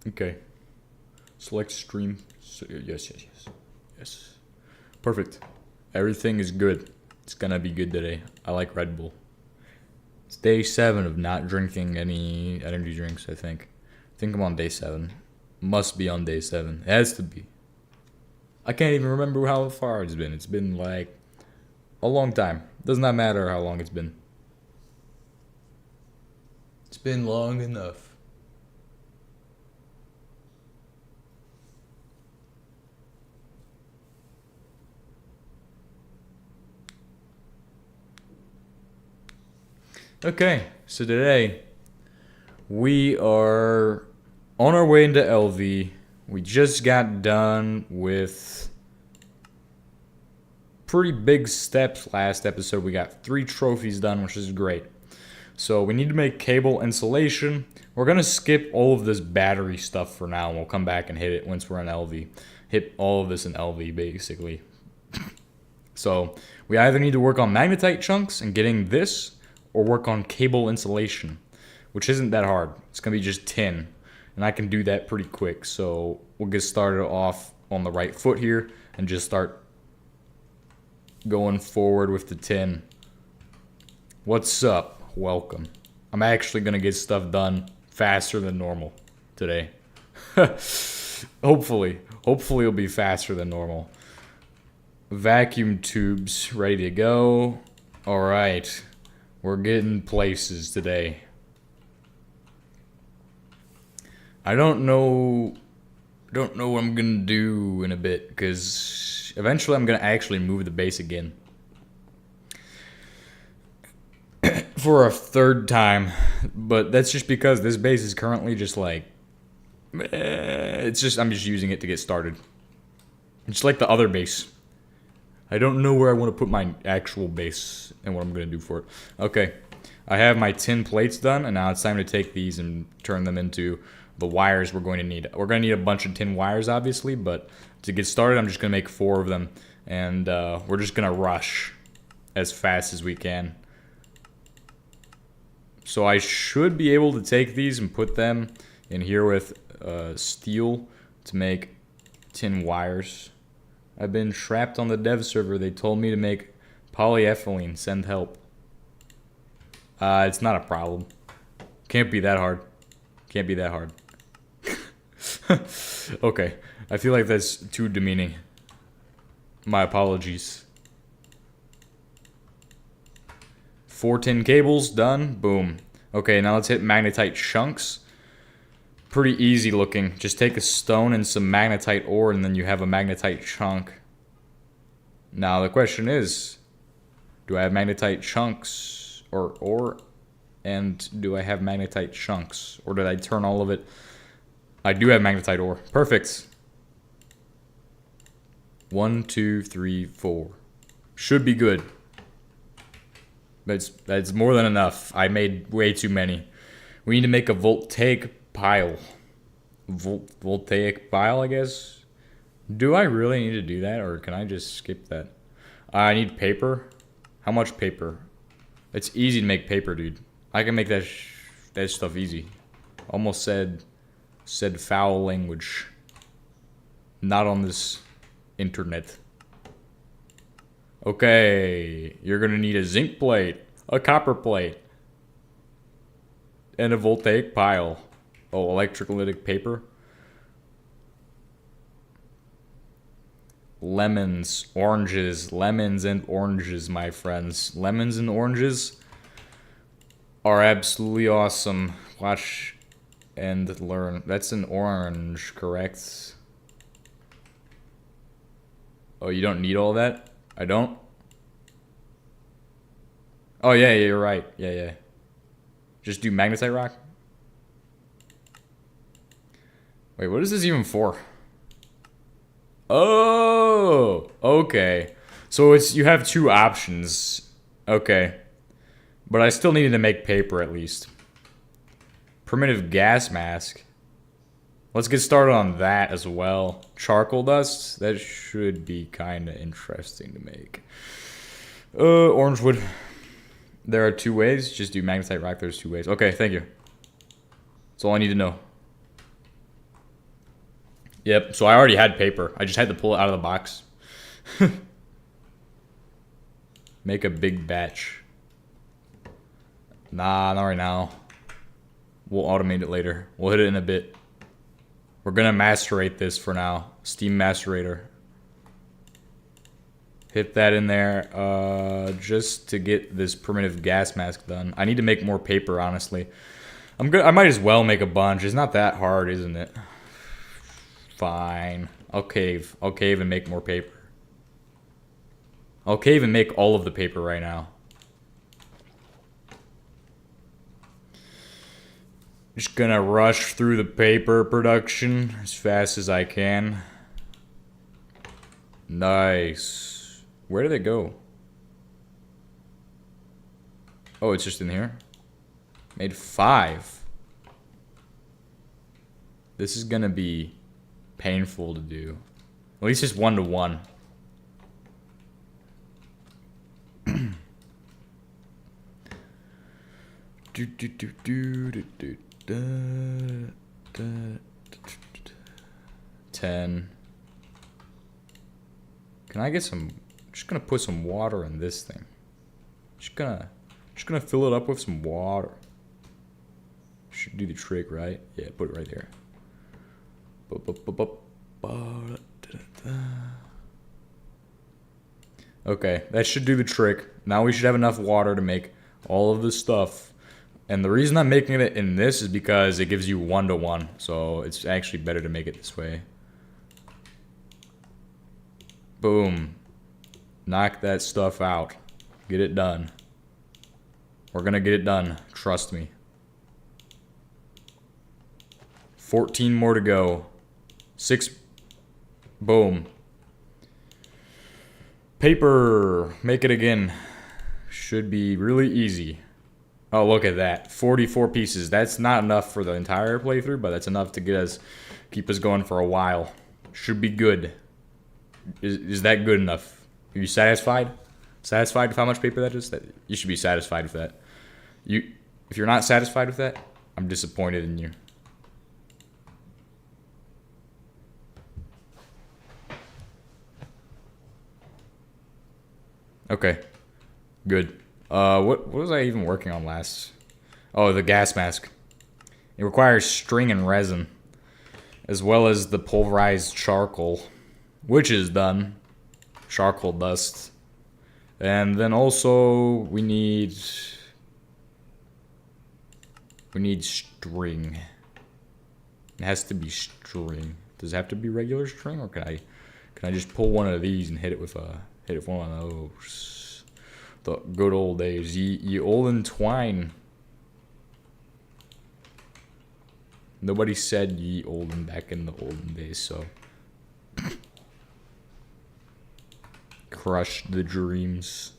Okay. Select stream. Yes. Perfect. Everything is good. It's gonna be good today. I like Red Bull. It's day 7 of not drinking any energy drinks, I think. I think I'm on day 7. Must be on day 7. It has to be. I can't even remember how far it's been. It's been like a long time. Does not matter how long it's been. It's been long enough. Okay, so today we are on our way into LV. We just got done with pretty big steps last episode. We got 3 trophies done, which is great. So we need to make cable insulation. We're going to skip all of this battery stuff for now, and we'll come back and hit it once we're in LV. Hit all of this in LV, basically. So we either need to work on magnetite chunks and getting this, or work on cable insulation, which isn't that hard. It's going to be just tin, and I can do that pretty quick. So we'll get started off on the right foot here and just start going forward with the tin. What's up? Welcome. I'm actually going to get stuff done faster than normal today. Hopefully it'll be faster than normal. Vacuum tubes ready to go. All right. We're getting places today. I don't know what I'm gonna do in a bit, because eventually I'm gonna actually move the base again. For a 3rd time. But that's just because this base is currently just like, I'm just using it to get started. It's like the other base. I don't know where I want to put my actual base and what I'm going to do for it. Okay, I have my tin plates done, and now it's time to take these and turn them into the wires we're going to need. We're going to need a bunch of tin wires, obviously, but to get started, I'm just going to make 4 of them, and we're just going to rush as fast as we can. So I should be able to take these and put them in here with steel to make tin wires. I've been trapped on the dev server. They told me to make polyethylene. Send help. It's not a problem. Can't be that hard. Can't be that hard. Okay. I feel like that's too demeaning. My apologies. 4 tin cables done. Boom. Okay, now let's hit magnetite chunks. Pretty easy looking. Just take a stone and some magnetite ore, and then you have a magnetite chunk. Now the question is, do I have magnetite chunks or ore? And do I have magnetite chunks? Or did I turn all of it? I do have magnetite ore. Perfect. 1, 2, 3, 4. Should be good. That's more than enough. I made way too many. We need to make a voltaic pile. Voltaic pile, I guess. Do I really need to do that, or can I just skip that? I need paper. How much paper? It's easy to make paper, dude. I can make that stuff easy. Almost said foul language. Not on this internet. Okay, you're gonna need a zinc plate, a copper plate, and a voltaic pile. Oh, electrolytic paper. Lemons, oranges, lemons and oranges, my friends. Lemons and oranges are absolutely awesome. Watch and learn. That's an orange, correct? Oh, you don't need all that? I don't? Oh, yeah, you're right. Yeah. Just do magnetite rock? Wait, what is this even for? Oh, okay. So you have 2 options. Okay. But I still needed to make paper at least. Primitive gas mask. Let's get started on that as well. Charcoal dust? That should be kind of interesting to make. Orange wood. There are 2 ways. Just do magnetite rock. There's 2 ways. Okay, thank you. That's all I need to know. Yep, so I already had paper. I just had to pull it out of the box. Make a big batch. Nah, not right now. We'll automate it later. We'll hit it in a bit. We're gonna macerate this for now. Steam macerator. Hit that in there just to get this primitive gas mask done. I need to make more paper, honestly. I might as well make a bunch. It's not that hard, isn't it? Fine. I'll cave. I'll cave and make more paper. I'll cave and make all of the paper right now. Just gonna rush through the paper production as fast as I can. Nice. Where did it go? Oh, it's just in here. Made 5. This is gonna be painful to do. At least it's 1 to 1. do, do, do, do, do, do. 10. Can I get some? Just gonna put some water in this thing. Just gonna fill it up with some water. Should do the trick, right? Yeah, put it right there. Okay, that should do the trick. Now we should have enough water to make all of this stuff. And the reason I'm making it in this is because it gives you 1 to 1. So it's actually better to make it this way. Boom. Knock that stuff out. Get it done. We're gonna get it done. Trust me. 14 more to go. 6. Boom. Paper. Make it again. Should be really easy. Oh, look at that. 44 pieces. That's not enough for the entire playthrough, but that's enough to keep us going for a while. Should be good. Is that good enough? Are you satisfied? Satisfied with how much paper that is? You should be satisfied with that. If you're not satisfied with that, I'm disappointed in you. Okay. Good. What was I even working on last? Oh, the gas mask. It requires string and resin, as well as the pulverized charcoal, which is done. Charcoal dust. And then also we need string. It has to be string. Does it have to be regular string, or can I just pull one of these and hit it with one of those? The good old days, ye olden twine. Nobody said ye olden back in the olden days, so crush the dreams.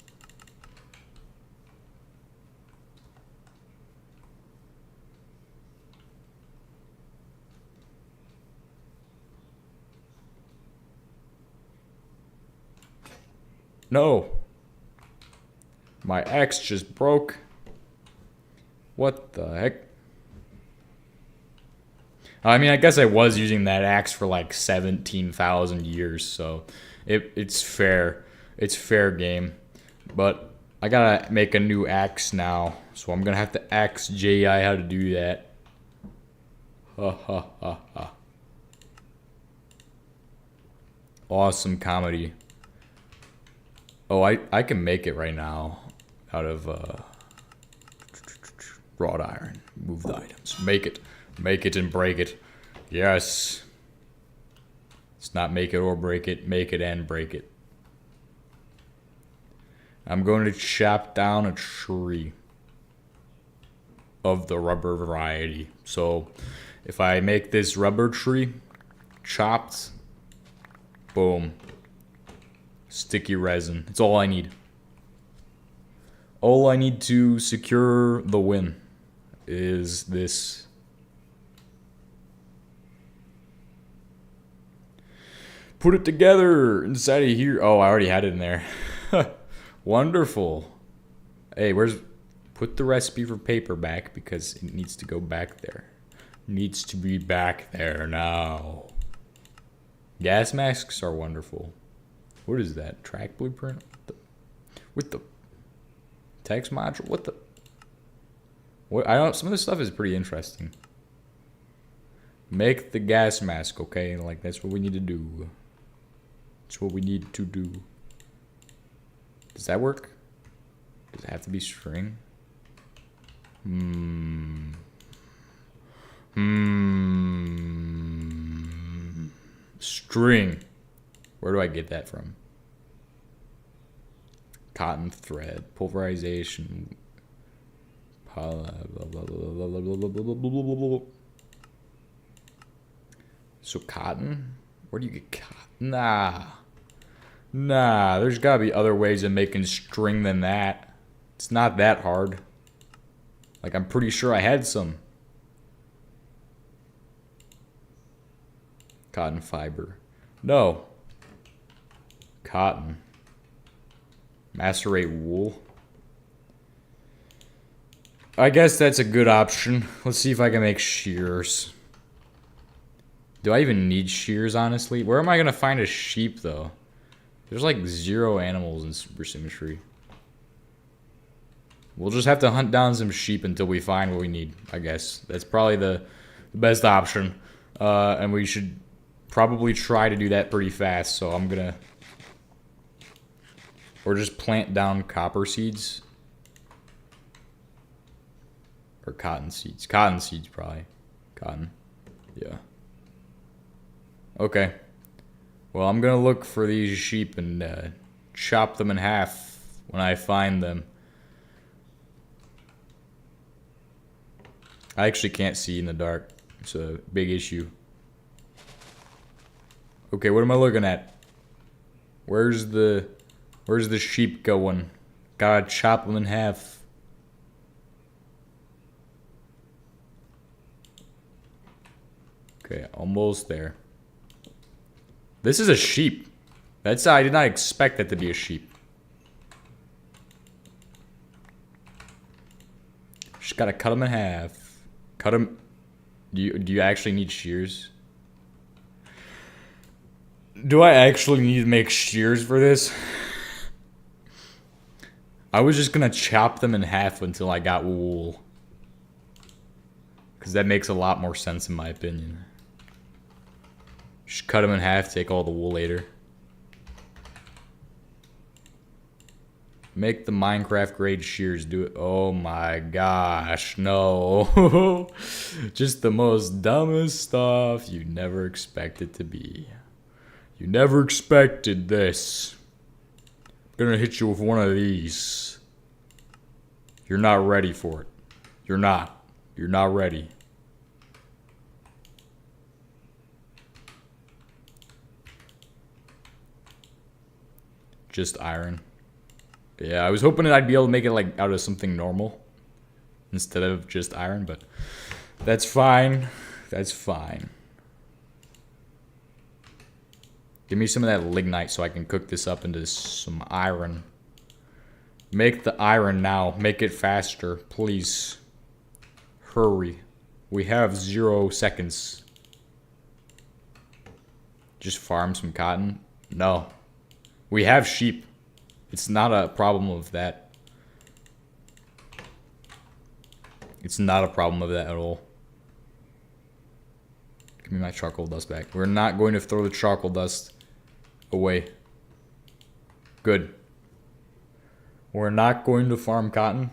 No. My axe just broke. What the heck? I mean, I guess I was using that axe for like 17,000 years, so it's fair. It's fair game. But I gotta make a new axe now, so I'm gonna have to ask JI how to do that. Ha ha ha ha. Awesome comedy. Oh, I can make it right now. Out of wrought iron. Move the items. Make it. Make it and break it. Yes. It's not make it or break it. Make it and break it. I'm going to chop down a tree of the rubber variety. So if I make this rubber tree chopped, boom. Sticky resin. It's all I need. All I need to secure the win is this. Put it together inside of here. Oh, I already had it in there. Wonderful. Hey, put the recipe for paper back because it needs to go back there. Needs to be back there now. Gas masks are wonderful. What is that? Track blueprint? With the text module? What the? What? I don't. Some of this stuff is pretty interesting. Make the gas mask, okay? Like, that's what we need to do. That's what we need to do. Does that work? Does it have to be string? String. Where do I get that from? Cotton thread. Pulverization. So cotton? Where do you get cotton? Nah, there's gotta be other ways of making string than that. It's not that hard. Like, I'm pretty sure I had some. Cotton fiber. No. Cotton. Macerate wool. I guess that's a good option. Let's see if I can make shears. Do I even need shears, honestly? Where am I going to find a sheep, though? There's like 0 animals in Supersymmetry. We'll just have to hunt down some sheep until we find what we need, I guess. That's probably the best option. And we should probably try to do that pretty fast, so I'm going to... Or just plant down copper seeds. Or cotton seeds. Cotton seeds, probably. Cotton. Yeah. Okay. Well, I'm gonna look for these sheep and chop them in half when I find them. I actually can't see in the dark. It's a big issue. Okay, what am I looking at? Where's the sheep going? Gotta chop them in half. Okay, almost there. This is a sheep. I did not expect that to be a sheep. Just gotta cut them in half. Cut them. Do you actually need shears? Do I actually need to make shears for this? I was just gonna chop them in half until I got wool. Because that makes a lot more sense in my opinion. Just cut them in half, take all the wool later. Make the Minecraft grade shears do it. Oh my gosh, no. Just the most dumbest stuff you never expected to be. You never expected this. I'm gonna hit you with one of these. You're not ready for it. You're not. You're not ready. Just iron. Yeah, I was hoping that I'd be able to make it like out of something normal instead of just iron, but that's fine. That's fine. Give me some of that lignite so I can cook this up into some iron. Make the iron now. Make it faster, please. Hurry. We have 0 seconds. Just farm some cotton? No. We have sheep. It's not a problem of that. It's not a problem of that at all. Give me my charcoal dust back. We're not going to throw the charcoal dust away. Good. We're not going to farm cotton.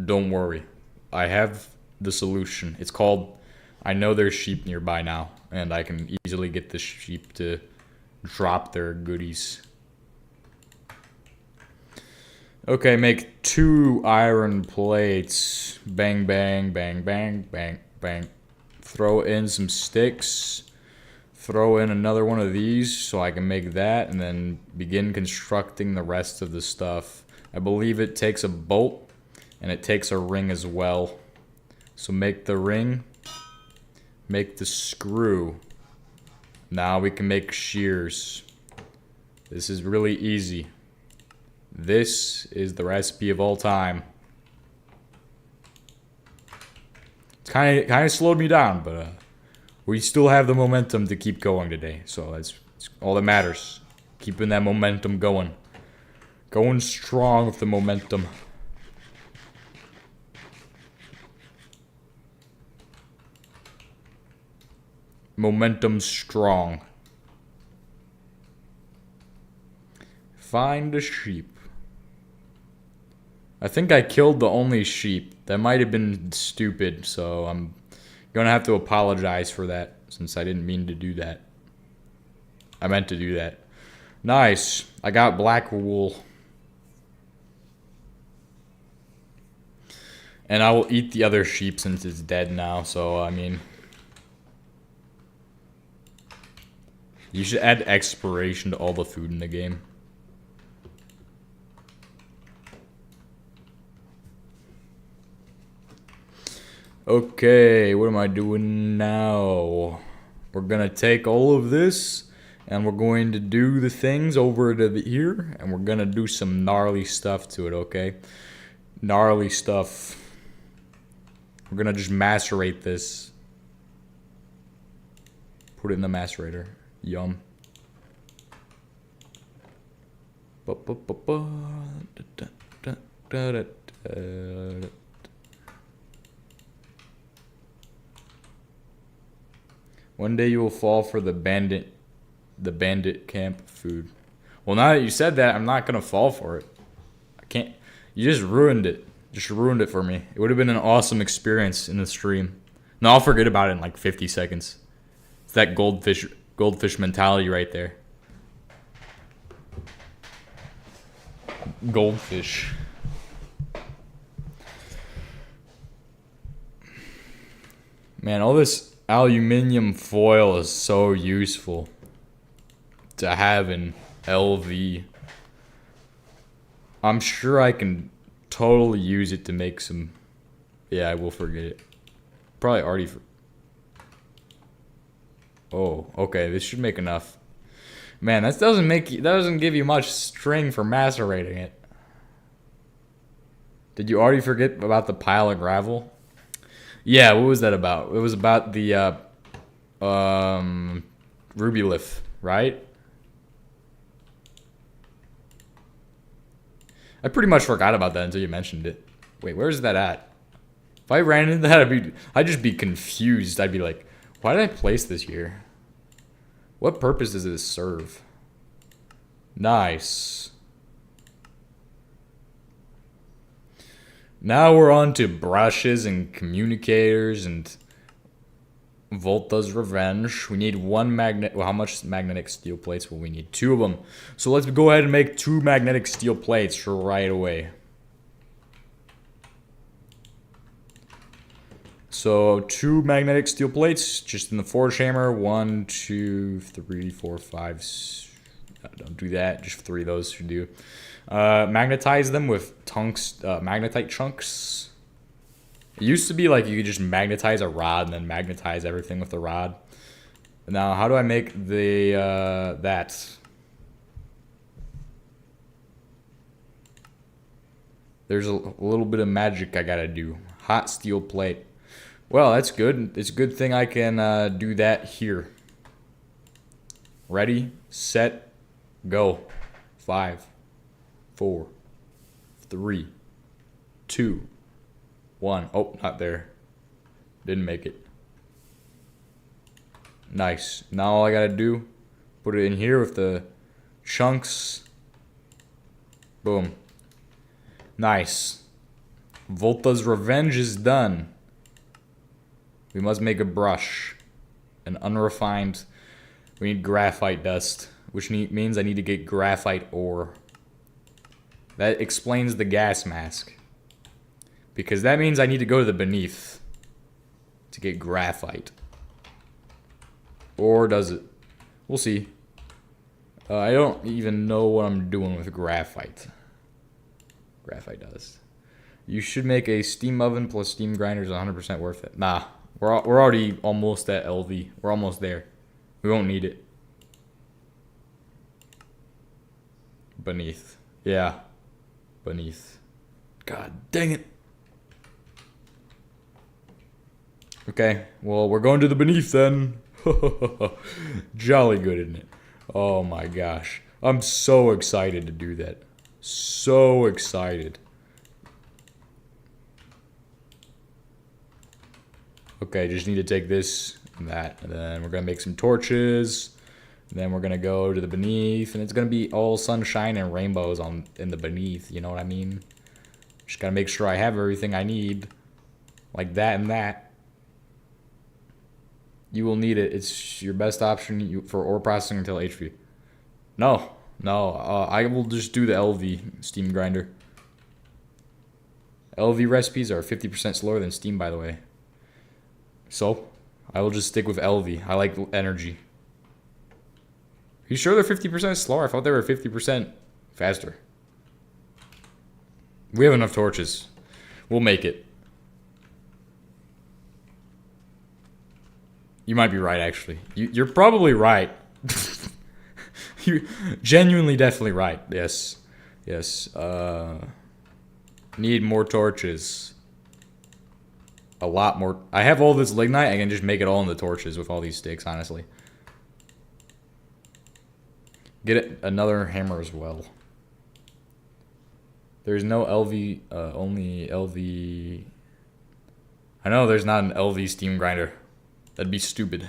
Don't worry. I have the solution. It's called... I know there's sheep nearby now, and I can easily get the sheep to drop their goodies. Okay, make 2 iron plates. Bang, bang, bang, bang, bang, bang. Throw in some sticks. Throw in another one of these so I can make that and then begin constructing the rest of the stuff. I believe it takes a bolt and it takes a ring as well. So make the ring. Make the screw. Now we can make shears. This is really easy. This is the recipe of all time. It's kind of slowed me down, but We still have the momentum to keep going today. So that's all that matters. Keeping that momentum going. Going strong with the momentum. Momentum strong. Find a sheep. I think I killed the only sheep. That might have been stupid, so I'm gonna have to apologize for that, since I didn't mean to do that. I meant to do that. Nice. I got black wool. And I will eat the other sheep since it's dead now, so I mean... You should add expiration to all the food in the game. Okay, what am I doing now? We're gonna take all of this and we're going to do the things over to here and we're gonna do some gnarly stuff to it, okay? Gnarly stuff. We're gonna just macerate this. Put it in the macerator. Yum. One day you will fall for the bandit camp food. Well, now that you said that, I'm not gonna fall for it. I can't. You just ruined it. Just ruined it for me. It would have been an awesome experience in the stream. No, I'll forget about it in like 50 seconds. It's that goldfish mentality right there. Goldfish. Man, all this aluminum foil is so useful to have in LV. I'm sure I can totally use it to make some... Yeah, I will forget it. Probably already... Oh, okay, this should make enough. Man, that doesn't give you much string for macerating it. Did you already forget about the pile of gravel? Yeah, what was that about? It was about the ruby leaf, right? I pretty much forgot about that until you mentioned it. Wait, where's that at? If I ran into that, I'd just be confused. I'd be like, why did I place this here? What purpose does this serve? Nice. Now we're on to brushes and communicators and Volta's Revenge. We need one magnet. Well, how much magnetic steel plates will we need? 2 of them. So let's go ahead and make 2 magnetic steel plates right away. So 2 magnetic steel plates just in the forge hammer. 1, 2, 3, 4, 5. Don't do that. Just 3 of those should do. Magnetize them with magnetite chunks. It used to be like you could just magnetize a rod and then magnetize everything with the rod. Now, how do I make the that? There's a little bit of magic I gotta do. Hot steel plate. Well, that's good. It's a good thing I can do that here. Ready, set, go. 5, 4, 3, 2, 1. Oh, not there. Didn't make it. Nice. Now all I gotta do, put it in here with the chunks. Boom. Nice. Volta's Revenge is done. We must make a brush. An unrefined... We need graphite dust, which means I need to get graphite ore. That explains the gas mask. Because that means I need to go to the beneath to get graphite. Or does it? We'll see. I don't even know what I'm doing with graphite. Graphite dust. You should make a steam oven plus steam grinders 100% worth it. Nah, we're already almost at LV. We're almost there. We won't need it. Beneath. Yeah. Beneath. God dang it. Okay, well, we're going to the beneath then. Jolly good, isn't it? Oh my gosh. I'm so excited to do that. So excited. Okay, just need to take this and that. And then we're going to make some torches. And then we're going to go to the beneath. And it's going to be all sunshine and rainbows in the beneath. You know what I mean? Just got to make sure I have everything I need. Like that and that. You will need it. It's your best option for ore processing until HP. No. I will just do the LV steam grinder. LV recipes are 50% slower than steam, by the way. So, I will just stick with LV. I like energy. You sure they're 50% slower? I thought they were 50% faster. We have enough torches. We'll make it. You might be right, actually. You're probably right. You're genuinely definitely right. Yes. Need more torches. A lot more. I have all this lignite. I can just make it all into torches with all these sticks, honestly. Get another hammer as well. There's no LV, only LV. I know there's not an LV steam grinder. That'd be stupid.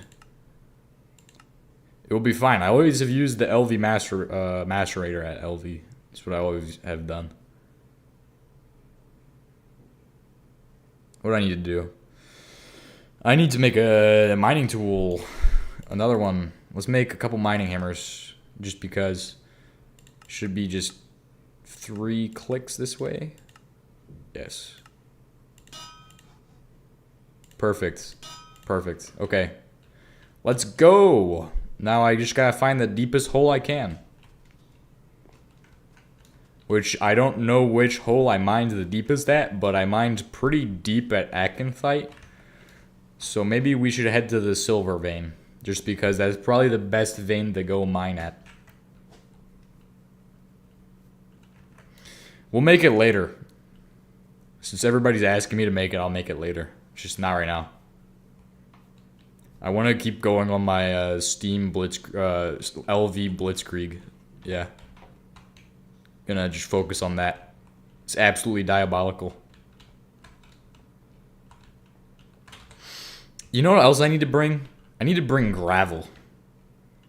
It will be fine. I always have used the LV macerator at LV. That's what I always have done. What do I need to do? I need to make a mining tool. Another one. Let's make a couple mining hammers. Just because. Should be just 3 clicks this way. Yes. Perfect. Okay. Let's go. Now I just gotta find the deepest hole I can. Which, I don't know which hole I mined the deepest at, but I mined pretty deep at acanthite. So maybe we should head to the silver vein. Just because that's probably the best vein to go mine at. We'll make it later. Since everybody's asking me to make it, I'll make it later. Just not right now. I want to keep going on my Steam LV Blitzkrieg. Yeah. Gonna just focus on that. It's absolutely diabolical. You know what else I need to bring? I need to bring gravel.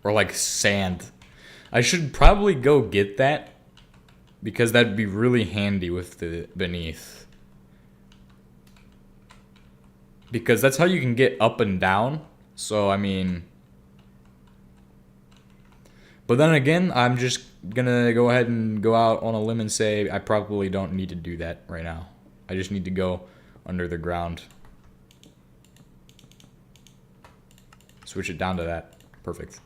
Or like sand. I should probably go get that. Because that'd be really handy with the beneath. Because that's how you can get up and down. So, I mean... But then again, I'm just gonna go ahead and go out on a limb and say I probably don't need to do that right now. I just need to go under the ground. Switch it down to that. Perfect.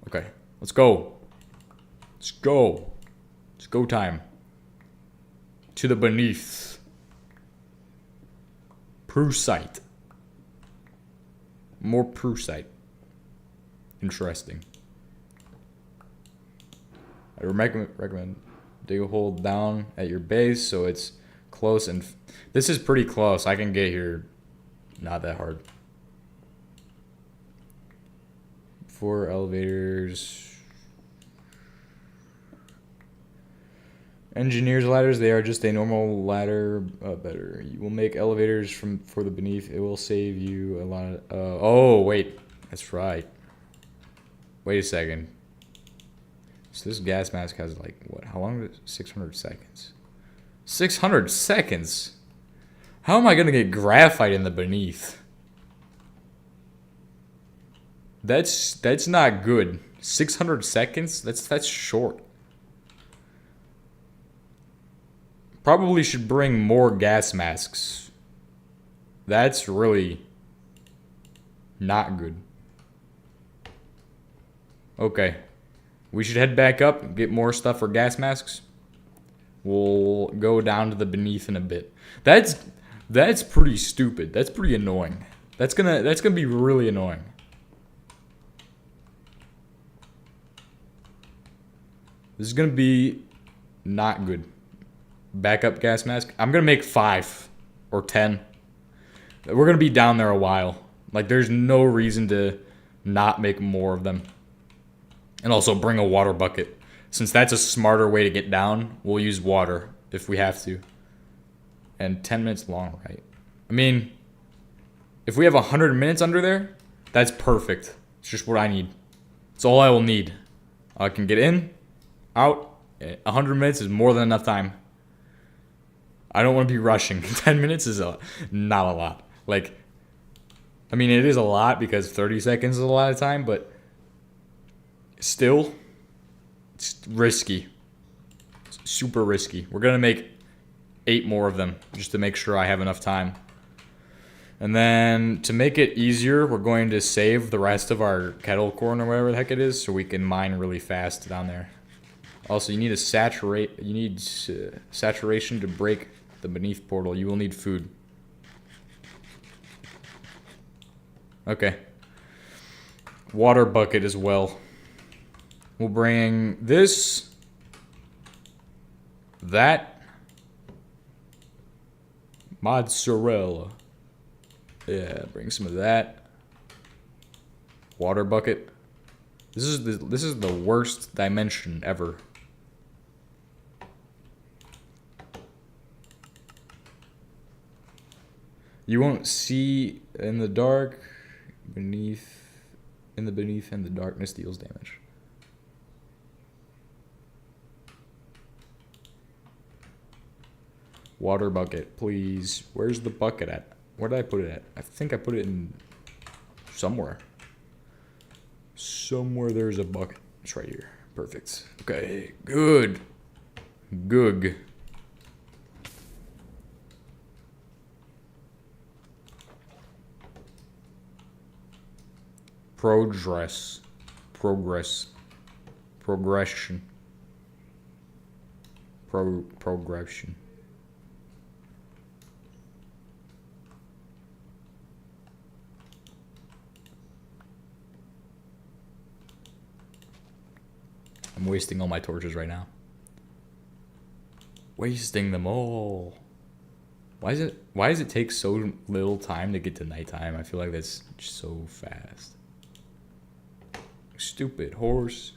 Okay, let's go. Let's go. It's go time. To the beneath. Prussite. More prussite. Interesting. I recommend dig a hole down at your base so it's close and this is pretty close. I can get here not that hard. 4 elevators. Engineer's ladders, they are just a normal ladder, better. You will make elevators for the beneath. It will save you a lot of... oh, wait. That's right. Wait a second. So this gas mask has like, what? How long is it? 600 seconds. 600 seconds? How am I going to get graphite in the beneath? That's not good. 600 seconds? That's short. Probably should bring more gas masks. That's really not good. Okay. We should head back up and get more stuff for gas masks. We'll go down to the beneath in a bit. That's pretty stupid. That's pretty annoying. That's gonna be really annoying. This is gonna be not good. Backup gas mask. I'm gonna make 5 or 10. We're gonna be down there a while. Like, there's no reason to not make more of them. And also bring a water bucket. Since that's a smarter way to get down, we'll use water if we have to. And 10 minutes long, right? I mean, if we have 100 minutes under there, that's perfect. It's just what I need. It's all I will need. I can get in, out. 100 minutes is more than enough time. I don't want to be rushing. 10 minutes is not a lot. Like, I mean, it is a lot because 30 seconds is a lot of time, but still, it's risky. It's super risky. We're going to make 8 more of them just to make sure I have enough time. And then to make it easier, we're going to save the rest of our kettle corn or whatever the heck it is so we can mine really fast down there. Also, you need saturation to break the beneath portal. You will need food. Okay. Water bucket as well. We'll bring this, that, mozzarella. Yeah, bring some of that. Water bucket. This is the worst dimension ever. You won't see in the dark. In the beneath and the darkness deals damage. Water bucket, please. Where's the bucket at? Where did I put it at? I think I put it in somewhere. Somewhere there's a bucket. It's right here. Perfect. Okay, good. Good. Progression. Progression. I'm wasting all my torches right now. Wasting them all. Why does it take so little time to get to nighttime? I feel like that's so fast. Stupid horse.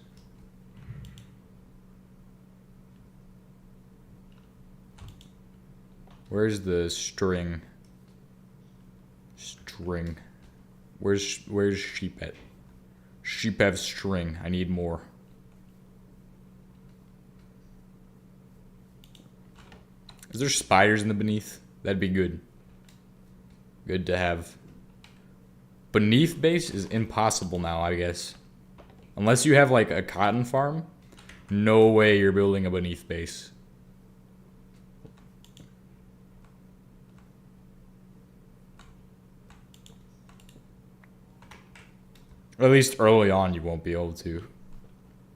Where's the string? String. Where's sheep at? Sheep have string. I need more. Is there spiders in the beneath? That'd be good. Good to have. Beneath base is impossible now, I guess. Unless you have like a cotton farm, no way you're building a beneath base. Or at least early on you won't be able to.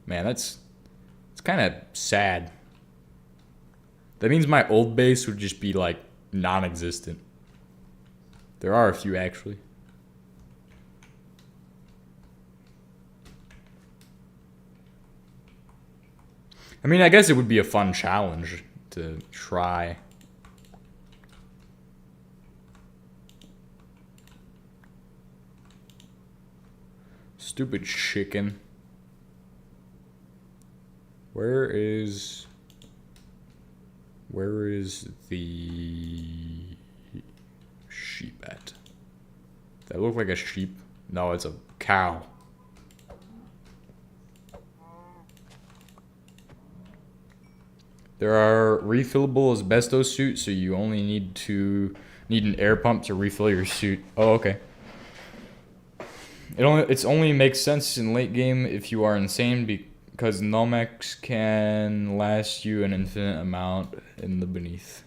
Man, it's kind of sad. That means my old base would just be like non-existent. There are a few actually. I mean, I guess it would be a fun challenge to try. Stupid chicken. Where is the sheep at? Does that look like a sheep? No, it's a cow. There are refillable asbestos suits, so you only need an air pump to refill your suit. Oh, okay. It only makes sense in late game if you are insane because Nomex can last you an infinite amount in the beneath.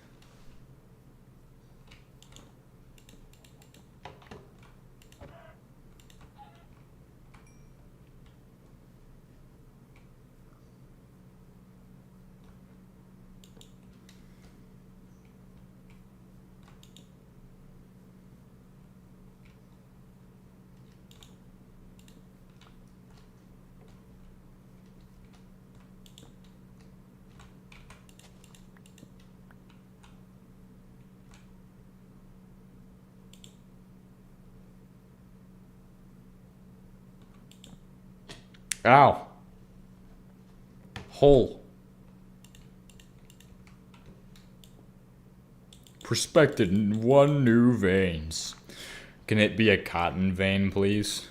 Ow. Hole. Prospected 1 new veins. Can it be a cotton vein, please?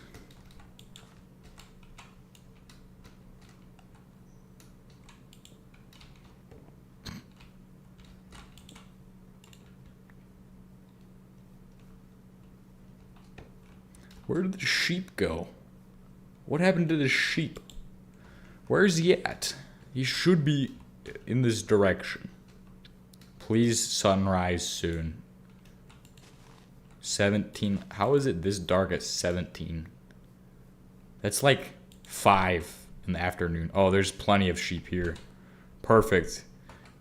Where did the sheep go? What happened to the sheep? Where's he at? He should be in this direction. Please sunrise soon. 17. How is it this dark at 17? That's like 5 in the afternoon. Oh, there's plenty of sheep here. Perfect.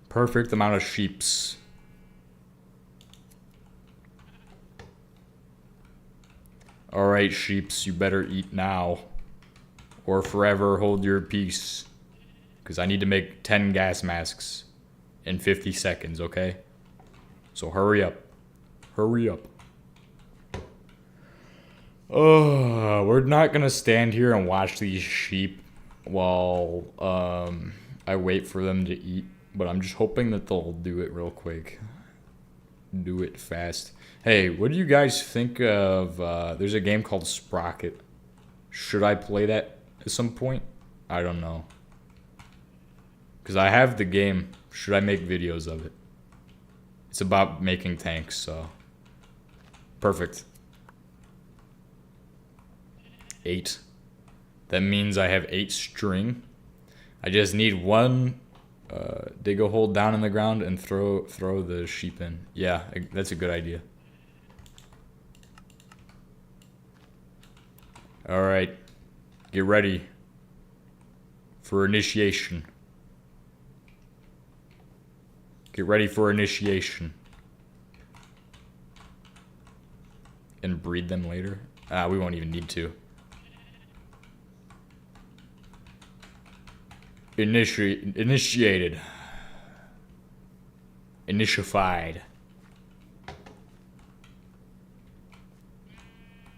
Perfect amount of sheeps. Alright, sheeps, you better eat now. Or forever hold your peace. Because I need to make 10 gas masks in 50 seconds, okay? So hurry up. Hurry up. We're not gonna stand here and watch these sheep while I wait for them to eat. But I'm just hoping that they'll do it real quick. Do it fast. Hey, what do you guys think of, there's a game called Sprocket. Should I play that at some point? I don't know. Because I have the game. Should I make videos of it? It's about making tanks, so. Perfect. 8. That means I have 8 string. I just need 1 dig a hole down in the ground and throw the sheep in. Yeah, that's a good idea. Alright. Get ready for initiation. Get ready for initiation. And breed them later? We won't even need to. Initiated. Initiafied.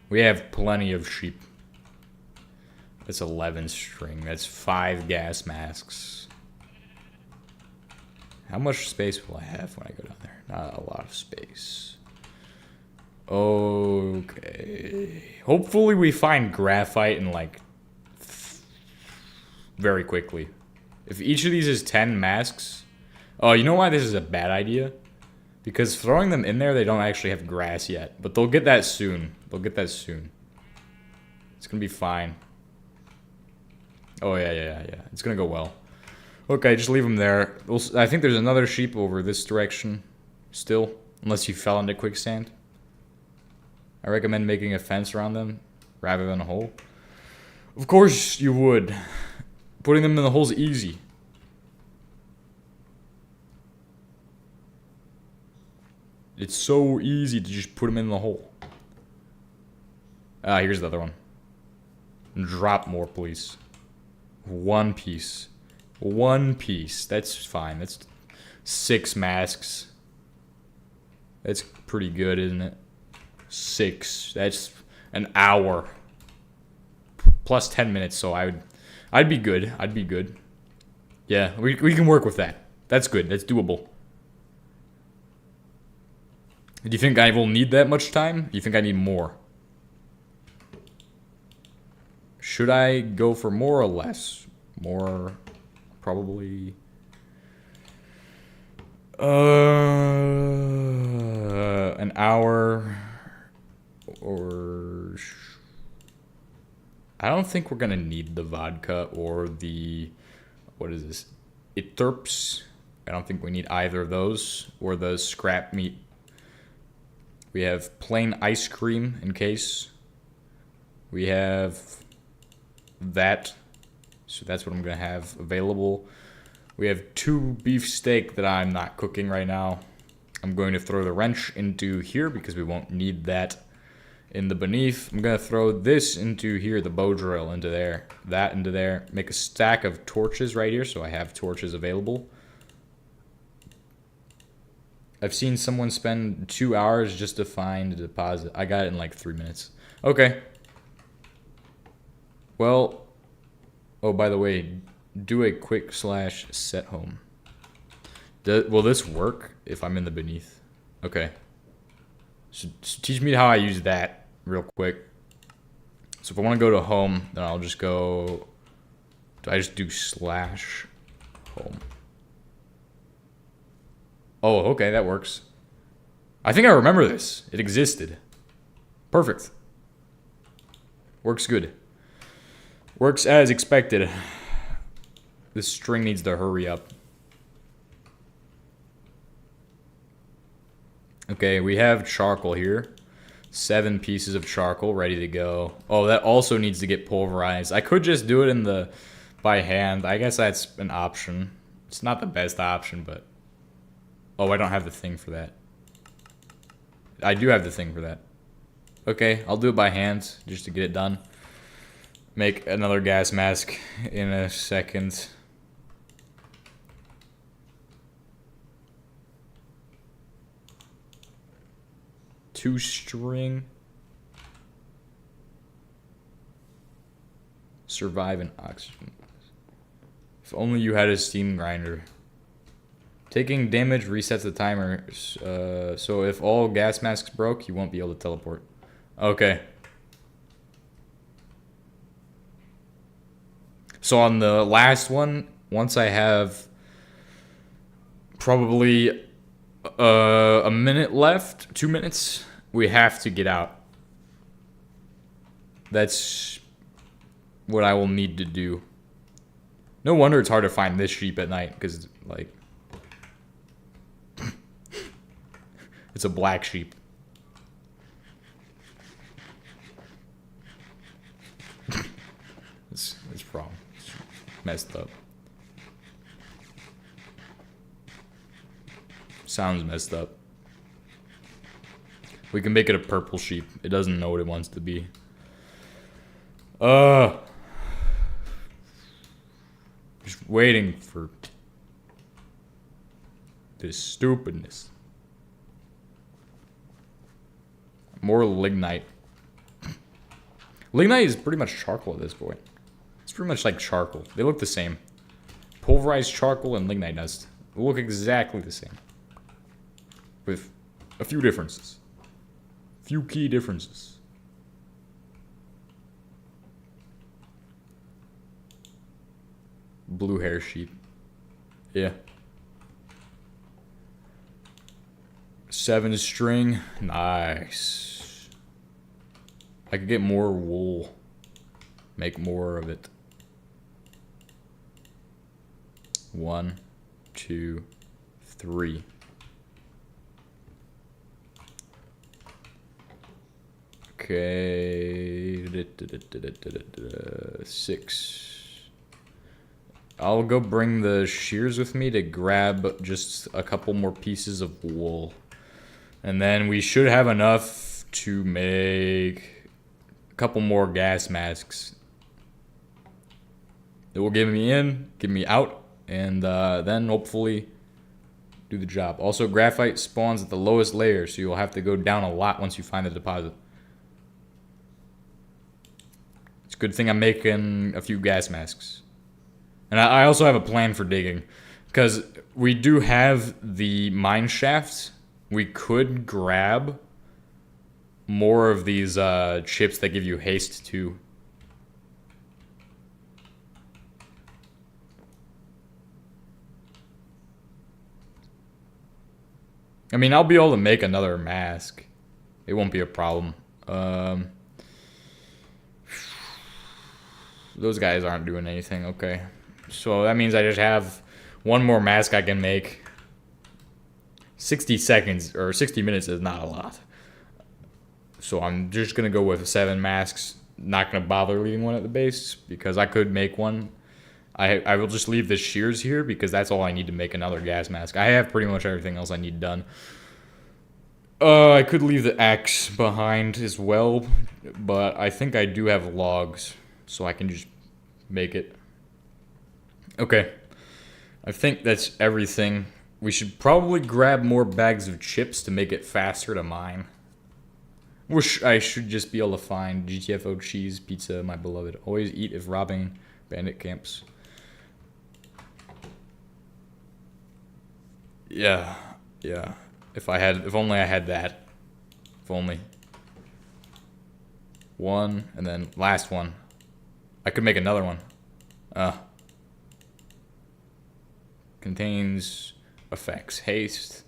We have plenty of sheep. That's 11 string. That's 5 gas masks. How much space will I have when I go down there? Not a lot of space. Okay. Hopefully we find graphite in like very quickly. If each of these is 10 masks. Oh, you know why this is a bad idea? Because throwing them in there, they don't actually have grass yet. But they'll get that soon. They'll get that soon. It's gonna be fine. Oh, yeah. It's gonna go well. Okay, just leave them there. I think there's another sheep over this direction still. Unless you fell into quicksand. I recommend making a fence around them rather than a hole. Of course you would. Putting them in the hole's easy. It's so easy to just put them in the hole. Here's the other one. Drop more, please. 1 piece. 1 piece. That's fine. That's 6 masks. That's pretty good, isn't it? 6. That's an hour. Plus 10 minutes, so I'd be good. I'd be good. Yeah, we can work with that. That's good. That's doable. Do you think I will need that much time? Do you think I need more? Should I go for more or less? More, probably. An hour. Or... I don't think we're gonna need the vodka or the... What is this? Iterps. I don't think we need either of those. Or the scrap meat. We have plain ice cream in case. We have that. So that's what I'm going to have available. We have 2 beef steak that I'm not cooking right now. I'm going to throw the wrench into here because we won't need that in the beneath. I'm going to throw this into here, the bow drill into there, that into there. Make a stack of torches right here so I have torches available. I've seen someone spend 2 hours just to find a deposit. I got it in like 3 minutes. Okay. Well, Oh, by the way, do a quick / set home. Will this work if I'm in the beneath? Okay. So teach me how I use that real quick. So if I want to go to home, then I'll just go... Do I just do / home? Oh, okay, that works. I think I remember this. It existed. Perfect. Works good. Works as expected. This string needs to hurry up. Okay, we have charcoal here. 7 pieces of charcoal ready to go. Oh, that also needs to get pulverized. I could just do it by hand. I guess that's an option. It's not the best option, but... Oh, I don't have the thing for that. I do have the thing for that. Okay, I'll do it by hand just to get it done. Make another gas mask in a second. Two string. Survive in oxygen. If only you had a steam grinder. Taking damage resets the timer. So if all gas masks broke, you won't be able to teleport. Okay. So on the last one, once I have probably a minute left, 2 minutes, we have to get out. That's what I will need to do. No wonder it's hard to find this sheep at night, because, like, it's a black sheep. It's wrong. It's messed up. Sounds messed up. We can make it a purple sheep. It doesn't know what it wants to be. Just waiting for this stupidness. More lignite. Lignite is pretty much charcoal at this point. It's pretty much like charcoal. They look the same. Pulverized charcoal and lignite dust look exactly the same. With a few differences. Few key differences. Blue hair sheep. Yeah. 7 string. Nice. I could get more wool. Make more of it. 1, 2, 3. Okay. 6. I'll go bring the shears with me to grab just a couple more pieces of wool. And then we should have enough to make a couple more gas masks. That will give me in, give me out, and then hopefully do the job. Also, graphite spawns at the lowest layer, so you'll have to go down a lot once you find the deposit. It's a good thing I'm making a few gas masks. And I also have a plan for digging, because we do have the mine shafts. We could grab more of these chips that give you haste too. I mean, I'll be able to make another mask. It won't be a problem. Those guys aren't doing anything. Okay. So that means I just have one more mask I can make. 60 seconds or 60 minutes is not a lot. So I'm just going to go with 7 masks. Not going to bother leaving one at the base because I could make one. I will just leave the shears here because that's all I need to make another gas mask. I have pretty much everything else I need done. I could leave the axe behind as well, but I think I do have logs, so I can just make it. Okay, I think that's everything. We should probably grab more bags of chips to make it faster to mine. Wish I should just be able to find GTFO cheese pizza, my beloved. Always eat if robbing Bandit camps. Yeah. If only I had that. If only. One, and then last one. I could make another one. Contains effects. Haste.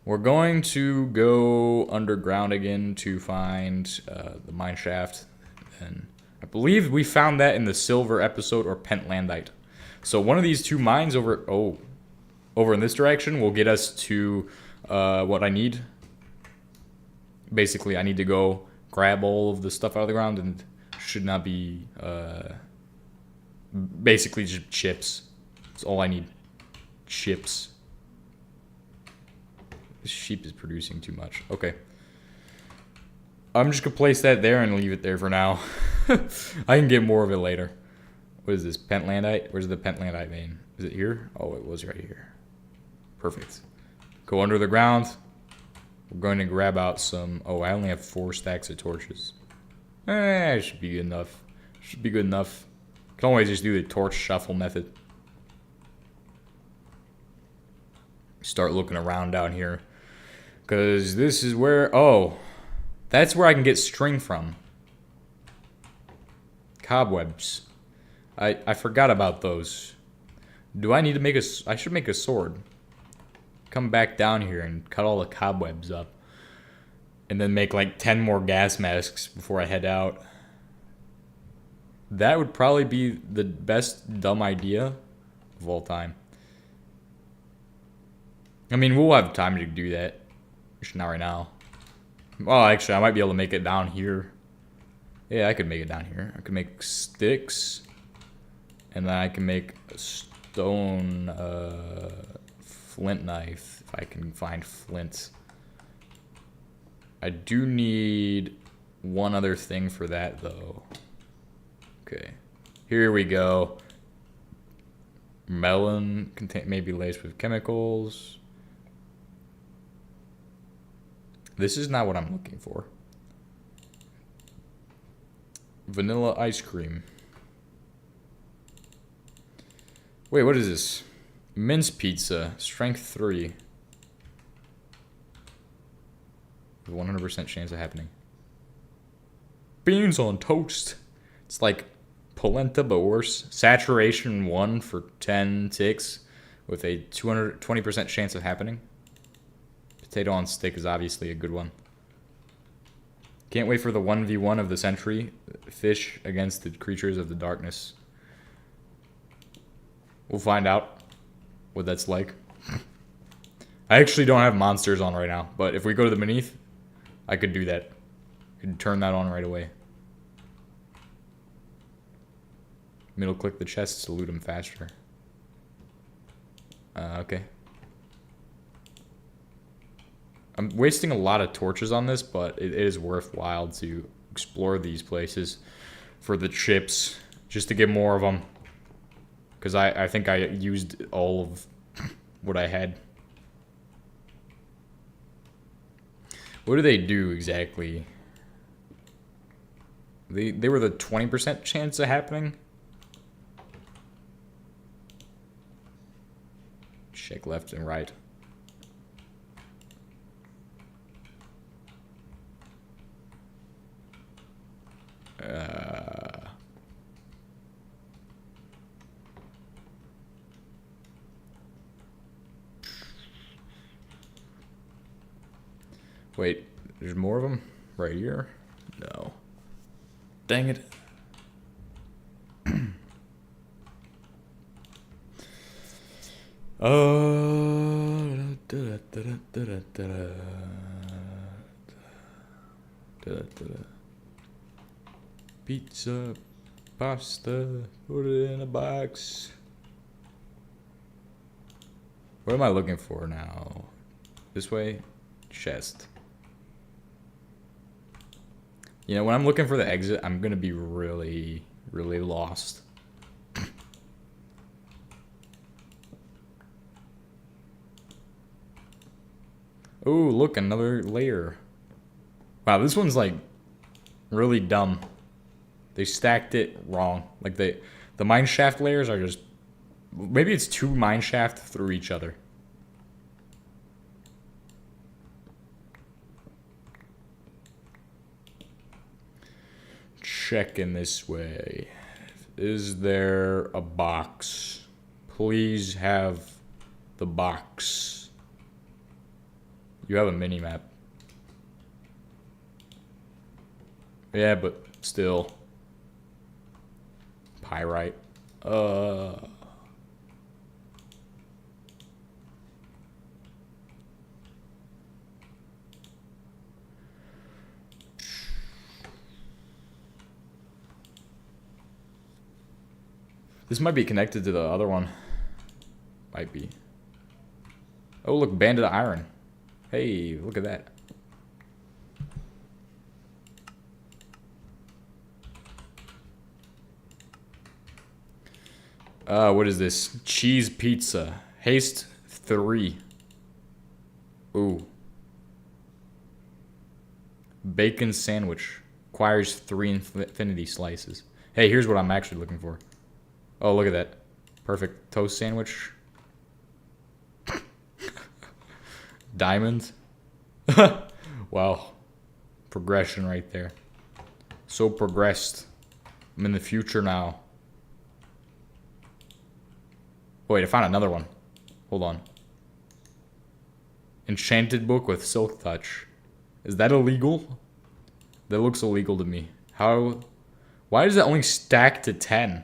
We're going to go underground again to find the mine shaft. And I believe we found that in the silver episode or pentlandite. So one of these two mines over in this direction will get us to what I need. Basically, I need to go grab all of the stuff out of the ground, and should not be basically just chips. That's all I need. Chips. This sheep is producing too much. Okay. I'm just gonna place that there and leave it there for now. I can get more of it later. What is this? Pentlandite? Where's the pentlandite vein? Is it here? Oh, it was right here. Perfect. Go under the ground. We're going to grab out some... Oh, I only have 4 stacks of torches. It should be good enough. Should be good enough. Can always just do the torch shuffle method. Start looking around down here. Because this is where... Oh. That's where I can get string from. Cobwebs. I forgot about those. Do I need to make a... I should make a sword. Come back down here and cut all the cobwebs up. And then make like 10 more gas masks before I head out. That would probably be the best dumb idea of all time. I mean, we'll have time to do that. Just not right now. Well, actually, I might be able to make it down here. Yeah, I could make it down here. I could make sticks. And then I can make a stone flint knife if I can find flint. I do need one other thing for that, though. Okay. Here we go. Melon maybe laced with chemicals. This is not what I'm looking for. Vanilla ice cream. Wait, what is this? Mince pizza, strength 3. 100% chance of happening. Beans on toast. It's like polenta, but worse. Saturation 1 for 10 ticks with a 220% chance of happening. Potato on stick is obviously a good one. Can't wait for the 1v1 of the century. Fish against the creatures of the darkness. We'll find out what that's like. I actually don't have monsters on right now, but if we go to the beneath, I could do that. I could turn that on right away. Middle click the chests to loot them faster. Okay. I'm wasting a lot of torches on this, but it is worthwhile to explore these places for the chips, just to get more of them. Because I think I used all of what I had. What do they do exactly? They were the 20% chance of happening? Check left and right. Wait, there's more of them right here? No. Dang it. Pizza, pasta, put it in a box. What am I looking for now? This way? Chest. You know, when I'm looking for the exit, I'm gonna be really, really lost. Oh, look, another layer. Wow, this one's like really dumb. They stacked it wrong. Like they The mine shaft layers are just... Maybe it's 2 mine shafts through each other. Checking this way. Is there a box? Please have the box. You have a mini-map. Yeah, but still. Pyrite. This might be connected to the other one. Might be. Oh, look, banded iron. Hey, look at that. What is this? Cheese pizza. Haste 3. Ooh. Bacon sandwich. Requires 3 infinity slices. Hey, here's what I'm actually looking for. Oh, look at that. Perfect toast sandwich. Diamond. Wow. Progression right there. So progressed. I'm in the future now. Wait, I found another one. Hold on. Enchanted book with silk touch. Is that illegal? That looks illegal to me. How? Why does that only stack to 10?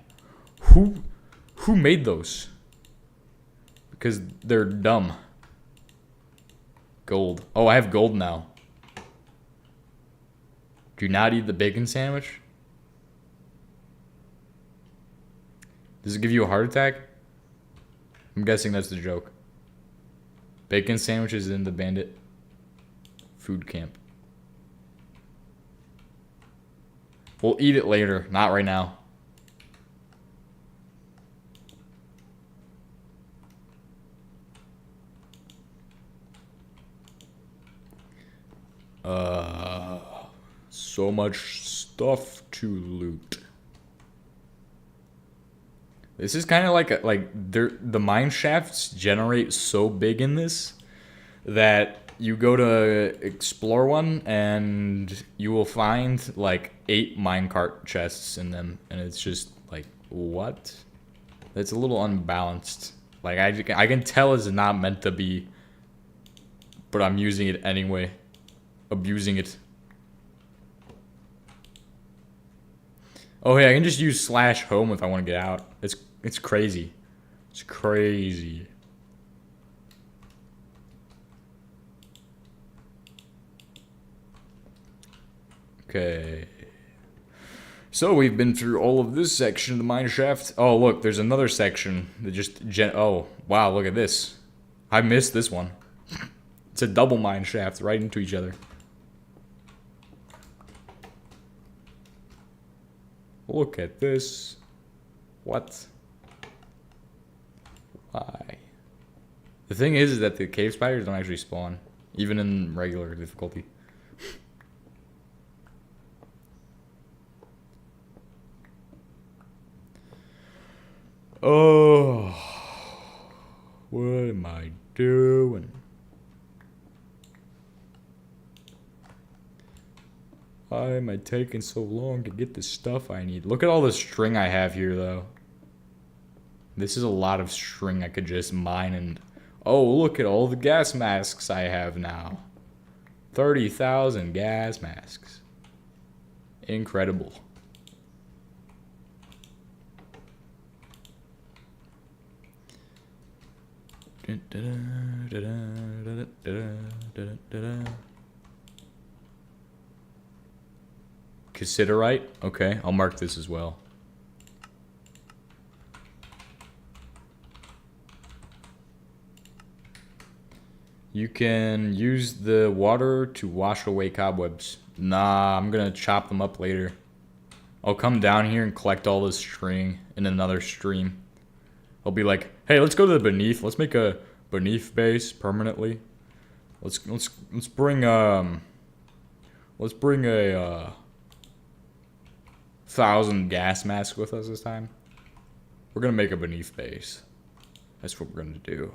Who made those? Because they're dumb. Gold. Oh, I have gold now. Do you not eat the bacon sandwich? Does it give you a heart attack? I'm guessing that's the joke. Bacon sandwiches in the bandit food camp. We'll eat it later, not right now. So much stuff to loot. This is kind of like the mine shafts generate so big in this that you go to explore one and you will find like 8 minecart chests in them, and it's just like, what? It's a little unbalanced. Like I can tell it's not meant to be, but I'm using it anyway, abusing it. Oh hey, I can just use /home if I want to get out. It's crazy. It's crazy. Okay. So we've been through all of this section of the mine shaft. Oh look, there's another section that just oh wow, look at this. I missed this one. It's a double mine shaft right into each other. Look at this. What? Why? The thing is that the cave spiders don't actually spawn, even in regular difficulty. Oh, what am I doing? Why am I taking so long to get the stuff I need? Look at all the string I have here, though. This is a lot of string I could just mine and... Oh, look at all the gas masks I have now. 30,000 gas masks. Incredible. Cassiterite? Okay, I'll mark this as well. You can use the water to wash away cobwebs. Nah, I'm gonna chop them up later. I'll come down here and collect all this string in another stream. I'll be like, hey, let's go to the beneath. Let's make a beneath base permanently. Let's bring a 1,000 gas masks with us this time. We're gonna make a beneath base. That's what we're gonna do.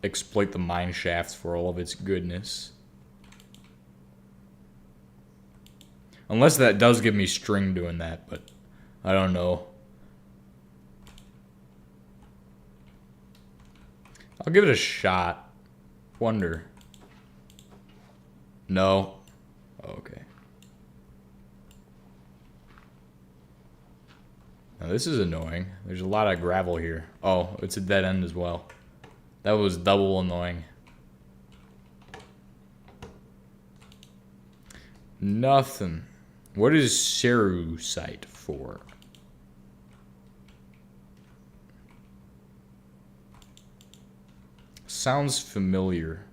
Exploit the mine shafts for all of its goodness. Unless that does give me string doing that, but I don't know. I'll give it a shot. Wonder. No. Okay. Now this is annoying. There's a lot of gravel here. Oh, it's a dead end as well. That was double annoying. Nothing. What is Cerusite for? Sounds familiar.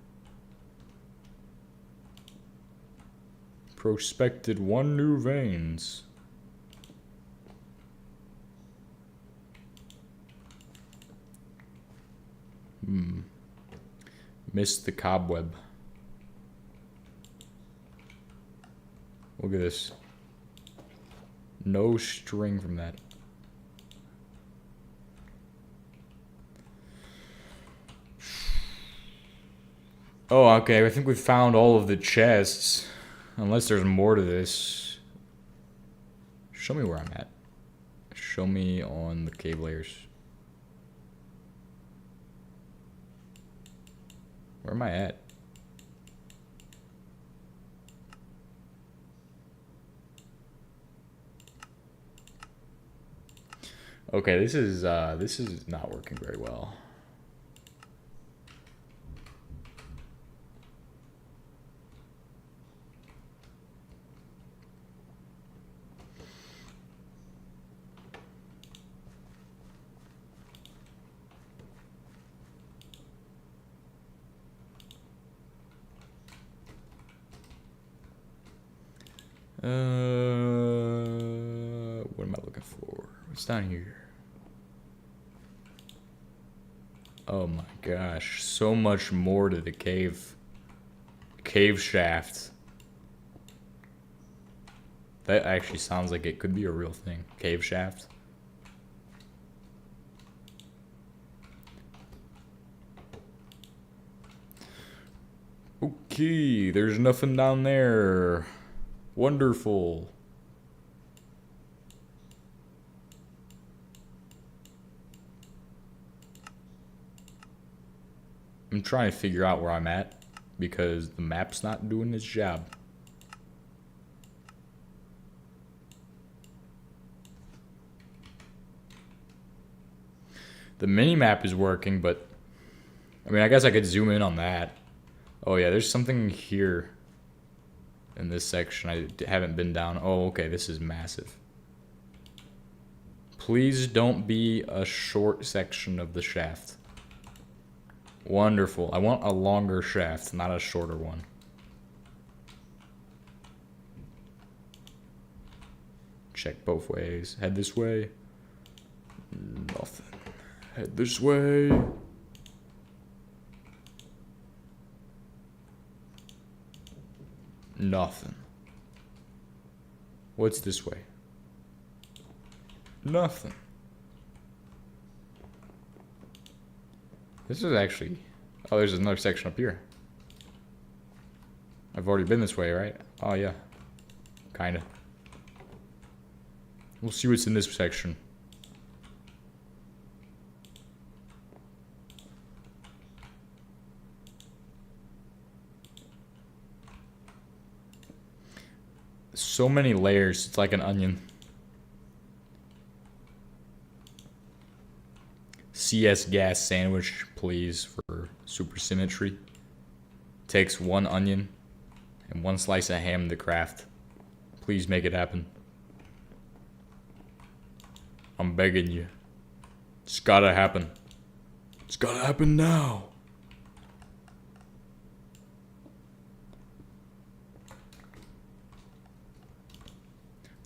Prospected 1 new veins. Missed the cobweb. Look at this. No string from that. Oh, okay. I think we found all of the chests. Unless there's more to this. Show me where I'm at. Show me on the cave layers. Where am I at? Okay, this is not working very well. What am I looking for? What's down here? Oh my gosh, so much more to the cave shaft. That actually sounds like it could be a real thing. Cave shaft. Okay, there's nothing down there. Wonderful. I'm trying to figure out where I'm at because the map's not doing its job. The mini-map is working, but I mean, I guess I could zoom in on that. Oh yeah, there's something here in this section I haven't been down. Oh, okay, this is massive. Please don't be a short section of the shaft. Wonderful. I want a longer shaft, not a shorter one. Check both ways. Head this way. Nothing. Head this way. Nothing. What's this way? Nothing. This is actually... Oh, there's another section up here. I've already been this way, right? Oh, yeah. Kinda. We'll see what's in this section. So many layers, it's like an onion. CS gas sandwich, please, for Supersymmetry. Takes 1 onion and 1 slice of ham to craft. Please make it happen. I'm begging you. It's gotta happen. It's gotta happen now.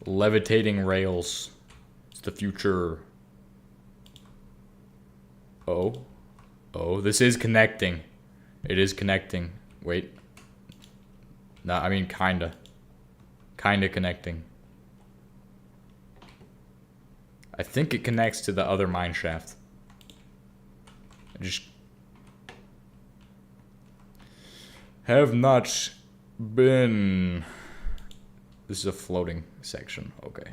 Levitating rails. It's the future. Oh. Oh, this is connecting. It is connecting. Wait. No, I mean kinda. Kinda connecting. I think it connects to the other mine shaft. I just have not been... This is a floating section. Okay.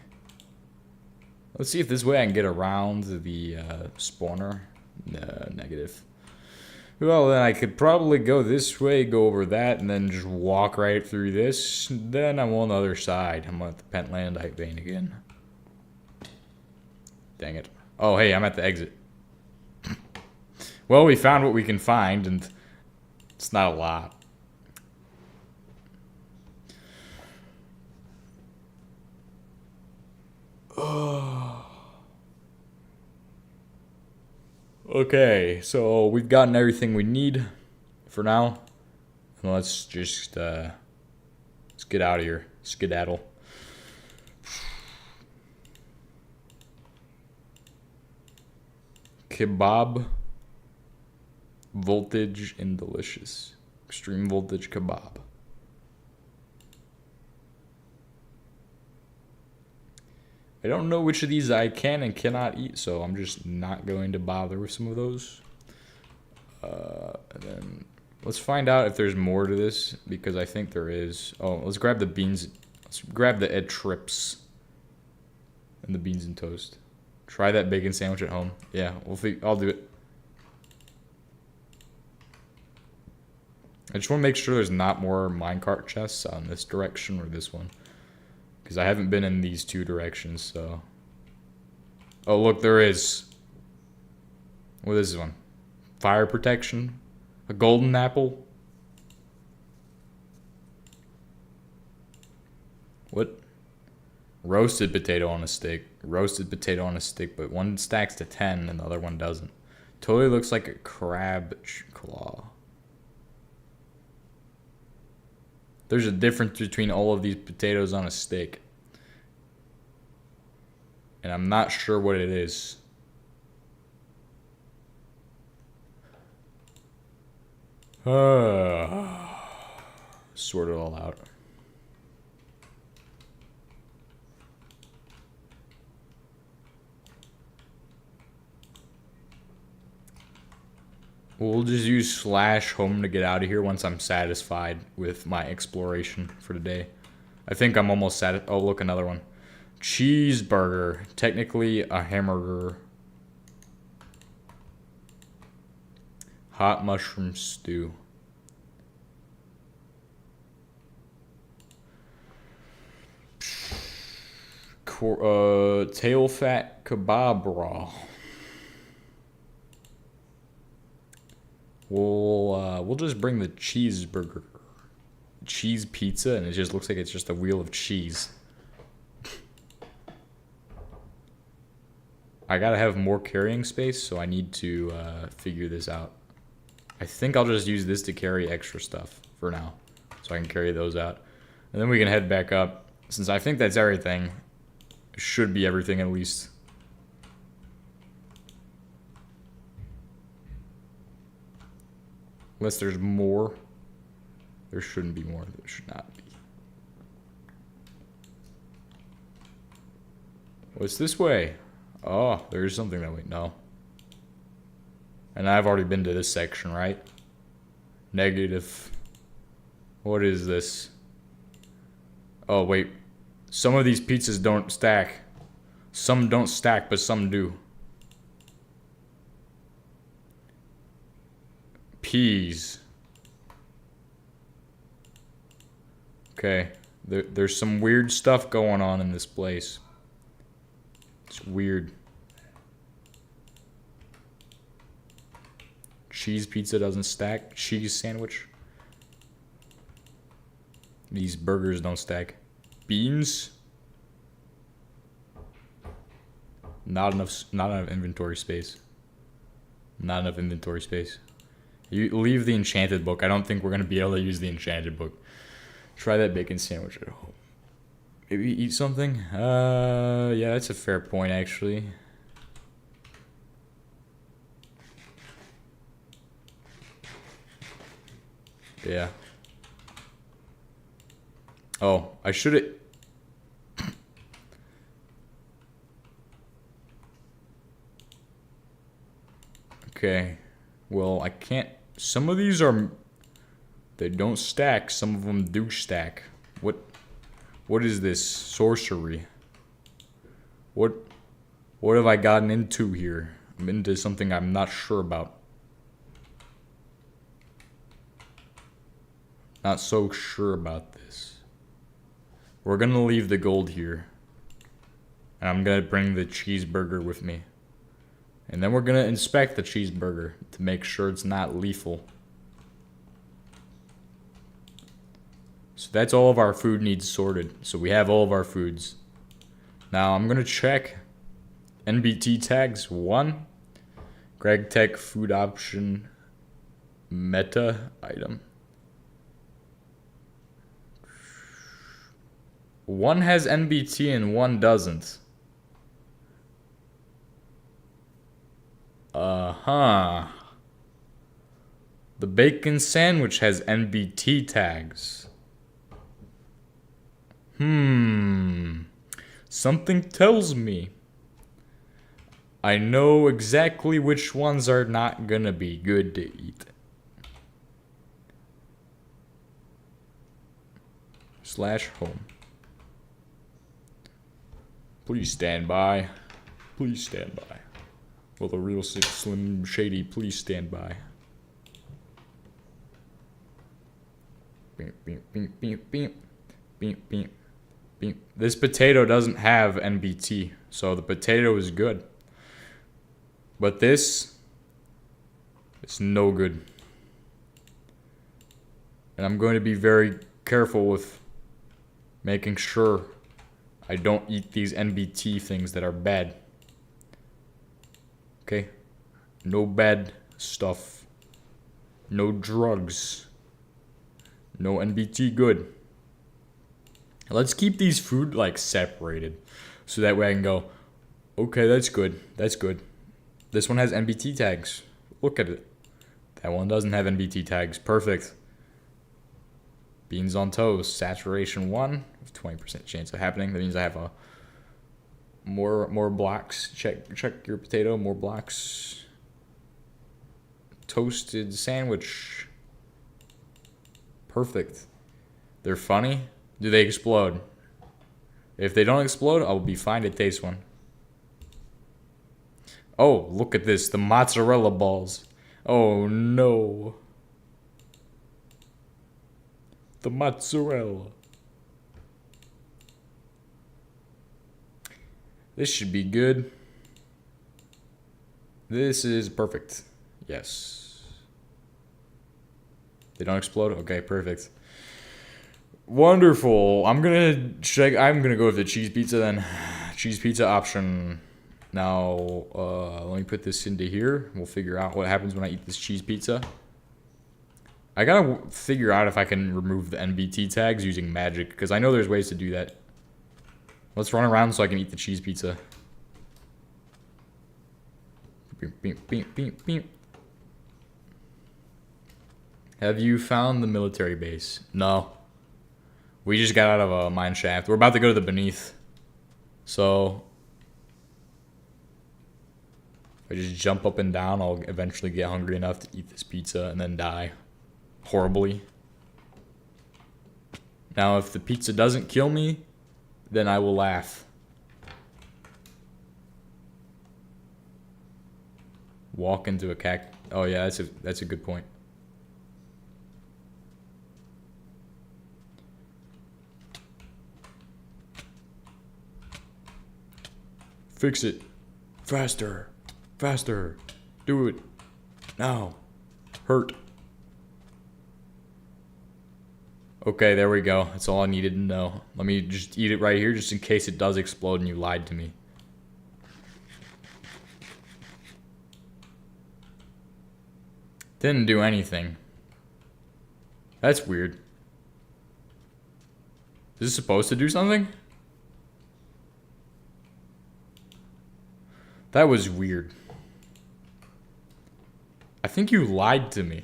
Let's see if this way I can get around the spawner. Negative. Well, then I could probably go this way, go over that, and then just walk right through this. Then I'm on the other side. I'm at the pentlandite vein again. Dang it. Oh, hey, I'm at the exit. Well, we found what we can find, and it's not a lot. Okay, so we've gotten everything we need for now. And let's just let's get out of here. Skedaddle. Kebab. Voltage and delicious. Extreme voltage kebab. I don't know which of these I can and cannot eat, so I'm just not going to bother with some of those. And then let's find out if there's more to this, because I think there is. Oh, let's grab the beans. Let's grab the egg trips and the beans and toast. Try that bacon sandwich at home. Yeah, I'll do it. I just want to make sure there's not more minecart chests on this direction or this one. Because I haven't been in these two directions, so... Oh, look, there is. What is this one? Fire protection? A golden apple? What? Roasted potato on a stick. Roasted potato on a stick, but one stacks to 10 and the other one doesn't. Totally looks like a crab claw. There's a difference between all of these potatoes on a stick. And I'm not sure what it is. Sort it all out. We'll just use /home to get out of here once I'm satisfied with my exploration for today. I think I'm almost satisfied. Oh, look, another one. Cheeseburger. Technically a hamburger. Hot mushroom stew. Tail fat kebab raw. We'll just bring the cheeseburger. Cheese pizza, and it just looks like it's just a wheel of cheese. I gotta have more carrying space, so I need to figure this out. I think I'll just use this to carry extra stuff for now, so I can carry those out. And then we can head back up. Since I think that's everything, it should be everything at least. Unless there's more. There shouldn't be more. There should not be. What's this way? Oh, there's something that way. No. And I've already been to this section, right? Negative. What is this? Oh, wait. Some of these pizzas don't stack. Some don't stack, but some do. Peas. Okay. There's some weird stuff going on in this place. It's weird. Cheese pizza doesn't stack. Cheese sandwich. These burgers don't stack. Beans. Not enough inventory space. Not enough inventory space. You leave the enchanted book. I don't think we're going to be able to use the enchanted book. Try that bacon sandwich at home. Maybe eat something? Yeah, that's a fair point, actually. Yeah. Oh, I should have... Okay. Well, I can't... Some of these are... They don't stack. Some of them do stack. What is this? Sorcery. What have I gotten into here? I'm into something I'm not sure about. Not so sure about this. We're gonna leave the gold here. And I'm gonna bring the cheeseburger with me. And then we're gonna inspect the cheeseburger to make sure it's not lethal. So that's all of our food needs sorted. So we have all of our foods. Now I'm gonna check NBT tags 1. Gregtech food option meta item. 1 has NBT and 1 doesn't. The bacon sandwich has NBT tags. Something tells me I know exactly which ones are not gonna be good to eat. /home. Please stand by. Please stand by. Will the real Slim Shady please stand by? Beep, beep, beep, beep, beep. Beep, beep, beep. This potato doesn't have NBT, so the potato is good. But this is no good. And I'm going to be very careful with making sure I don't eat these NBT things that are bad. Okay? No bad stuff. No drugs. No NBT good. Let's keep these food like separated. So that way I can go, okay, that's good. That's good. This one has NBT tags. Look at it. That one doesn't have NBT tags. Perfect. Beans on toast. Saturation 1. 20% chance of happening. That means I have a more blocks. Check your potato. More blocks. Toasted sandwich. Perfect. They're funny. Do they explode? If they don't explode, I'll be fine to taste one. Oh, look at this. The mozzarella balls. Oh, no. The mozzarella. This should be good. This is perfect. Yes. They don't explode? Okay, perfect. Wonderful. I'm gonna go with the cheese pizza then. Cheese pizza option. Now, let me put this into here. We'll figure out what happens when I eat this cheese pizza. I gotta figure out if I can remove the NBT tags using magic, because I know there's ways to do that. Let's run around so I can eat the cheese pizza. Beep, beep, beep, beep, beep. Have you found the military base? No. We just got out of a mine shaft. We're about to go to the beneath. So if I just jump up and down, I'll eventually get hungry enough to eat this pizza and then die horribly. Now, if the pizza doesn't kill me, then I will laugh. Walk into a cactus. Oh yeah, that's a good point. Fix it. Faster. Faster. Do it. Now. Hurt. Okay, there we go. That's all I needed to know. Let me just eat it right here just in case it does explode and you lied to me. Didn't do anything. That's weird. Is this supposed to do something? That was weird. I think you lied to me.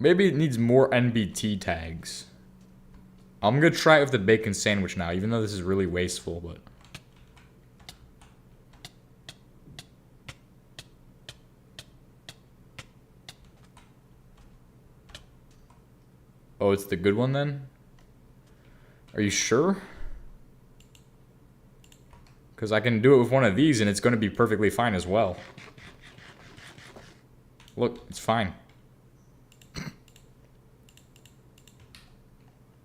Maybe it needs more NBT tags. I'm gonna try it with the bacon sandwich now, even though this is really wasteful, but... Oh, it's the good one then? Are you sure? Because I can do it with one of these and it's going to be perfectly fine as well. Look, it's fine.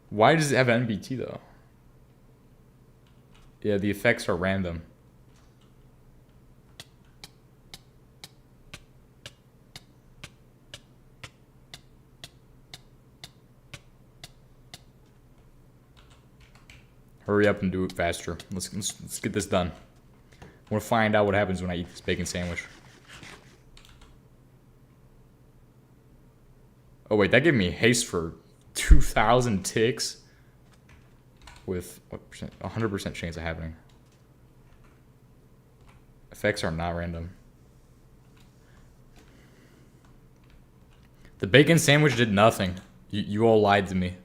Why does it have NBT though? Yeah, the effects are random. Hurry up and do it faster. Let's get this done. I want to find out what happens when I eat this bacon sandwich. Oh wait, that gave me haste for 2,000 ticks. With what percent? 100% chance of happening. Effects are not random. The bacon sandwich did nothing. You all lied to me.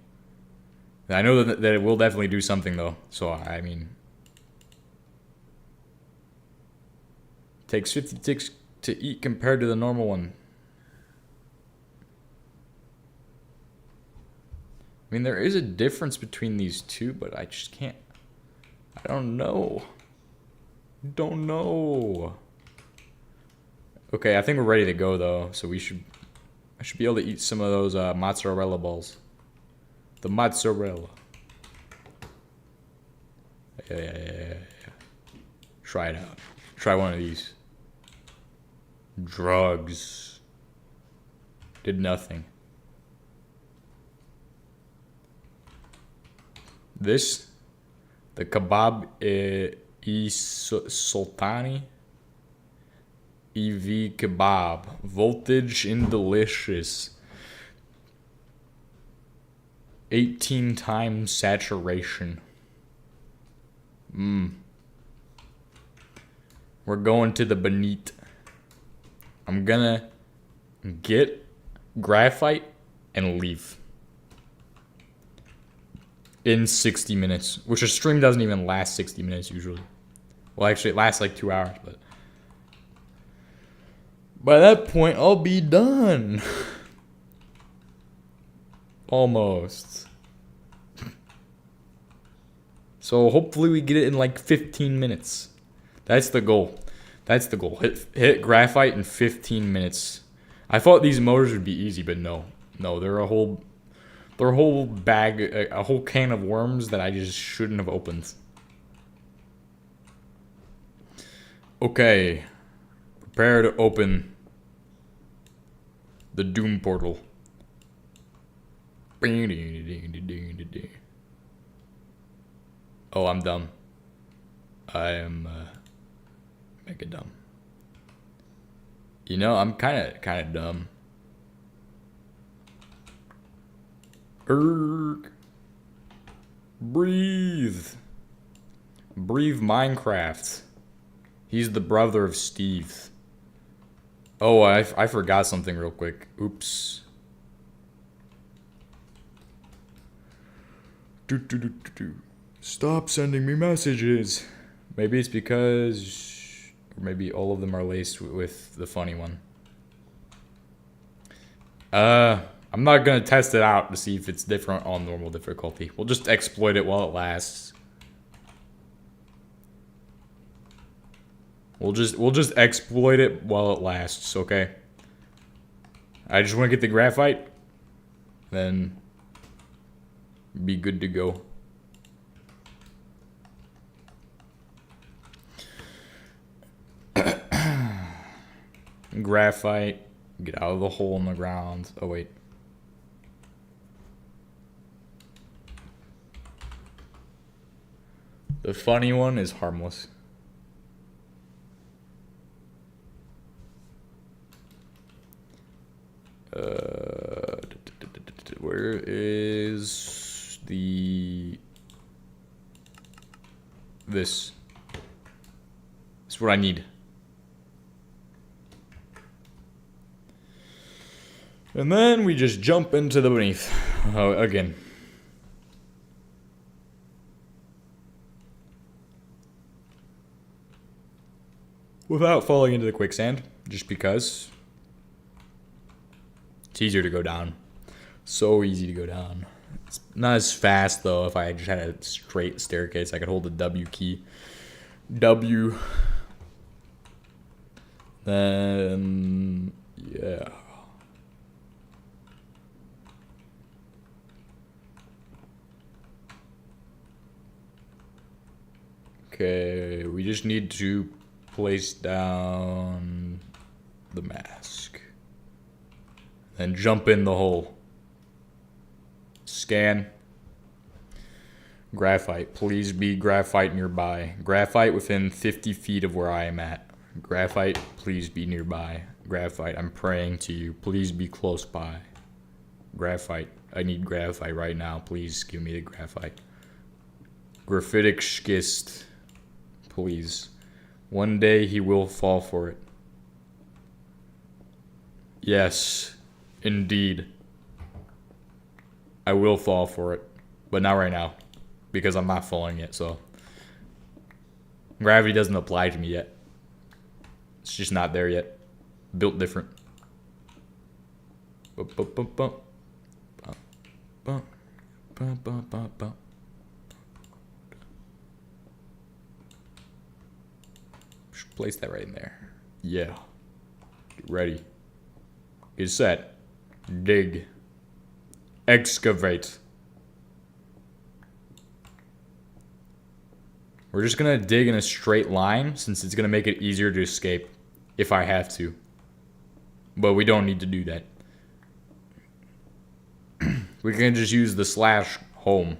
I know that it will definitely do something though. So I mean, takes 50 ticks to eat compared to the normal one. I mean, there is a difference between these two, but I just can't. I don't know. Don't know. Okay, I think we're ready to go though. So I should be able to eat some of those mozzarella balls. The mozzarella. Yeah. Try it out. Try one of these. Drugs. Did nothing. This, the kebab sultani EV kebab, voltage in delicious, 18 times saturation. We're going to the Benit. I'm gonna get graphite and leave in 60 minutes, which a stream doesn't even last 60 minutes usually. Well, actually it lasts like 2 hours, but by that point I'll be done. Almost. So hopefully we get it in like 15 minutes. That's the goal. That's the goal. Hit graphite in 15 minutes. I thought these motors would be easy, but no. No, they're a whole bag, a whole can of worms that I just shouldn't have opened. Okay. Prepare to open the Doom portal. Oh, I'm dumb. I am mega dumb. You know, I'm kind of dumb. Breathe. Breathe Minecraft. He's the brother of Steve. Oh, I forgot something real quick. Oops. Stop sending me messages. Maybe it's because, or maybe all of them are laced with the funny one. I'm not gonna test it out to see if it's different on normal difficulty. We'll just exploit it while it lasts. We'll just exploit it while it lasts, okay? I just want to get the graphite, then be good to go. Graphite, get out of the hole in the ground. Oh wait. The funny one is harmless. Where is this? This is what I need. And then we just jump into the beneath. Oh, again. Without falling into the quicksand, just because it's easier to go down. So easy to go down. It's not as fast though. If I just had a straight staircase, I could hold the W key. W. Then yeah. Okay, we just need to place down the mask. Then jump in the hole. Scan. Graphite. Please be graphite nearby. Graphite within 50 feet of where I am at. Graphite, please be nearby. Graphite, I'm praying to you. Please be close by. Graphite. I need graphite right now. Please give me the graphite. Graphitic schist. Please. One day he will fall for it. Yes, indeed. I will fall for it. But not right now. Because I'm not falling yet, so. Gravity doesn't apply to me yet. It's just not there yet. Built different. Just place that right in there. Yeah. Get ready. Get set. Dig. Excavate. We're just gonna dig in a straight line since it's gonna make it easier to escape if I have to. But we don't need to do that. We can just use the slash home.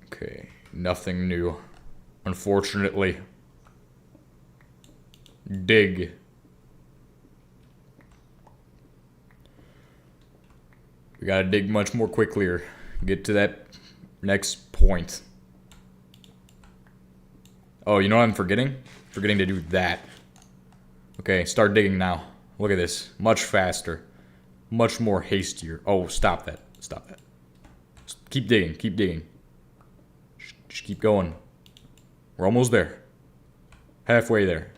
Okay, nothing new. Unfortunately. Dig. We gotta dig much more quickly. Get to that next point. Oh, you know what I'm forgetting? Forgetting to do that. Okay, start digging now. Look at this. Much faster. Much more hastier. Oh, stop that. Stop that. Just keep digging. Keep digging. Just keep going. We're almost there. Halfway there.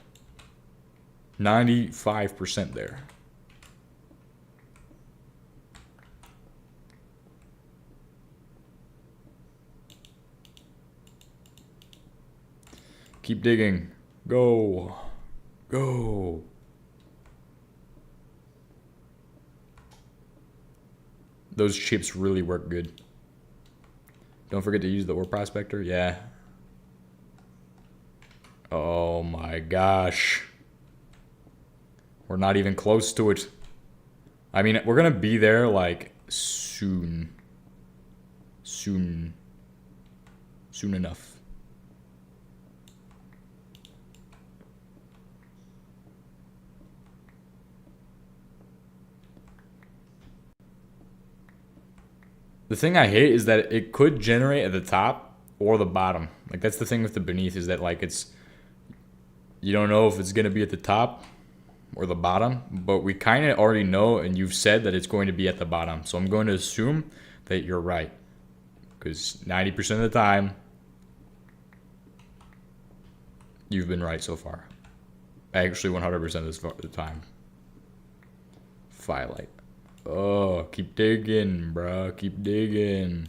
95% there. Keep digging. Go. Go. Those chips really work good. Don't forget to use the ore prospector. Yeah. Oh my gosh. We're not even close to it. I mean, we're gonna be there like soon. Soon enough. The thing I hate is that it could generate at the top or the bottom. Like, that's the thing with the beneath, is that, like, it's... You don't know if it's going to be at the top or the bottom, but we kind of already know, and you've said that it's going to be at the bottom. So I'm going to assume that you're right. Because 90% of the time, you've been right so far. Actually, 100% of the time. Firelight. Oh, keep digging, bro. Keep digging.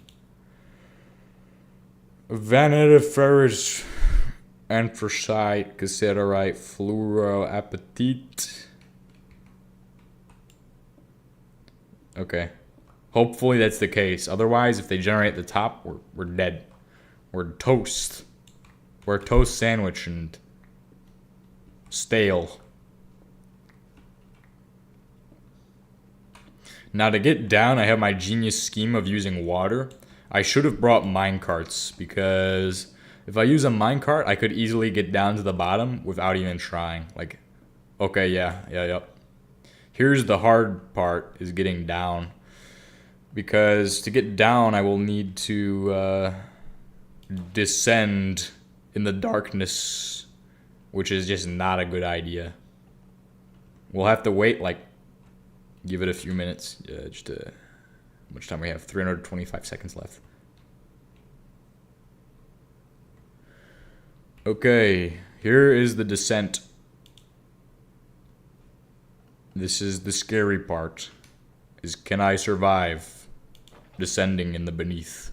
Vanadiferous, anthracite, cassiterite, fluoroapatite. Okay. Hopefully that's the case. Otherwise, if they generate at the top, we're dead. We're toast. We're a toast sandwich and stale. Now to get down, I have my genius scheme of using water. I should have brought minecarts, because if I use a minecart, I could easily get down to the bottom without even trying. Like, okay, yep. Here's the hard part, is getting down. Because to get down, I will need to descend in the darkness, which is just not a good idea. We'll have to wait, like, give it a few minutes. How much time we have? 325 seconds left. Okay, here is the descent. This is the scary part. Is can I survive descending in the beneath?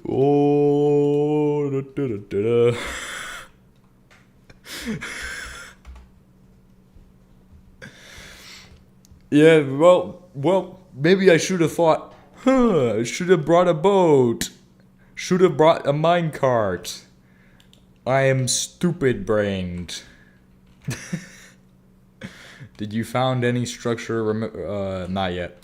Oh, da, da, da, da, da. Yeah, well, maybe I should have thought, I should have brought a boat. Should have brought a minecart. I am stupid-brained. Did you found any structure? Not yet.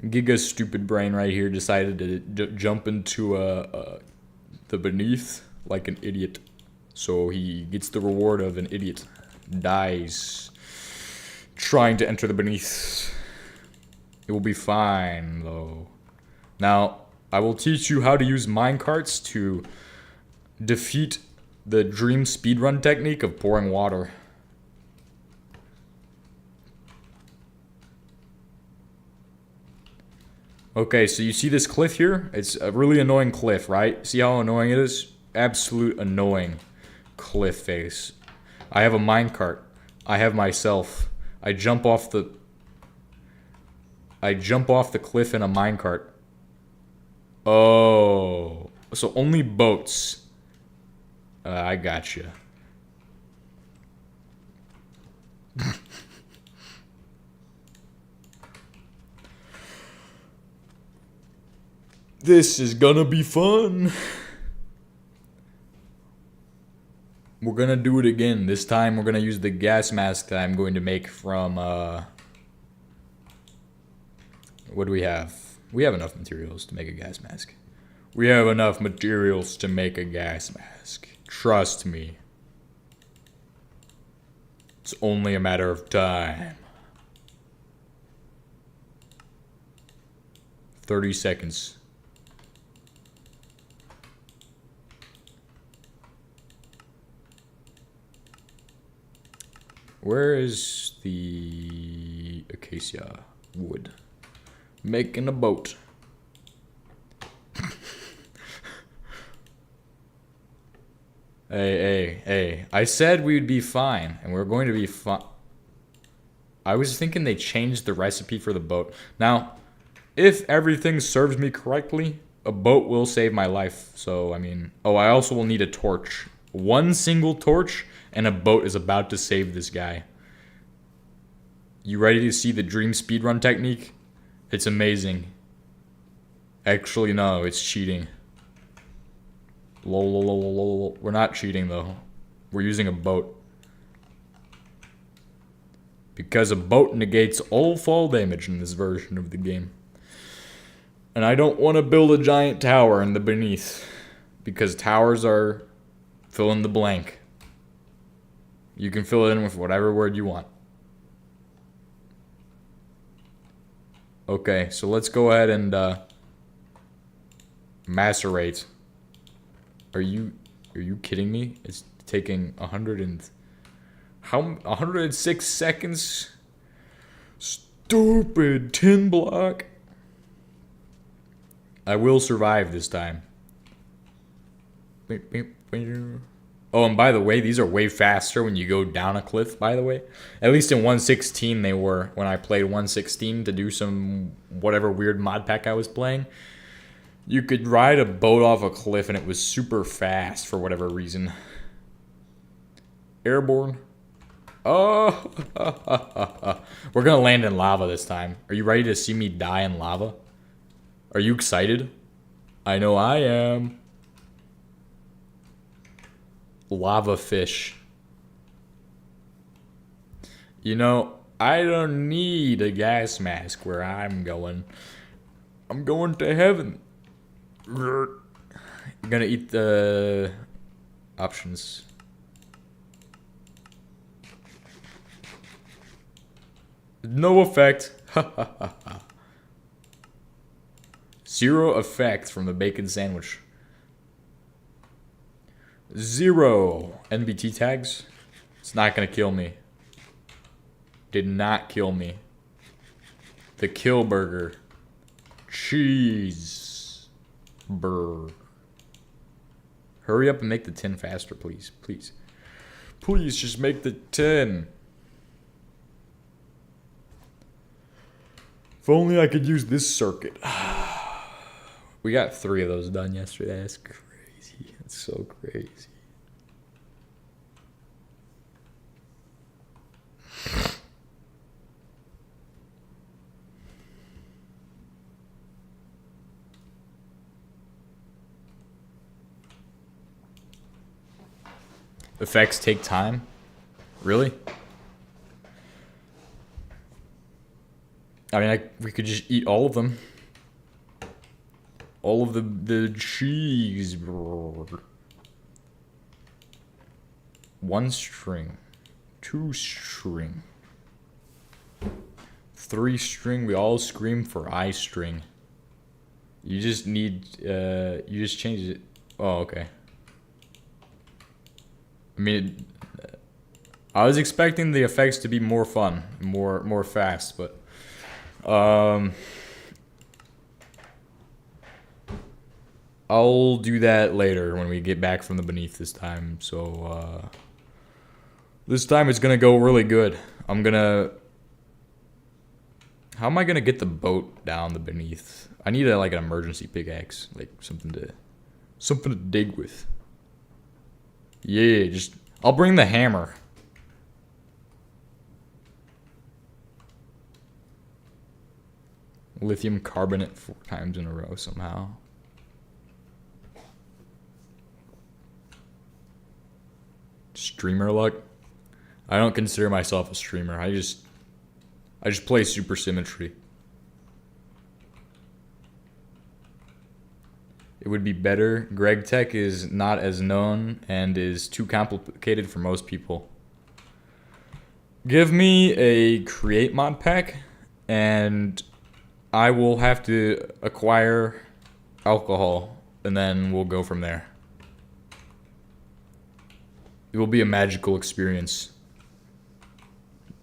Giga's stupid brain right here decided to jump into the beneath like an idiot. So he gets the reward of an idiot. Dies trying to enter the beneath. It will be fine, though. Now, I will teach you how to use minecarts to defeat the dream speedrun technique of pouring water. Okay, so you see this cliff here? It's a really annoying cliff, right? See how annoying it is? Absolute annoying cliff face. I have a minecart. I have myself. I jump off the cliff in a minecart. Oh, so only boats. I gotcha. This is gonna be fun. We're gonna do it again. This time we're gonna use the gas mask that I'm going to make from, what do we have? We have enough materials to make a gas mask. We have enough materials to make a gas mask. Trust me. It's only a matter of time. 30 seconds. Where is the acacia wood? Making a boat. Hey. I said we'd be fine, and we're going to be fine. I was thinking they changed the recipe for the boat. Now, if everything serves me correctly, a boat will save my life. So, I mean... Oh, I also will need a torch. One single torch, and a boat is about to save this guy. You ready to see the dream speedrun technique? It's amazing. Actually, no, it's cheating. Lol. We're not cheating, though. We're using a boat. Because a boat negates all fall damage in this version of the game. And I don't want to build a giant tower in the beneath. Because towers are... fill in the blank. You can fill it in with whatever word you want. Okay, so let's go ahead and macerate. Are you kidding me? It's taking 106 seconds? Stupid tin block. I will survive this time. Oh, and by the way, these are way faster when you go down a cliff, by the way. At least in 1.16 they were, when I played 1.16 to do some whatever weird mod pack I was playing. You could ride a boat off a cliff and it was super fast for whatever reason. Airborne. Oh! We're gonna land in lava this time. Are you ready to see me die in lava? Are you excited? I know I am. Lava fish. You know, I don't need a gas mask where I'm going. I'm going to heaven. You're gonna eat the options. No effect. Zero effect from the bacon sandwich. 0 NBT tags. It's not gonna kill me. Did not kill me. The kill burger. Cheese. Burr. Hurry up and make the tin faster, please. Please. Please just make the tin. If only I could use this circuit. We got 3 of those done yesterday. That's crazy. That's so crazy. Effects take time? Really? I mean, we could just eat all of them. All of the cheese. 1 string. 2 string. 3 string. We all scream for I string. You just need, you just change it. Oh, okay. I mean, I was expecting the effects to be more fun, more fast, but I'll do that later when we get back from the beneath this time. So this time it's gonna go really good. How am I gonna get the boat down the beneath? I need like an emergency pickaxe, like something to dig with. Yeah, I'll bring the hammer. Lithium carbonate 4 times in a row somehow. Streamer luck? I don't consider myself a streamer. I just play Supersymmetry. It would be better. Gregtech is not as known and is too complicated for most people. Give me a create mod pack and I will have to acquire alcohol and then we'll go from there. It will be a magical experience.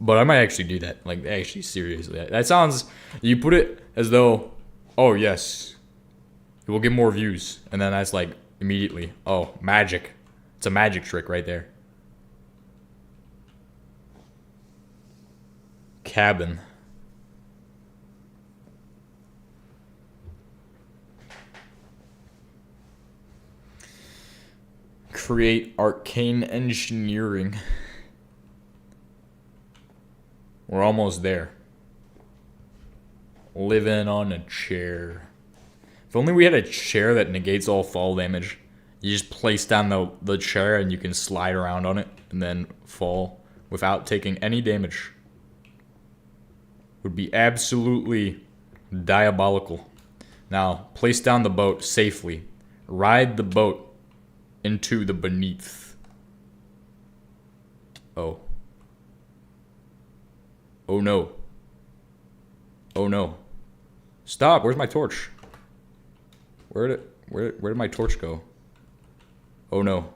But I might actually do that. Like, actually, seriously. That sounds... You put it as though... Oh, yes. It will get more views. And then that's like, immediately. Oh, magic. It's a magic trick right there. Cabin. Create arcane engineering. We're almost there. Living on a chair. If only we had a chair that negates all fall damage. You just place down the chair and you can slide around on it and then fall without taking any damage. Would be absolutely diabolical. Now, place down the boat safely. Ride the boat into the beneath. Oh. Oh no. Oh no. Stop, where's my torch? Where did my torch go? Oh no.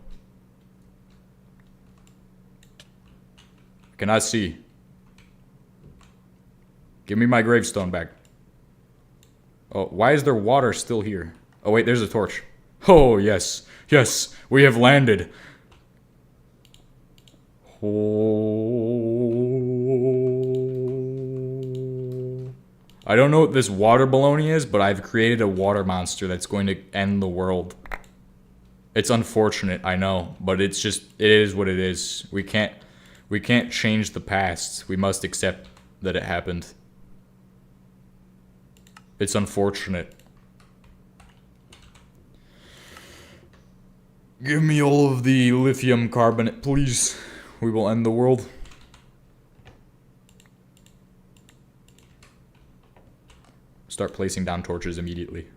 I cannot see. Give me my gravestone back. Oh, why is there water still here? Oh wait, there's a torch. Oh yes. Yes, we have landed. Oh. I don't know what this water baloney is, but I've created a water monster that's going to end the world. It's unfortunate, I know, but it is what it is. We can't change the past. We must accept that it happened. It's unfortunate. Give me all of the lithium carbonate, please. We will end the world. Start placing down torches immediately.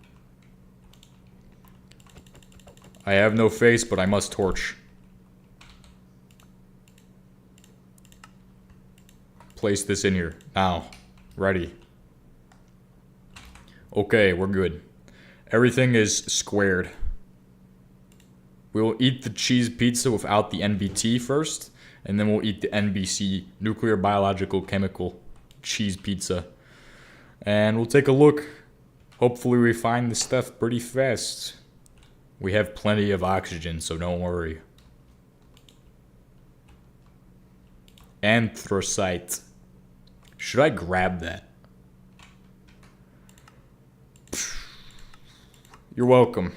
I have no face, but I must torch. Place this in here. Now. Ready. Okay, we're good. Everything is squared. We'll eat the cheese pizza without the NBT first, and then we'll eat the NBC, nuclear, biological, chemical cheese pizza. And we'll take a look. Hopefully we find the stuff pretty fast. We have plenty of oxygen, so don't worry. Anthracite. Should I grab that? You're welcome.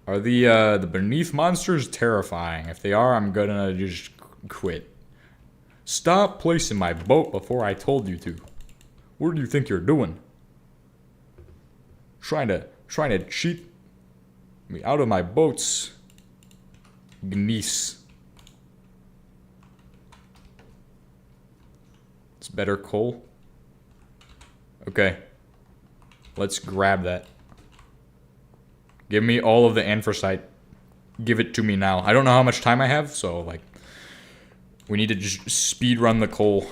Are the beneath monsters terrifying? If they are, I'm gonna just quit. Stop placing my boat before I told you to. What do you think you're doing? Trying to cheat me out of my boats. Gneiss. It's better coal. Okay. Let's grab that. Give me all of the anthracite. Give it to me now. I don't know how much time I have, so like we need to just speed run the coal.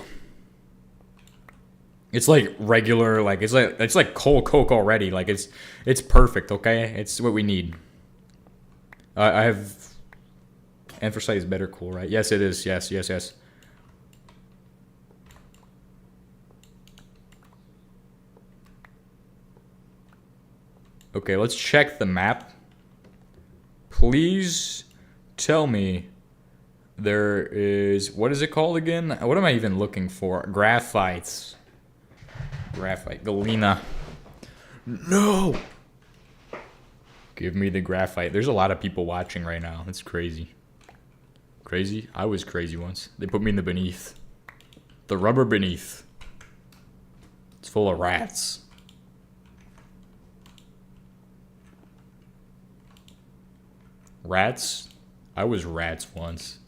It's like regular, like it's like coal coke already. Like it's perfect, okay? It's what we need. I have anthracite is better coal, right? Yes, it is. Yes. Okay, let's check the map. Please tell me there is... What is it called again? What am I even looking for? Graphite. Galena. No! Give me the graphite. There's a lot of people watching right now. That's crazy. Crazy? I was crazy once. They put me in the beneath. The rubber beneath. It's full of rats. Rats? I was rats once.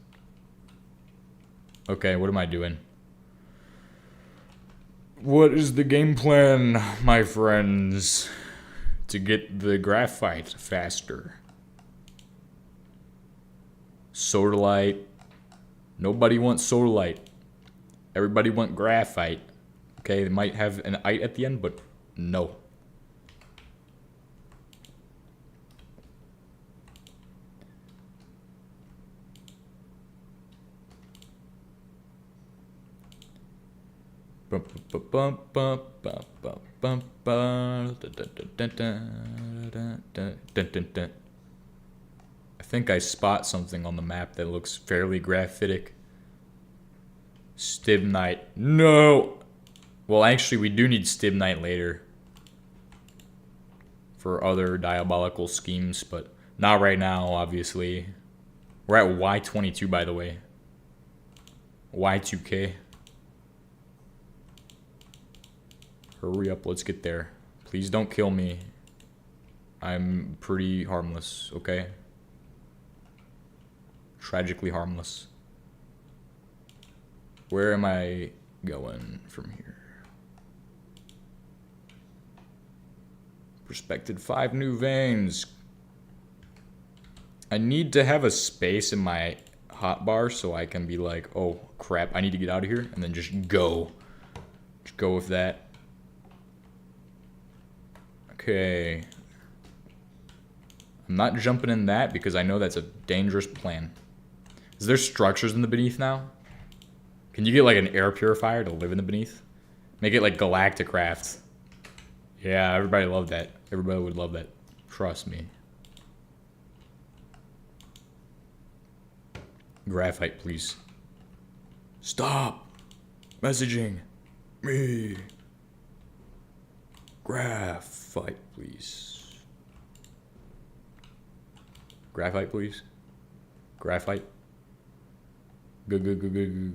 Okay, what am I doing? What is the game plan, my friends, to get the graphite faster? Sodalite. Nobody wants sodalite. Everybody want graphite. Okay, they might have an ite at the end, but no. I think I spot something on the map that looks fairly graphitic. Stibnite. No! Well, actually, we do need Stibnite later. For other diabolical schemes, but not right now, obviously. We're at Y22, by the way. Y2K. Hurry up, let's get there. Please don't kill me. I'm pretty harmless, okay? Tragically harmless. Where am I going from here? Prospected 5 new veins. I need to have a space in my hotbar so I can be like, oh crap, I need to get out of here, and then just go. Just go with that. Okay. I'm not jumping in that because I know that's a dangerous plan. Is there structures in the beneath now? Can you get like an air purifier to live in the beneath? Make it like Galacticraft. Yeah, everybody loved that. Everybody would love that. Trust me. Graphite, please. Stop messaging me. Graphite, please. Graphite, please. Graphite.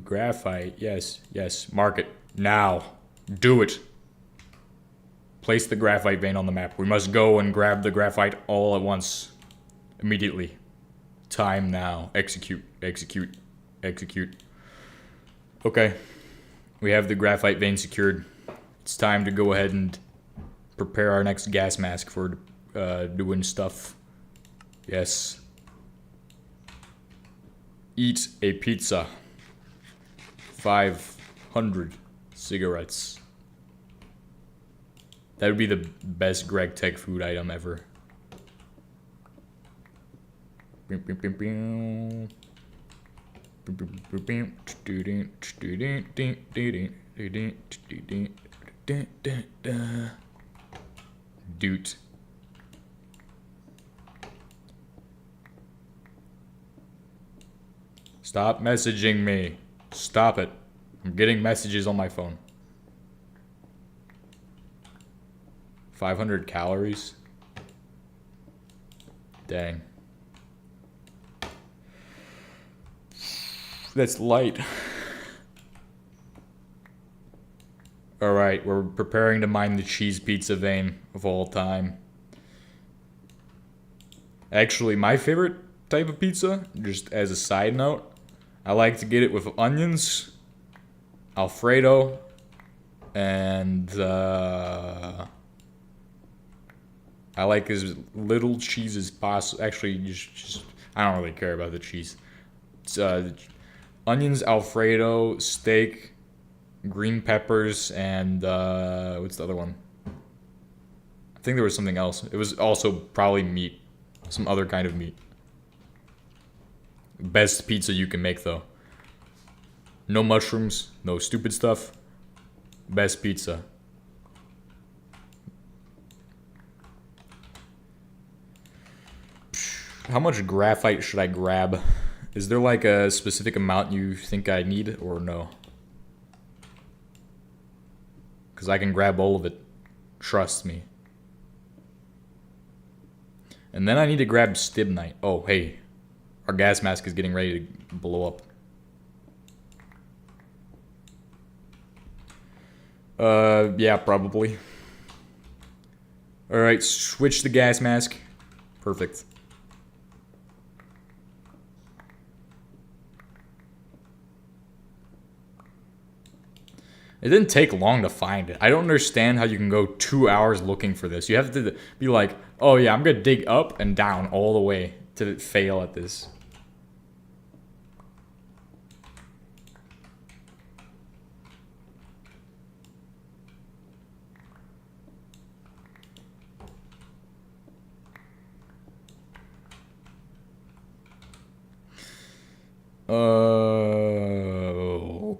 Graphite. Yes. Mark it. Now. Do it. Place the graphite vein on the map. We must go and grab the graphite all at once. Immediately. Time now. Execute. Okay. We have the graphite vein secured. It's time to go ahead and prepare our next gas mask for doing stuff. Yes. Eat a pizza. 500 cigarettes. That would be the best Gregtech food item ever. Doot. Stop messaging me. Stop it. I'm getting messages on my phone. 500 calories? Dang. That's light. Alright, we're preparing to mine the cheese pizza vein of all time. Actually, my favorite type of pizza, just as a side note, I like to get it with onions, Alfredo, and I like as little cheese as possible. Actually, just I don't really care about the cheese. It's onions, Alfredo, steak, green peppers, and what's the other one? I think there was something else. It was also probably meat, some other kind of meat. Best pizza you can make though. No mushrooms, no stupid stuff. Best pizza. How much graphite should I grab? Is there like a specific amount you think I need or no? Because I can grab all of it. Trust me. And then I need to grab stibnite. Oh, hey. Our gas mask is getting ready to blow up. Yeah, probably. Alright, switch the gas mask. Perfect. It didn't take long to find it. I don't understand how you can go 2 hours looking for this. You have to be like, oh yeah, I'm gonna dig up and down all the way to fail at this.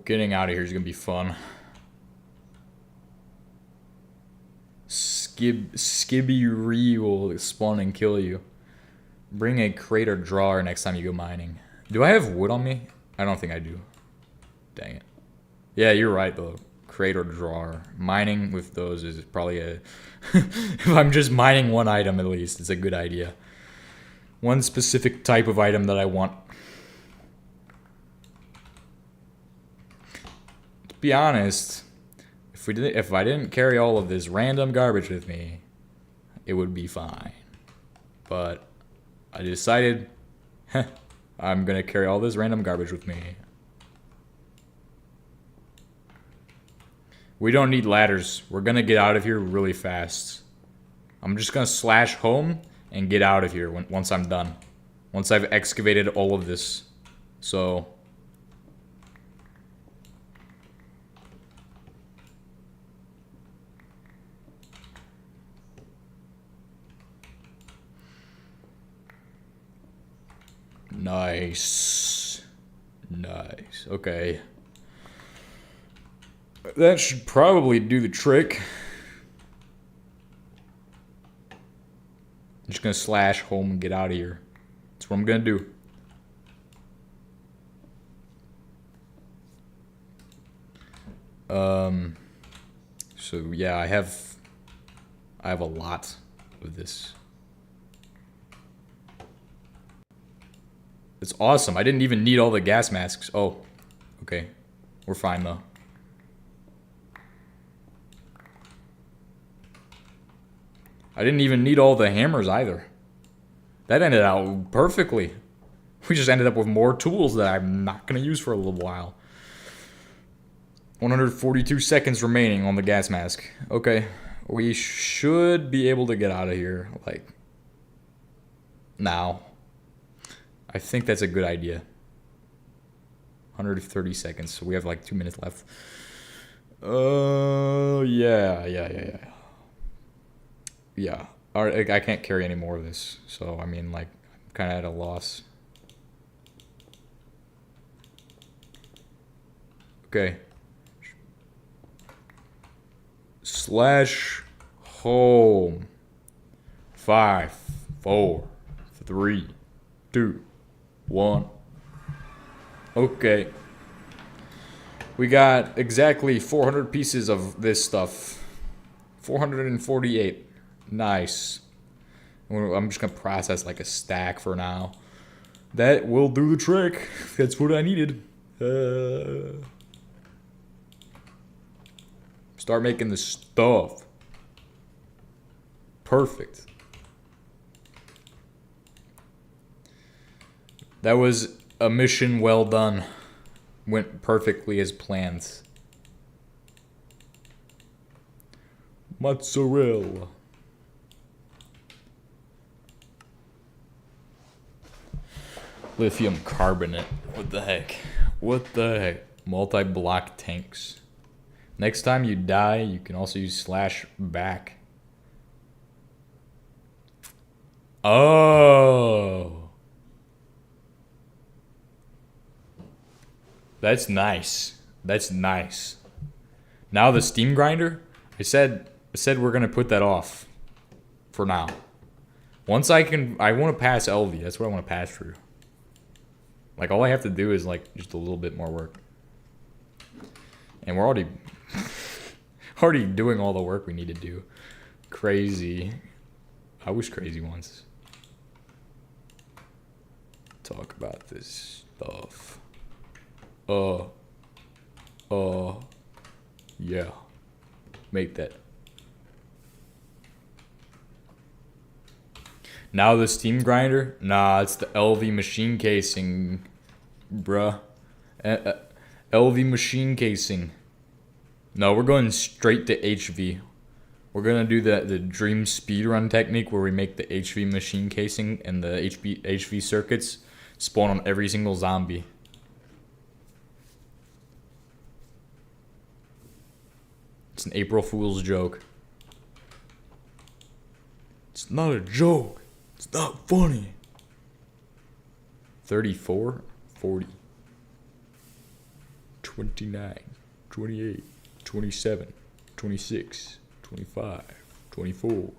Getting out of here is gonna be fun. Skibby Ree will spawn and kill you. Bring a crate or drawer next time you go mining. Do I have wood on me? I don't think I do. Dang it. Yeah, you're right though. Crate or drawer. Mining with those is probably a... if I'm just mining one item at least, it's a good idea. One specific type of item that I want. To be honest, if I didn't carry all of this random garbage with me, it would be fine. But I decided, I'm gonna carry all this random garbage with me. We don't need ladders. We're gonna get out of here really fast. I'm just gonna slash home and get out of here once I'm done. Once I've excavated all of this. So... Nice. Nice. Okay. That should probably do the trick. I'm just gonna slash home and get out of here. That's what I'm gonna do. So yeah, I have a lot of this. It's awesome. I didn't even need all the gas masks. Oh, okay. We're fine though. I didn't even need all the hammers either. That ended out perfectly. We just ended up with more tools that I'm not going to use for a little while. 142 seconds remaining on the gas mask. Okay. We should be able to get out of here, like, now. I think that's a good idea. 130 seconds, so we have like 2 minutes left. Yeah. Yeah. I can't carry any more of this. So, I mean, like, I'm kind of at a loss. Okay. Slash home. 5, 4, 3, 2, 1. Okay. We got exactly 400 pieces of this stuff. 448. Nice. I'm just going to process like a stack for now. That will do the trick. That's what I needed. Start making the stuff. Perfect. That was a mission well done. Went perfectly as planned. Mozzarella. Lithium carbonate. What the heck? What the heck? Multi-block tanks. Next time you die, you can also use slash back. Oh. That's nice. That's nice. Now the steam grinder, I said we're gonna put that off for now. Once I want to pass LV. That's what I want to pass through. Like all I have to do is like just a little bit more work, and we're already doing all the work we need to do. Crazy. I was crazy once. Talk about this stuff. Yeah. Make that. Now the steam grinder? Nah, it's the LV machine casing, bruh. LV machine casing. No, we're going straight to HV. We're gonna do the dream speedrun technique where we make the HV machine casing and the HV circuits spawn on every single zombie. It's an April Fool's joke. It's not a joke. It's not funny. 34, 40, 29, 28, 27, 26, 25, 24.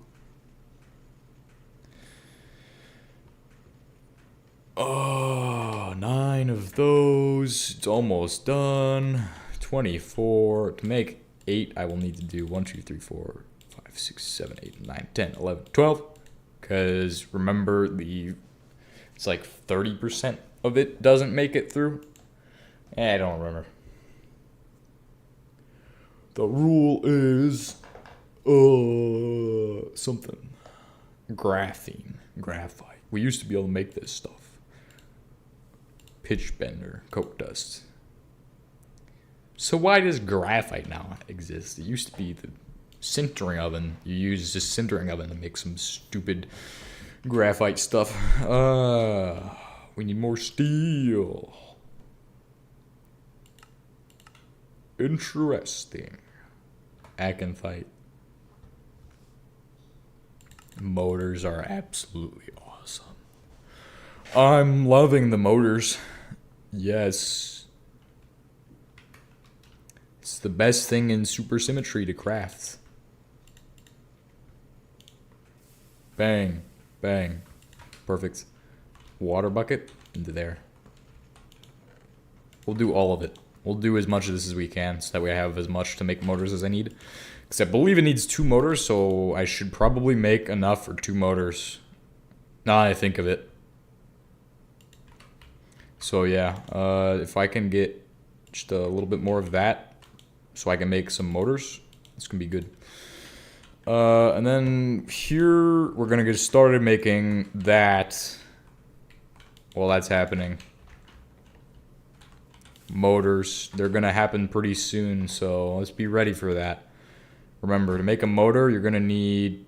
Oh, 9 of those. It's almost done. 24. To make 8, I will need to do 1, 2, 3, 4, 5, 6, 7, 8, 9, 10, 11, 12. Because remember, it's like 30% of it doesn't make it through. I don't remember. The rule is something. Graphite. We used to be able to make this stuff. Pitch bender, coke dust. So why does graphite now exist? It used to be the sintering oven. You use a sintering oven to make some stupid graphite stuff. We need more steel. Interesting. Acanthite. Motors are absolutely awesome. I'm loving the motors. Yes. It's the best thing in Supersymmetry to craft. Bang. Bang. Perfect. Water bucket into there. We'll do all of it. We'll do as much of this as we can so that we have as much to make motors as I need. Because I believe it needs 2 motors, so I should probably make enough for 2 motors. Now I think of it. So yeah, if I can get just a little bit more of that so I can make some motors, it's going to be good. And then here, we're going to get started making that while that's happening. Motors, they're going to happen pretty soon, so let's be ready for that. Remember, to make a motor, you're going to need...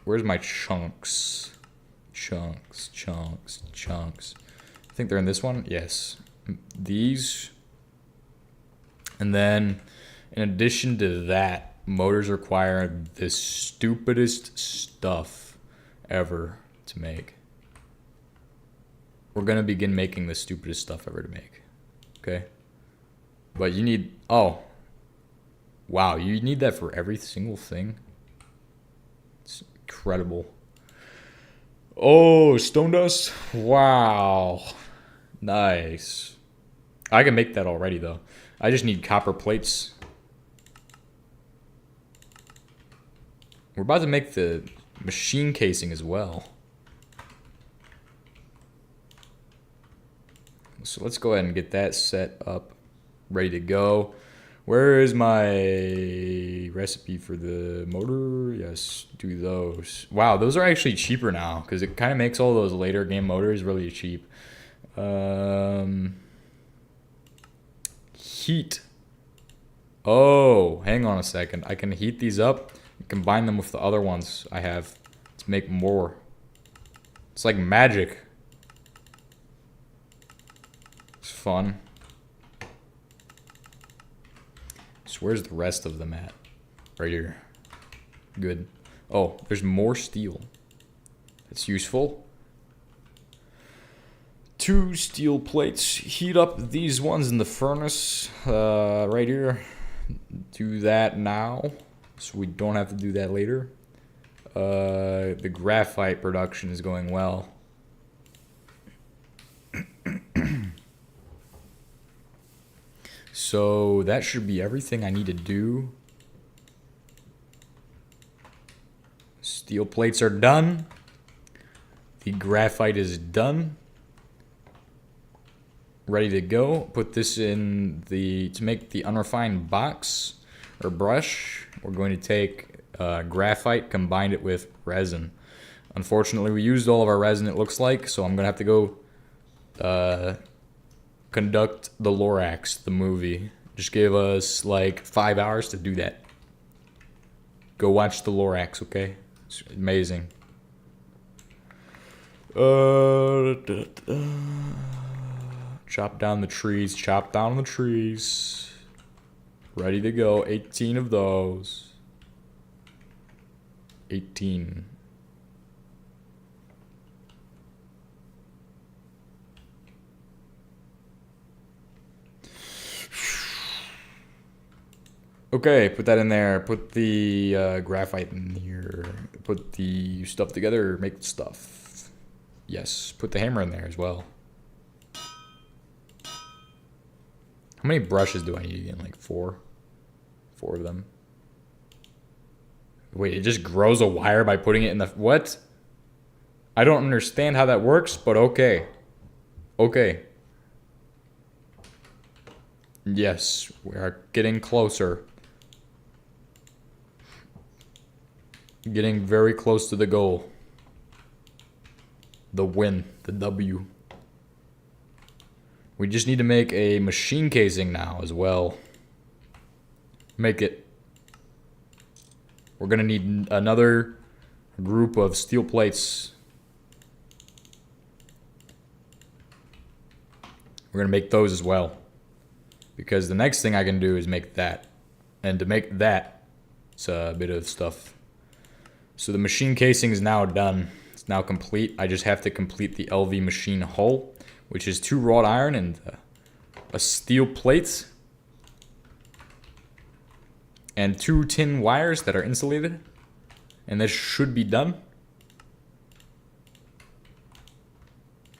Where's my chunks? Chunks. I think they're in this one. Yes. These. And then, in addition to that, Motors require the stupidest stuff ever to make. We're gonna begin making the stupidest stuff ever to make. Okay? But you need... Oh. Wow, you need that for every single thing? It's incredible. Oh, stone dust? Wow. Nice. I can make that already, though. I just need copper plates. We're about to make the machine casing as well. So let's go ahead and get that set up, ready to go. Where is my recipe for the motor? Yes, do those. Wow, those are actually cheaper now because it kind of makes all those later game motors really cheap. Heat. Oh, hang on a second. I can heat these up and combine them with the other ones I have to make more. It's like magic. It's fun. So where's the rest of them at? Right here. Good. Oh, there's more steel. That's useful. 2 steel plates. Heat up these ones in the furnace. Right here. Do that now. So we don't have to do that later. The graphite production is going well. So that should be everything I need to do. Steel plates are done. The graphite is done. Ready to go. Put this in the, to make the unrefined box or brush, we're going to take graphite, combine it with resin. Unfortunately, we used all of our resin, it looks like, so I'm going to have to go conduct the Lorax, the movie. Just give us like 5 hours to do that. Go watch the Lorax, okay? It's amazing. Chop down the trees, chop down the trees. Ready to go, 18 of those. 18. Okay, put that in there. Put the graphite in here. Put the stuff together. Make the stuff. Yes, put the hammer in there as well. How many brushes do I need again? Like 4? 4 of them. Wait, it just grows a wire by putting it in the... What? I don't understand how that works, but okay. Okay. Yes, we are getting closer. Getting very close to the goal. The win. The W. We just need to make a machine casing now as well. Make it. We're going to need another group of steel plates. We're going to make those as well. Because the next thing I can do is make that. And to make that, it's a bit of stuff. So the machine casing is now done. It's now complete. I just have to complete the LV machine hull, which is 2 wrought iron and a steel plate. And 2 tin wires that are insulated. And this should be done.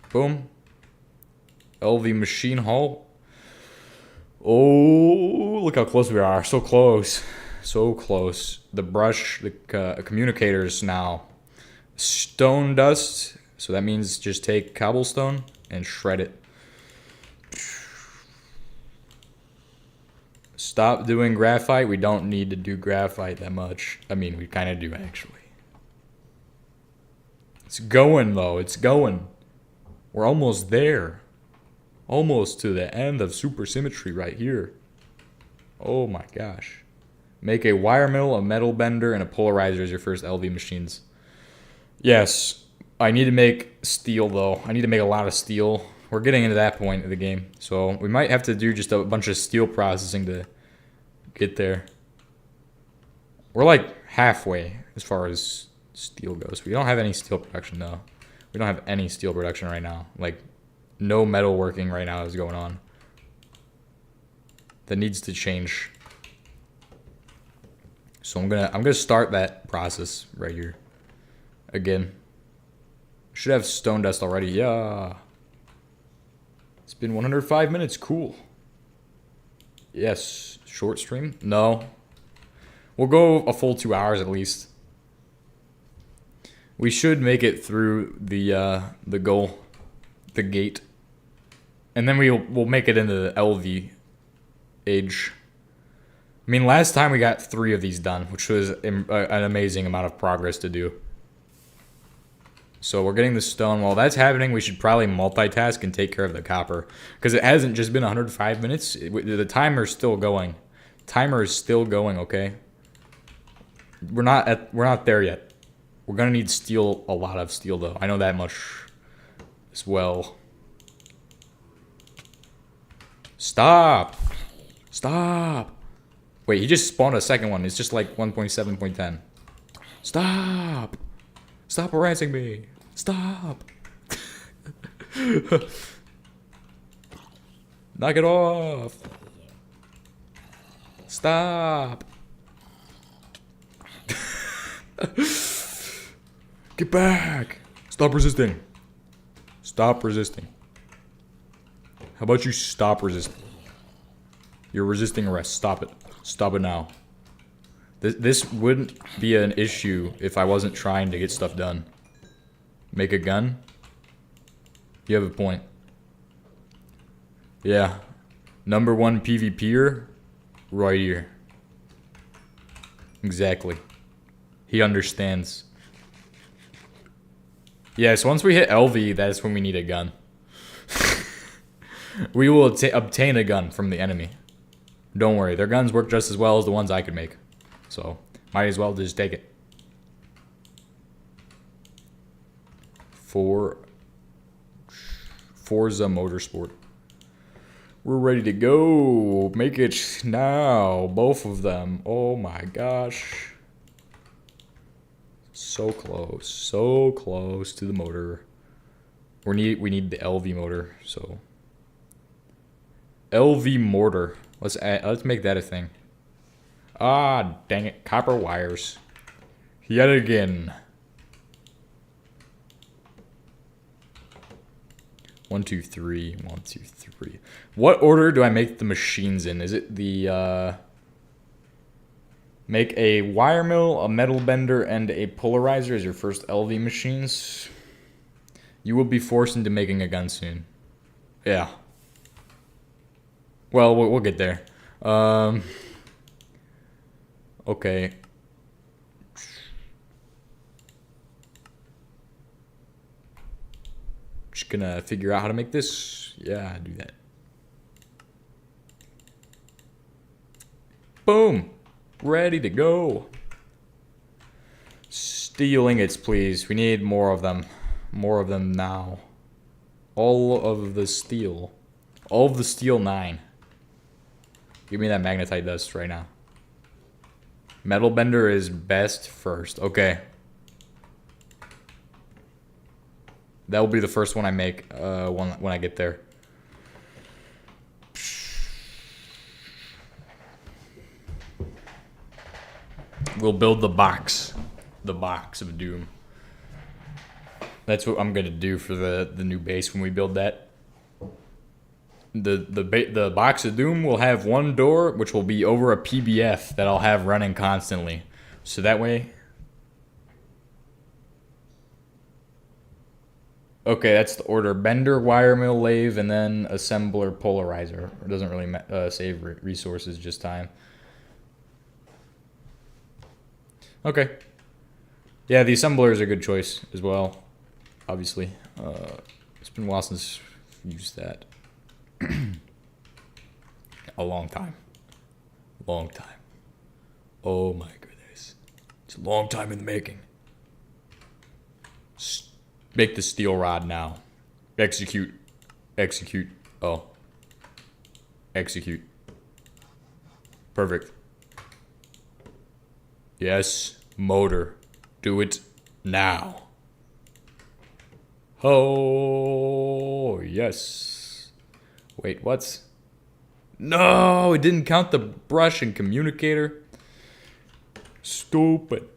Boom. LV machine hull. Oh, look how close we are. So close. So close. The brush, the communicators now. Stone dust. So that means just take cobblestone and shred it. Stop doing graphite. We don't need to do graphite that much. I mean, we kind of do actually. It's going though. It's going. We're almost there. Almost to the end of Supersymmetry right here. Oh my gosh. Make a wire mill, a metal bender, and a polarizer as your first LV machines. Yes, I need to make steel though. I need to make a lot of steel. We're getting into that point of the game. So we might have to do just a bunch of steel processing to get there. We're like halfway as far as steel goes. We don't have any steel production though. We don't have any steel production right now. Like, no metal working right now is going on. That needs to change. So I'm gonna start that process right here. Again. Should have stone dust already. Yeah. It's been 105 minutes. Cool. Yes. Short stream? No. We'll go a full 2 hours at least. We should make it through the goal, the gate, and then we'll make it into the LV age. I mean, last time we got 3 of these done, which was an amazing amount of progress to do. So we're getting the stone. While that's happening, we should probably multitask and take care of the copper, because it hasn't just been 105 minutes. The timer's still going. Timer is still going. Okay. We're not there yet. We're gonna need steel, a lot of steel though. I know that much as well. Stop! Stop! Wait, he just spawned a second one. It's just like 1.7.10. Stop! Stop harassing me! Stop! Knock it off! Stop! Get back! Stop resisting. Stop resisting. How about you stop resisting? You're resisting arrest. Stop it. Stop it now. This wouldn't be an issue if I wasn't trying to get stuff done. Make a gun? You have a point. Yeah. Number 1 PvPer? Right here. Exactly. He understands. Yeah, so once we hit LV, that's when we need a gun. We will obtain a gun from the enemy. Don't worry, their guns work just as well as the ones I could make. So, might as well just take it. Forza Motorsport. We're ready to go. Make it now. Both of them. Oh my gosh. So close to the motor. We need the LV motor, so LV mortar. Let's make that a thing. Ah, dang it, copper wires. Yet again. 1, 2, 3. 1, 2, 3. What order do I make the machines in? Is it the make a wire mill, a metal bender, and a polarizer as your first LV machines? You will be forced into making a gun soon. Yeah. Well, we'll get there. Okay. Just gonna figure out how to make this. Yeah, do that. Boom. Ready to go. Steel ingots, please. We need more of them. More of them now. All of the steel. All of the steel 9. Give me that magnetite dust right now. Metal bender is best first. Okay. That will be the first one I make when I get there. We'll build the box. The box of doom. That's what I'm gonna do for the new base when we build that. The box of doom will have one door, which will be over a PBF that I'll have running constantly. So that way. Okay, that's the order: bender, wire mill, lathe, and then assembler, polarizer. It doesn't really save resources, just time. Okay. Yeah, the assembler is a good choice as well. Obviously, it's been a while since I've used that. A long time. Long time. Oh my goodness. It's a long time in the making. Make the steel rod now. Execute. Execute. Oh. Execute. Perfect. Yes, motor. Do it now. Oh, yes. Wait, what? No, it didn't count the brush and communicator. Stupid.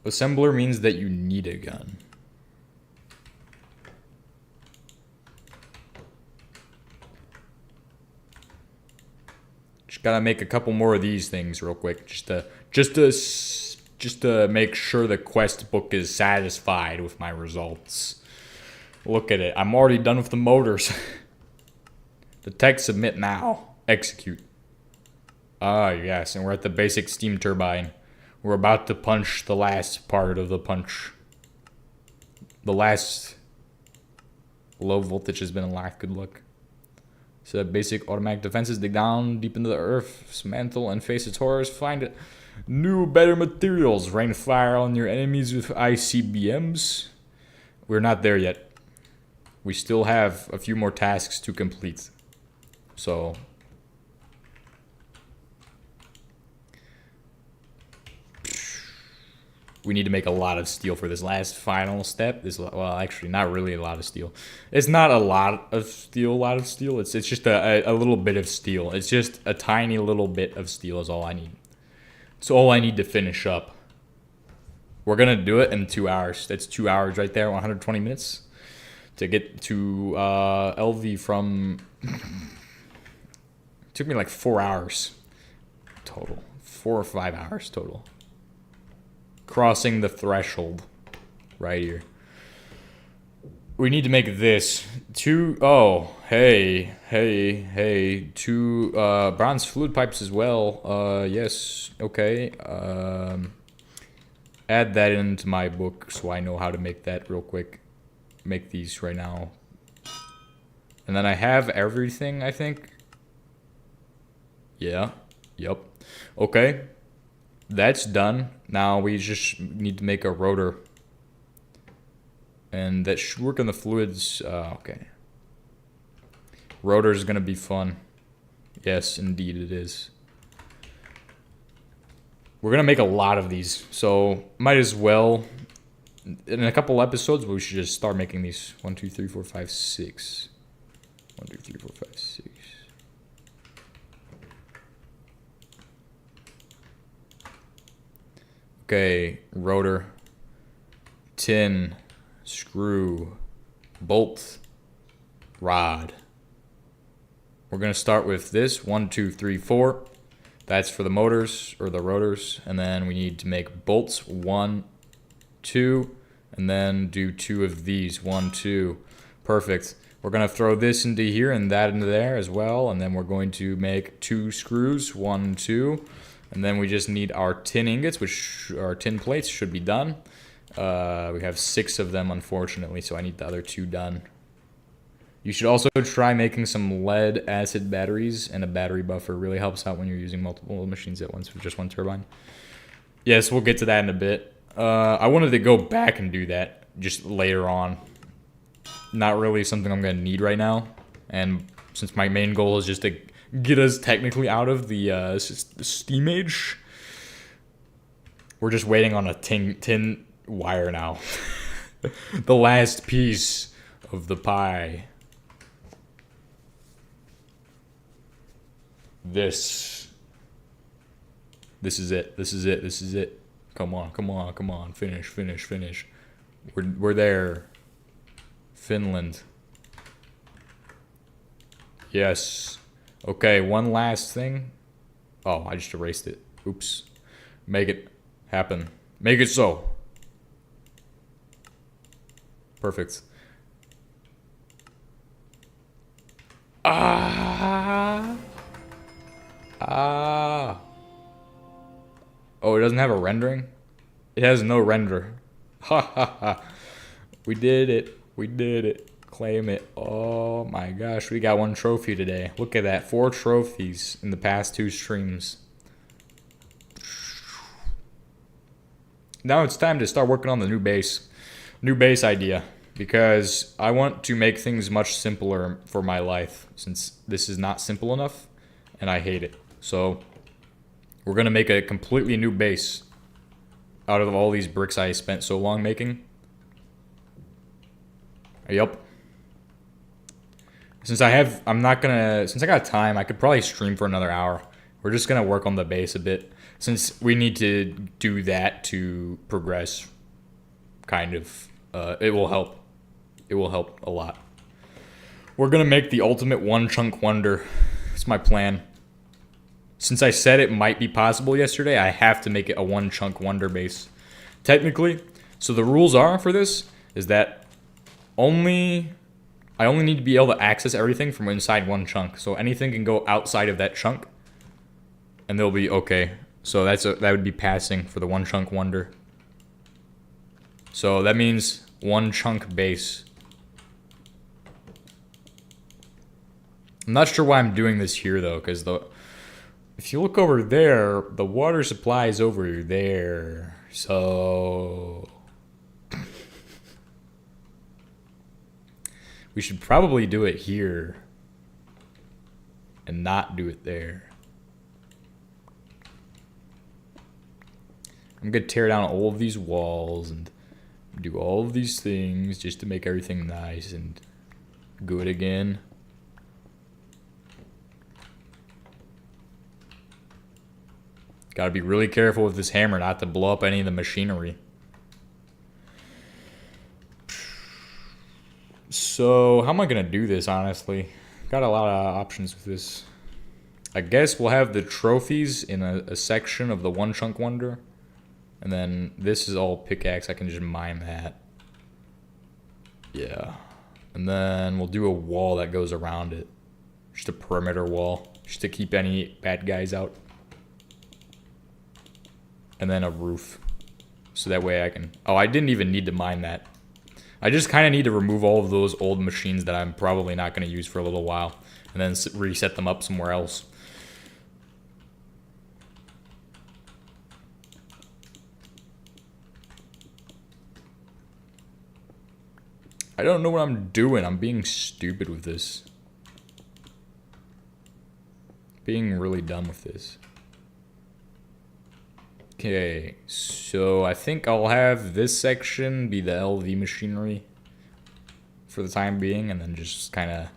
Assembler means that you need a gun. Just gotta make a couple more of these things real quick, just to make sure the quest book is satisfied with my results. Look at it. I'm already done with the motors. Detect, submit now. Execute. Ah, yes, and we're at the basic steam turbine. We're about to punch the last part of the punch. The last low voltage has been unlocked. Good luck. So basic automatic defenses. Dig down deep into the earth, dismantle and face its horrors. Find new, better materials. Rain fire on your enemies with ICBMs. We're not there yet. We still have a few more tasks to complete. So we need to make a lot of steel for this last final step. Well, actually, not really a lot of steel. It's not a lot of steel. It's just a little bit of steel. It's just a tiny little bit of steel is all I need. It's all I need to finish up. We're gonna do it in 2 hours. That's 2 hours right there, 120 minutes to get to LV from. It took me like 4 hours total, 4 or 5 hours total. Crossing the threshold right here. We need to make this two bronze fluid pipes as well. Yes, okay. Add that into my book so I know how to make that real quick. Make these right now. And then I have everything, I think. Yeah, yep. Okay. That's done. Now we just need to make a rotor. And that should work on the fluids. Okay. Rotor is going to be fun. Yes, indeed it is. We're going to make a lot of these. So might as well. In a couple episodes, we should just start making these. 1, 2, 3, 4, 5, 6. 1, 2, 3, 4, 5, 6. Okay, rotor, tin, screw, bolt, rod. We're going to start with this, 1, 2, 3, 4. That's for the motors, or the rotors. And then we need to make bolts, 1, 2, and then do 2 of these, 1, 2. Perfect. We're going to throw this into here and that into there as well. And then we're going to make 2 screws, 1, 2. And then we just need our tin ingots, which our tin plates should be done. We have 6 of them, unfortunately, so I need the other 2 done. You should also try making some lead acid batteries and a battery buffer. Really helps out when you're using multiple machines at once with just one turbine. Yes, we'll get to that in a bit. I wanted to go back and do that just later on. Not really something I'm going to need right now. And since my main goal is just to get us technically out of the steam age, we're just waiting on a tin wire now. The last piece of the pie. This is it. Come on. Finish. We're there. Finland. Yes. Okay, one last thing. Oh, I just erased it. Oops. Make it happen. Make it so. Perfect. Oh, it doesn't have a rendering? It has no render. Ha ha ha. We did it. Claim it. Oh my gosh, we got 1 trophy today. Look at that. 4 trophies in the past 2 streams. Now it's time to start working on the new base. New base idea. Because I want to make things much simpler for my life. Since this is not simple enough. and I hate it. So we're gonna make a completely new base out of all these bricks I spent so long making. Yup. Since I got time, I could probably stream for another hour. We're just gonna work on the base a bit, since we need to do that to progress, kind of. It will help. It will help a lot. We're gonna make the ultimate one chunk wonder. It's my plan. Since I said it might be possible yesterday, I have to make it a one chunk wonder base. Technically, so the rules are for this is that I only need to be able to access everything from inside one chunk. So anything can go outside of that chunk, and they'll be okay. So that would be passing for the one chunk wonder. So that means one chunk base. I'm not sure why I'm doing this here though, because if you look over there, the water supply is over there. So we should probably do it here and not do it there. I'm gonna tear down all of these walls and do all of these things just to make everything nice and good again. Gotta be really careful with this hammer not to blow up any of the machinery. So, how am I gonna do this, honestly? Got a lot of options with this. I guess we'll have the trophies in a section of the one chunk wonder. And then this is all pickaxe. I can just mine that. Yeah. And then we'll do a wall that goes around it. Just a perimeter wall. Just to keep any bad guys out. And then a roof. So that way I can... Oh, I didn't even need to mine that. I just kind of need to remove all of those old machines that I'm probably not going to use for a little while. And then reset them up somewhere else. I don't know what I'm doing. I'm being stupid with this. Being really dumb with this. Okay, so I think I'll have this section be the LV machinery for the time being, and then just kind of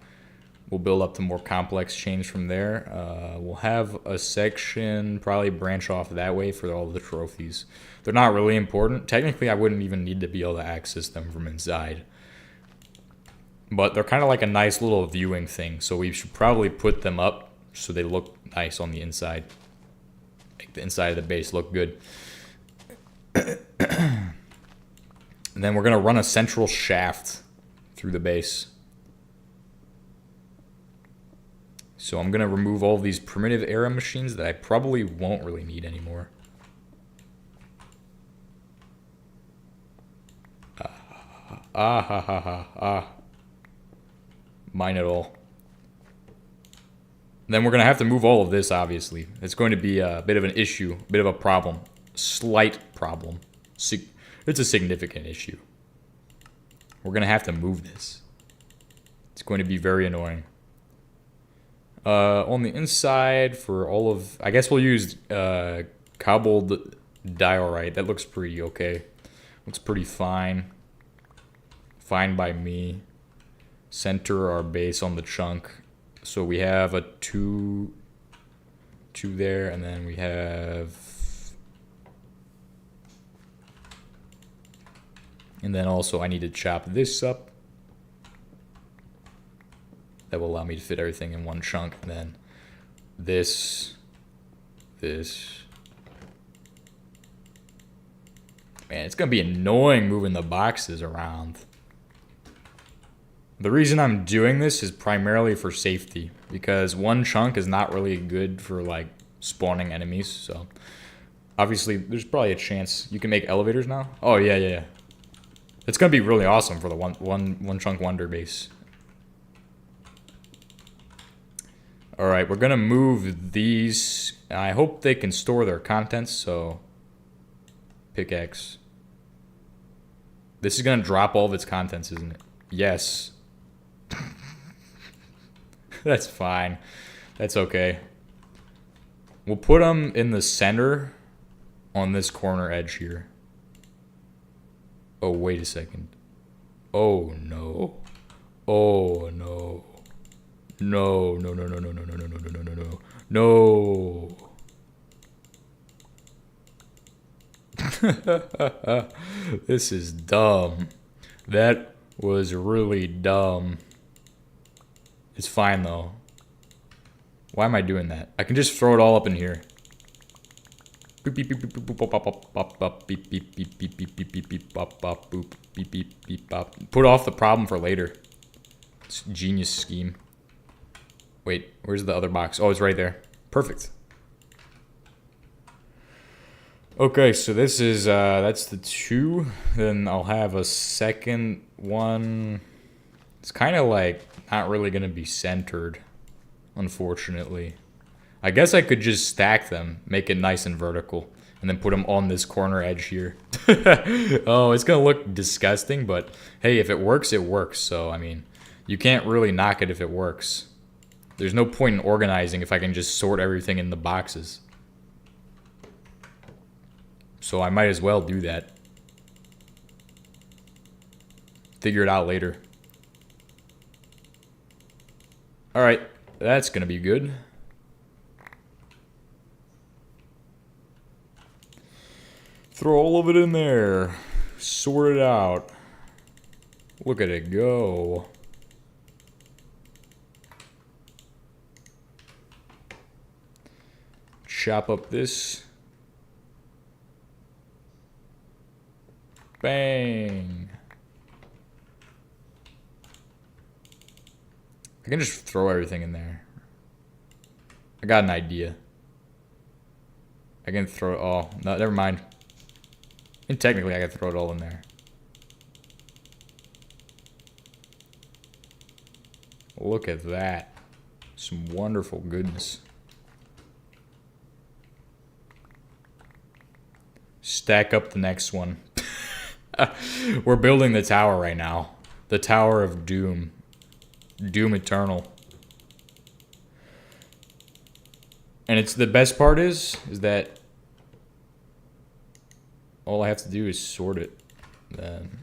we'll build up to more complex chains from there. We'll have a section probably branch off that way for all the trophies. They're not really important. Technically, I wouldn't even need to be able to access them from inside. But they're kind of like a nice little viewing thing, so we should probably put them up so they look nice on the inside. Make the inside of the base look good. And then we're going to run a central shaft through the base. So I'm going to remove all these primitive era machines that I probably won't really need anymore. Mine it all. Then we're going to have to move all of this, obviously. It's going to be a bit of an issue, a bit of a problem. Slight problem. It's a significant issue. We're going to have to move this. It's going to be very annoying. On the inside, for all of... I guess we'll use cobbled diorite. That looks pretty okay. Looks pretty fine. Fine by me. Center our base on the chunk. So we have a two there, and then we have... And then also I need to chop this up. That will allow me to fit everything in one chunk. And then this. Man, it's going to be annoying moving the boxes around. The reason I'm doing this is primarily for safety, because one chunk is not really good for like spawning enemies. So obviously there's probably a chance you can make elevators now. Oh yeah. It's gonna be really awesome for the one chunk wonder base. All right, we're gonna move these. I hope they can store their contents. So pickaxe. This is gonna drop all of its contents, isn't it? Yes. That's fine. That's okay. We'll put them in the center on this corner edge here. Oh, wait a second. Oh, no. Oh, no. No, no, no, no, no, no, no, no, no, no, no, no, no. No. This is dumb. That was really dumb. It's fine, though. Why am I doing that? I can just throw it all up in here. Beep beep beep beep beep boop pop pop pop pop beep beep beep beep beep beep beep beep pop pop boop beep beep beep pop. Put off the problem for later. It's a genius scheme. Wait, where's the other box? Oh, it's right there. Perfect. Okay, so this is that's the 2. Then I'll have a second one. It's kind of like not really gonna be centered, unfortunately. I guess I could just stack them, make it nice and vertical, and then put them on this corner edge here. Oh, it's gonna look disgusting, but hey, if it works, it works. So, I mean, you can't really knock it if it works. There's no point in organizing if I can just sort everything in the boxes. So I might as well do that. Figure it out later. Alright, that's gonna be good. Throw all of it in there. Sort it out. Look at it go. Chop up this. Bang. I can just throw everything in there. I got an idea. I can throw... Oh, no, never mind. And technically, I can throw it all in there. Look at that. Some wonderful goodness. Stack up the next one. We're building the tower right now. The Tower of Doom. Doom Eternal. And it's the best part is that all I have to do is sort it. Then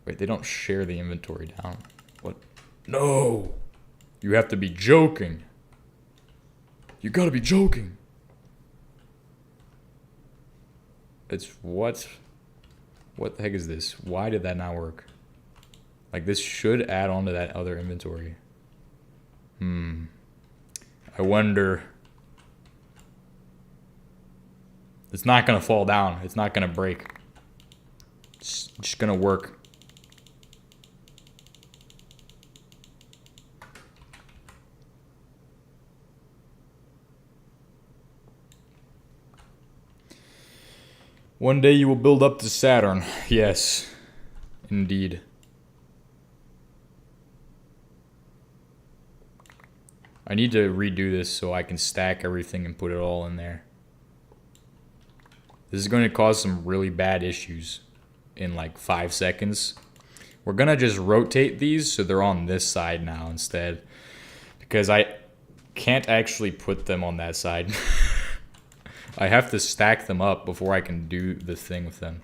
wait, they don't share the inventory down. What? No! You have to be joking. You gotta be joking. It's what? What the heck is this? Why did that not work? Like, this should add on to that other inventory. I wonder. It's not gonna fall down. It's not gonna break. It's just gonna work. One day you will build up to Saturn. Yes, indeed. I need to redo this so I can stack everything and put it all in there. This is going to cause some really bad issues in like 5 seconds. We're going to just rotate these so they're on this side now instead. Because I can't actually put them on that side. I have to stack them up before I can do the thing with them.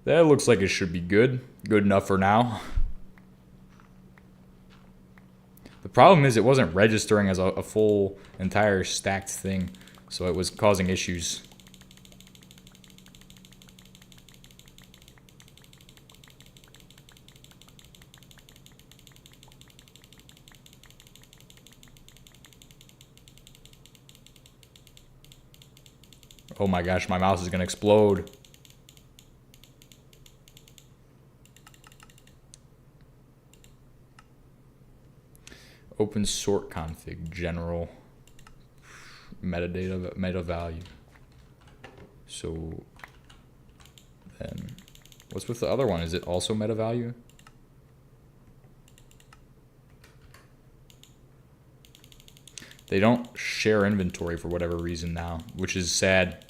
That looks like it should be good. Good enough for now. The problem is it wasn't registering as a full entire stacked thing, so it was causing issues. Oh my gosh, my mouse is gonna explode. Open sort config, general, metadata, meta value. So then, what's with the other one? Is it also meta value? They don't share inventory for whatever reason now, which is sad.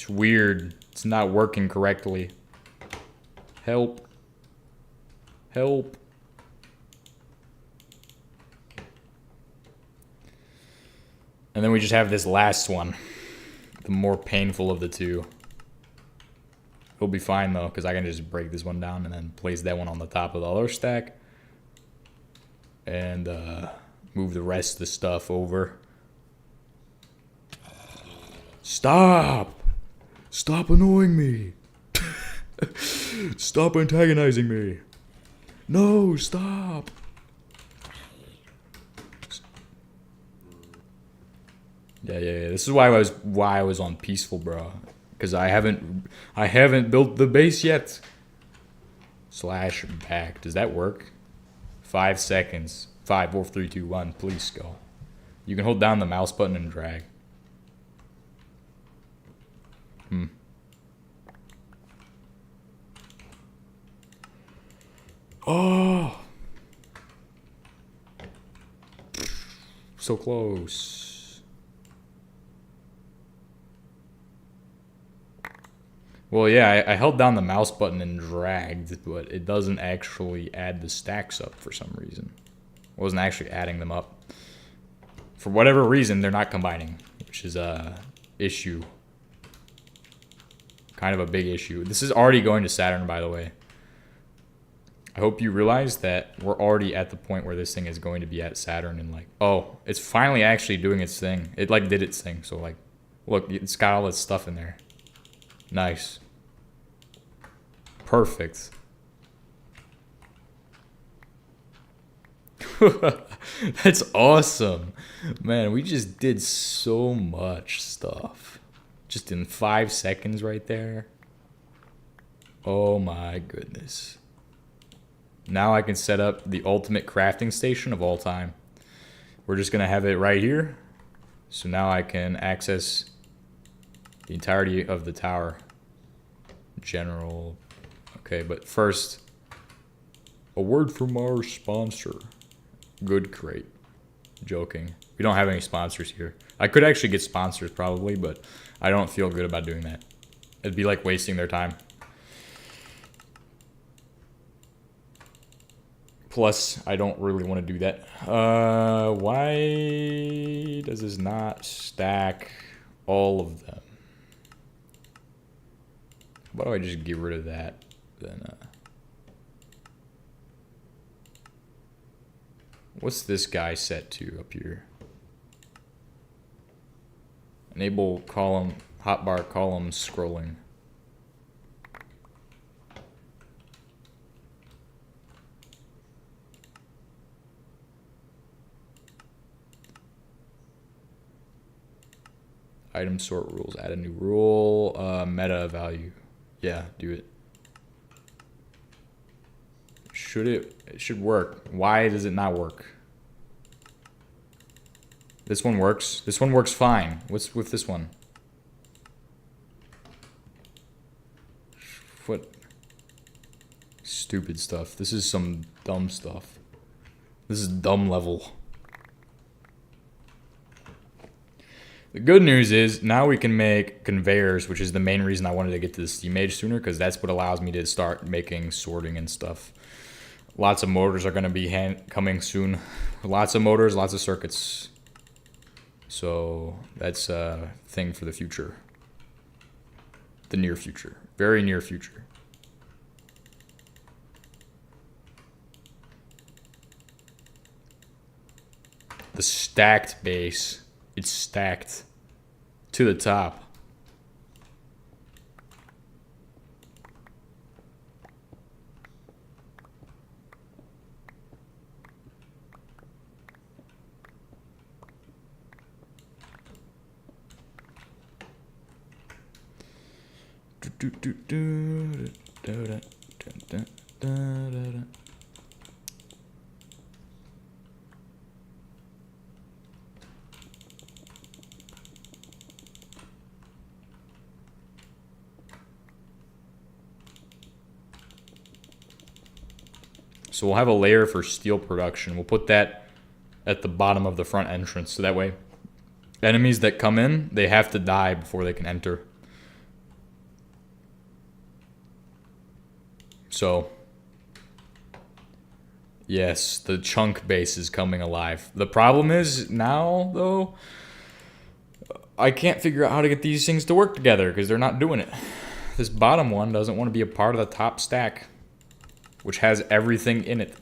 It's weird. It's not working correctly. Help. Help. And then we just have this last one. The more painful of the two. It'll be fine though, because I can just break this one down and then place that one on the top of the other stack. And move the rest of the stuff over. Stop! Stop annoying me! Stop antagonizing me! No, stop! Yeah. This is why I was on peaceful, bro. Because I haven't built the base yet. Slash back. Does that work? 5 seconds. 5, 4, 3, 2, 1. Please go. You can hold down the mouse button and drag. Oh. So close. Well, yeah, I held down the mouse button and dragged, but it doesn't actually add the stacks up for some reason. It wasn't actually adding them up. For whatever reason, they're not combining, which is a issue. Kind of a big issue. This is already going to Saturn, by the way. I hope you realize that we're already at the point where this thing is going to be at Saturn and like, oh, it's finally actually doing its thing. It like did its thing. So like, look, it's got all its stuff in there. Nice. Perfect. That's awesome. Man, we just did so much stuff. Just in 5 seconds right there. Oh my goodness. Now I can set up the ultimate crafting station of all time. We're just going to have it right here. So now I can access the entirety of the tower. General. Okay, but first, a word from our sponsor. Good Crate. Joking. We don't have any sponsors here. I could actually get sponsors probably, but I don't feel good about doing that. It'd be like wasting their time. Plus, I don't really want to do that. Why does this not stack all of them? Why do I just get rid of that? Then, what's this guy set to up here? Enable column, hotbar column scrolling. Item sort rules. Add a new rule. Meta value. Yeah, do it. Should it? It should work. Why does it not work? This one works. This one works fine. What's with this one? What? Stupid stuff. This is some dumb stuff. This is dumb level. The good news is now we can make conveyors, which is the main reason I wanted to get to the steam age sooner, because that's what allows me to start making sorting and stuff. Lots of motors are going to be coming soon. Lots of motors, lots of circuits. So that's a thing for the future. The near future. Very near future. The stacked base. It's stacked to the top. So we'll have a layer for steel production. We'll put that at the bottom of the front entrance. So that way, enemies that come in, they have to die before they can enter. So, yes, the chunk base is coming alive. The problem is now, though, I can't figure out how to get these things to work together because they're not doing it. This bottom one doesn't want to be a part of the top stack, which has everything in it.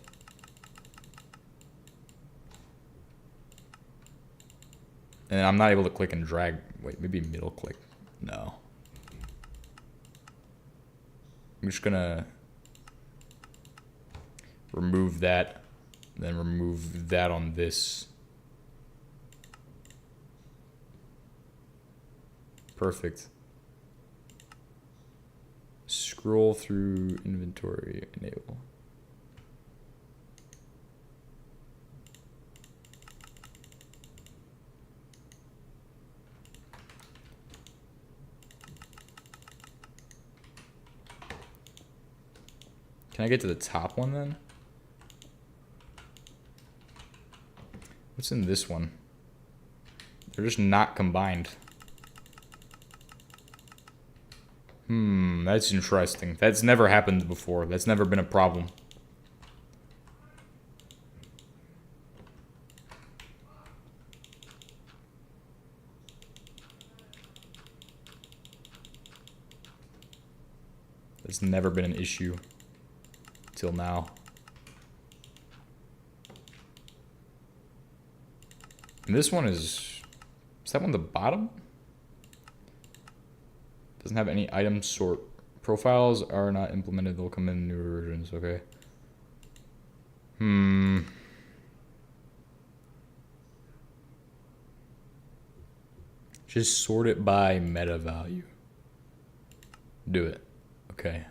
And I'm not able to click and drag. Wait, maybe middle click. No. I'm just gonna remove that, then remove that on this. Perfect. Scroll through inventory, enable. Can I get to the top one then? What's in this one? They're just not combined. That's interesting. That's never happened before. That's never been a problem. That's never been an issue till now. And this one is that one the bottom? Doesn't have any item sort. Profiles are not implemented. They'll come in newer versions. Okay. Just sort it by meta value. Do it. Okay.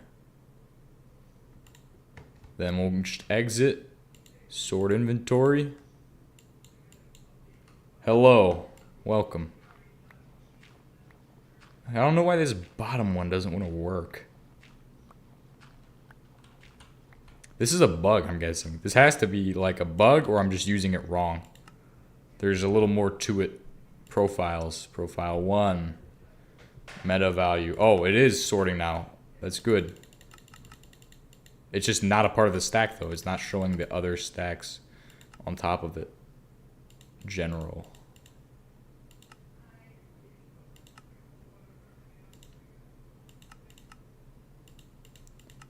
Then we'll just exit. Sort inventory. Hello. Welcome. I don't know why this bottom one doesn't want to work. This is a bug, I'm guessing. This has to be like a bug, or I'm just using it wrong. There's a little more to it. Profiles. Profile 1. Meta value. Oh, it is sorting now. That's good. It's just not a part of the stack, though. It's not showing the other stacks on top of it. General.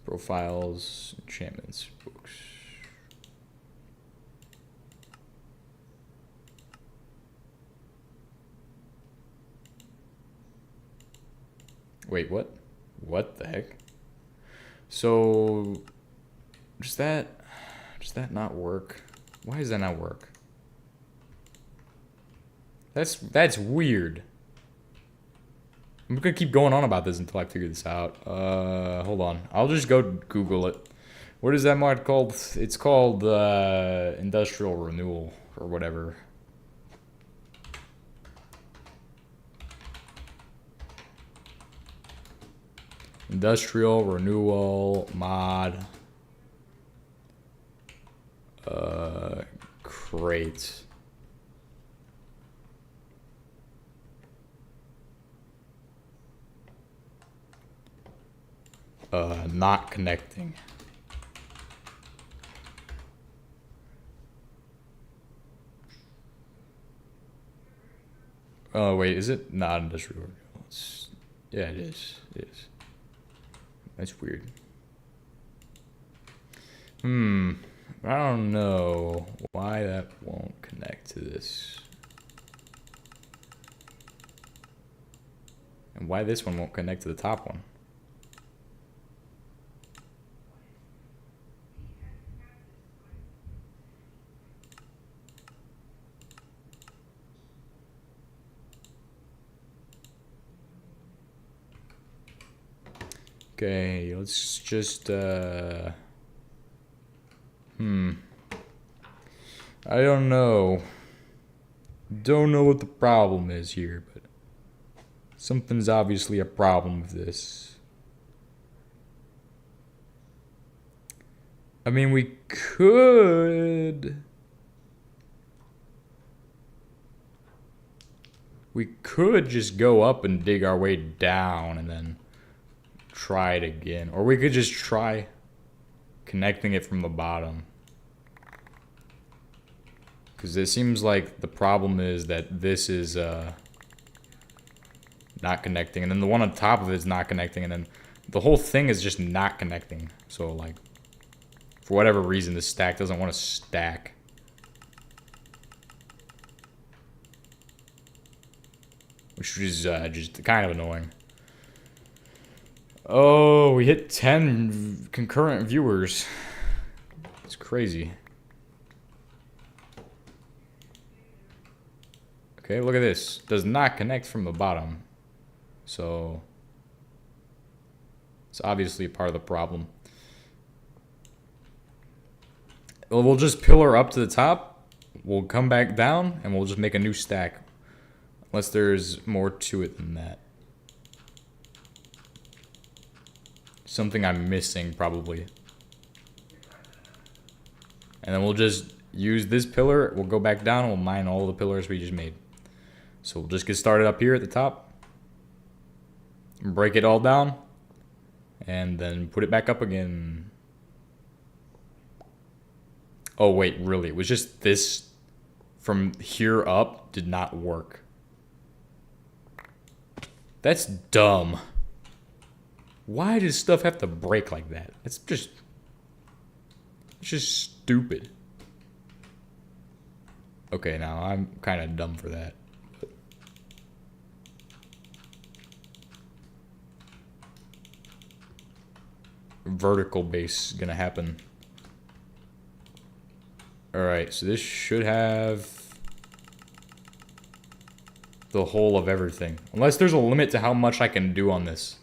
Profiles, enchantments, books. Wait, what? What the heck? So, does that not work? Why does that not work? That's weird. I'm gonna keep going on about this until I figure this out. Hold on. I'll just go Google it. What is that mod called? It's called industrial renewal or whatever. Industrial renewal mod. Crate. Not connecting. Oh, wait, is it not industrial? Yeah, it is. It is. That's weird. I don't know why that won't connect to this. And why this one won't connect to the top one. Okay, let's just, I don't know. Don't know what the problem is here, but something's obviously a problem with this. I mean, we could just go up and dig our way down and then try it again. Or we could just try. connecting it from the bottom. Because it seems like the problem is that this is not connecting, and then the one on top of it is not connecting, and then the whole thing is just not connecting. So like, for whatever reason, this stack doesn't want to stack. Which is just kind of annoying. Oh, we hit 10 concurrent viewers. It's crazy. Okay, look at this. Does not connect from the bottom. So it's obviously a part of the problem. We'll just pillar up to the top. We'll come back down and we'll just make a new stack. Unless there's more to it than that. Something I'm missing, probably. And then we'll just use this pillar. We'll go back down and we'll mine all the pillars we just made. So we'll just get started up here at the top. Break it all down. And then put it back up again. Oh, wait, really? It was just this from here up did not work. That's dumb. Why does stuff have to break like that? It's just stupid. Okay, now I'm kind of dumb for that. Vertical base is gonna happen. Alright, so this should have the whole of everything. Unless there's a limit to how much I can do on this.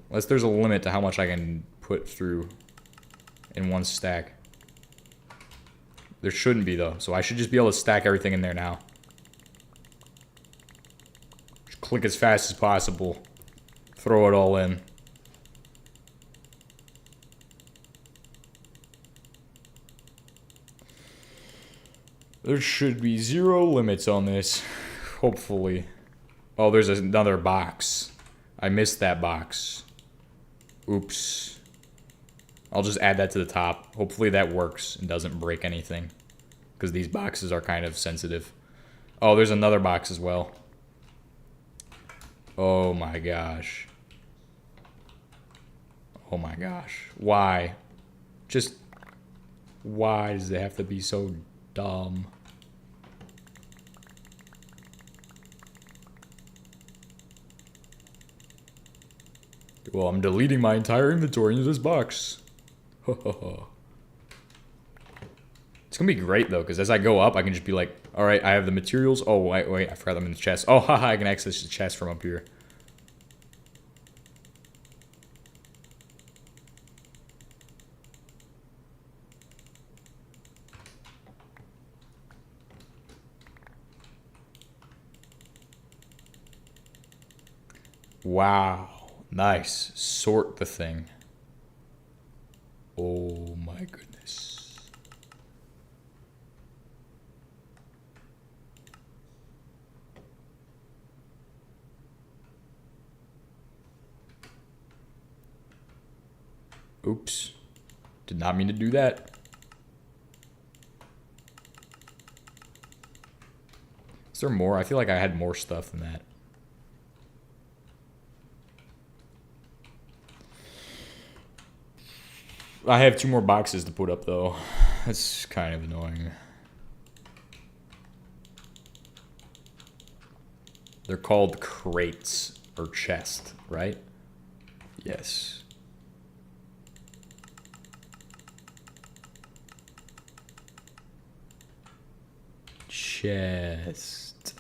Unless there's a limit to how much I can put through in one stack. There shouldn't be, though. So I should just be able to stack everything in there now. Just click as fast as possible. Throw it all in. There should be zero limits on this. Hopefully. Oh, there's another box. I missed that box. Oops. I'll just add that to the top. Hopefully that works and doesn't break anything. Because these boxes are kind of sensitive. Oh, there's another box as well. Oh my gosh. Oh my gosh. Why? Just... why does it have to be so dumb? Well, I'm deleting my entire inventory into this box. It's gonna be great though, because as I go up, I can just be like, alright, I have the materials. Oh, wait, I forgot them in the chest. Oh, haha, I can access the chest from up here. Wow. Nice. Sort the thing. Oh my goodness. Oops. Did not mean to do that. Is there more? I feel like I had more stuff than that. I have 2 more boxes to put up, though. That's kind of annoying. They're called crates, or chest, right? Yes. Chest.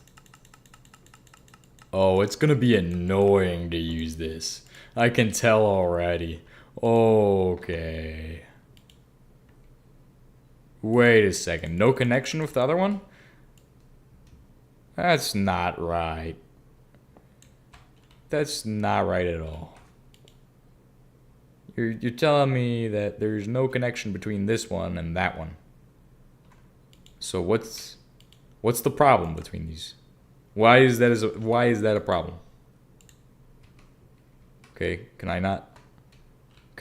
Oh, it's gonna be annoying to use this. I can tell already. Okay. Wait a second. No connection with the other one? That's not right. That's not right at all. You're telling me that there's no connection between this one and that one. So what's the problem between these? Why is that a problem? Okay, can I not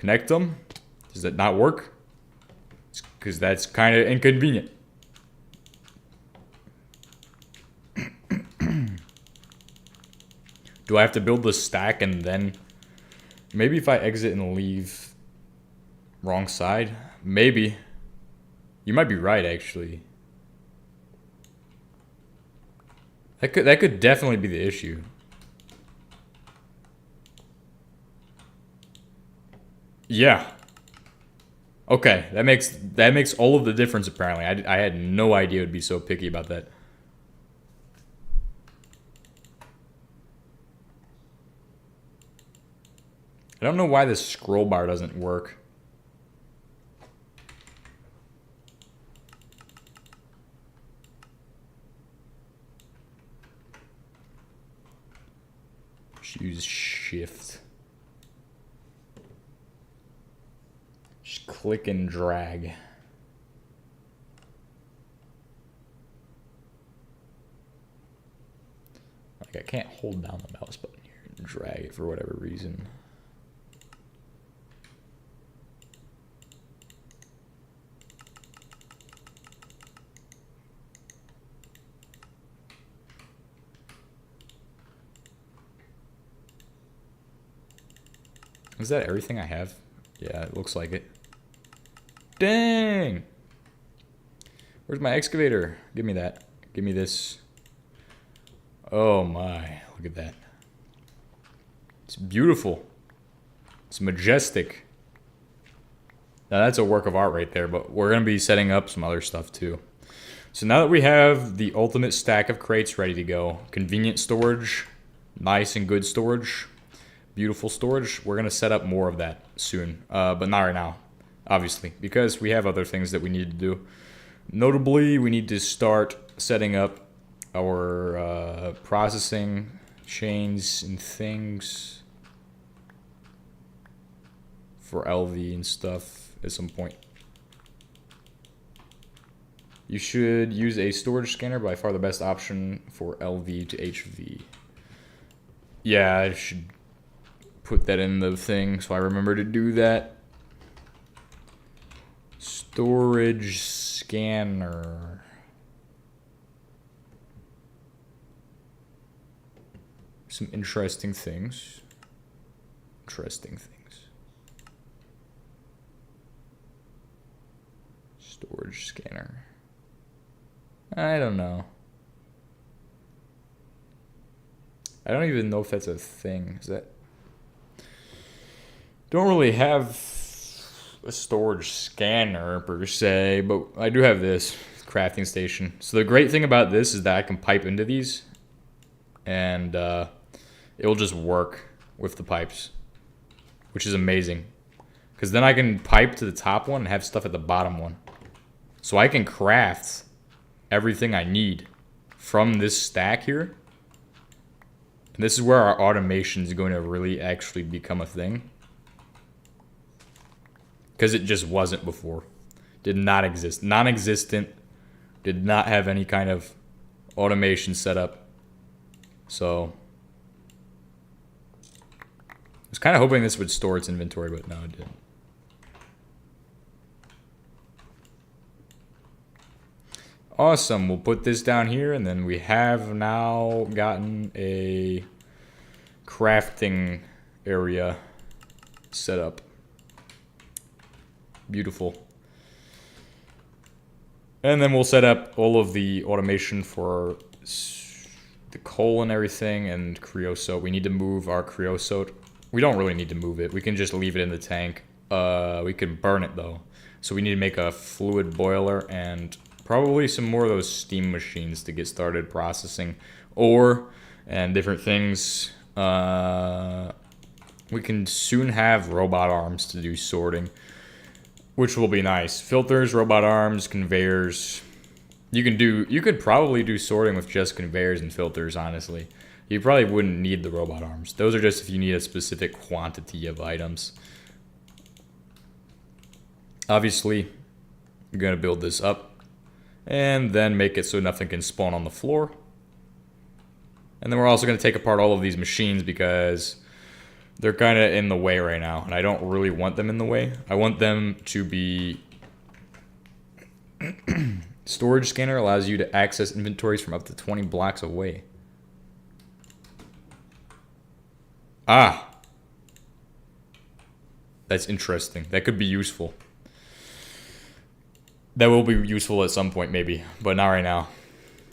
connect them. Does that not work? Because that's kind of inconvenient. Do I have to build the stack and then... Maybe if I exit and leave wrong side? Maybe. You might be right, actually. That could definitely be the issue. Yeah. Okay, that makes all of the difference apparently. I had no idea it would be so picky about that. I don't know why this scroll bar doesn't work. Just use shift. Just click and drag. Like I can't hold down the mouse button here and drag it for whatever reason. Is that everything I have? Yeah, it looks like it. Dang! Where's my excavator? Give me that. Give me this. Oh my, look at that. It's beautiful. It's majestic. Now that's a work of art right there, but we're gonna be setting up some other stuff too. So now that we have the ultimate stack of crates ready to go, convenient storage, nice and good storage, beautiful storage, we're gonna set up more of that soon, but not right now, obviously, because we have other things that we need to do. Notably, we need to start setting up our processing chains and things for LV and stuff at some point. You should use a storage scanner, by far the best option for LV to HV. Yeah, I should put that in the thing so I remember to do that. Storage scanner. Some interesting things. Storage scanner. I don't know. I don't even know if that's a thing. Is that... Don't really have a storage scanner per se, but I do have this crafting station. So the great thing about this is that I can pipe into these and it will just work with the pipes, which is amazing. Because then I can pipe to the top one and have stuff at the bottom one. So I can craft everything I need from this stack here. And this is where our automation is going to really actually become a thing. Because it just wasn't before. Did not exist. Non-existent. Did not have any kind of automation set up. So I was kind of hoping this would store its inventory, but no, it didn't. Awesome. We'll put this down here, and then we have now gotten a crafting area set up. Beautiful. And then we'll set up all of the automation for the coal and everything and creosote. We need to move our creosote. We don't really need to move it. We can just leave it in the tank. We can burn it though. So we need to make a fluid boiler and probably some more of those steam machines to get started processing ore and different things. We can soon have robot arms to do sorting, which will be nice. Filters, robot arms, conveyors. You could probably do sorting with just conveyors and filters, honestly. You probably wouldn't need the robot arms. Those are just if you need a specific quantity of items. Obviously, you're going to build this up and then make it so nothing can spawn on the floor. And then we're also going to take apart all of these machines because They're kind of in the way right now, and I don't really want them in the way. I want them to be... Storage scanner allows you to access inventories from up to 20 blocks away. Ah! That's interesting. That could be useful. That will be useful at some point, maybe, but not right now.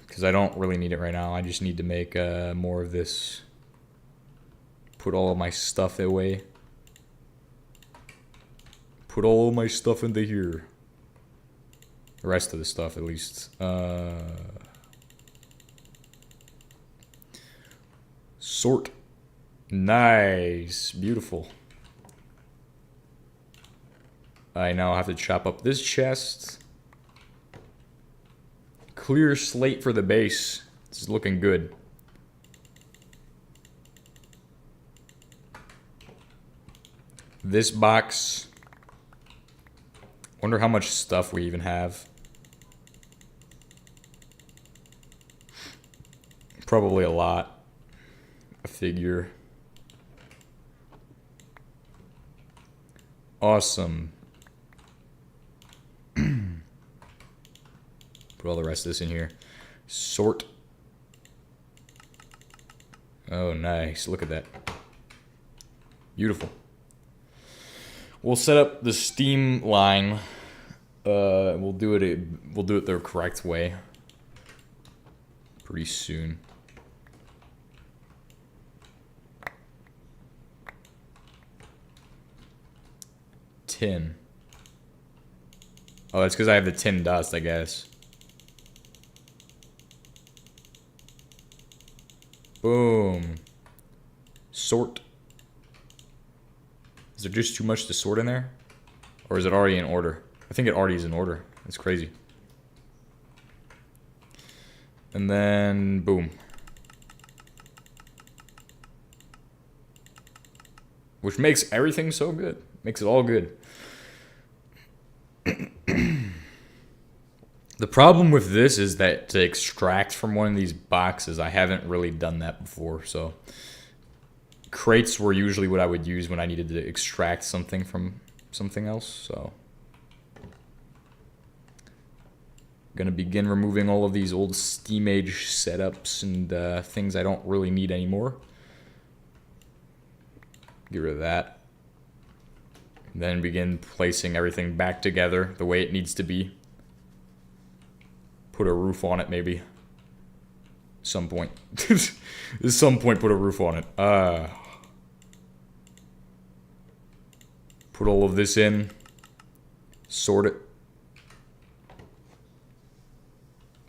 Because I don't really need it right now. I just need to make more of this. Put all of my stuff away. Put all of my stuff into here. The rest of the stuff, at least. Sort. Nice. Beautiful. I now have to chop up this chest. Clear slate for the base. This is looking good. This box. Wonder how much stuff we even have. Probably a lot. I figure. Awesome. Put all the rest of this in here. Sort. Oh, nice. Look at that. Beautiful. We'll set up the steam line. We'll do it the correct way. Pretty soon. Tin. Oh, that's because I have the tin dust, I guess. Boom. Sort. Is there just too much to sort in there? Or is it already in order? I think it already is in order. That's crazy. And then, boom. Which makes everything so good. Makes it all good. The problem with this is that to extract from one of these boxes, I haven't really done that before, so... Crates were usually what I would use when I needed to extract something from something else, so... Gonna begin removing all of these old Steam Age setups and things I don't really need anymore. Get rid of that. Then begin placing everything back together the way it needs to be. Put a roof on it, maybe. Some point. At some point, put a roof on it. Put all of this in. Sort it.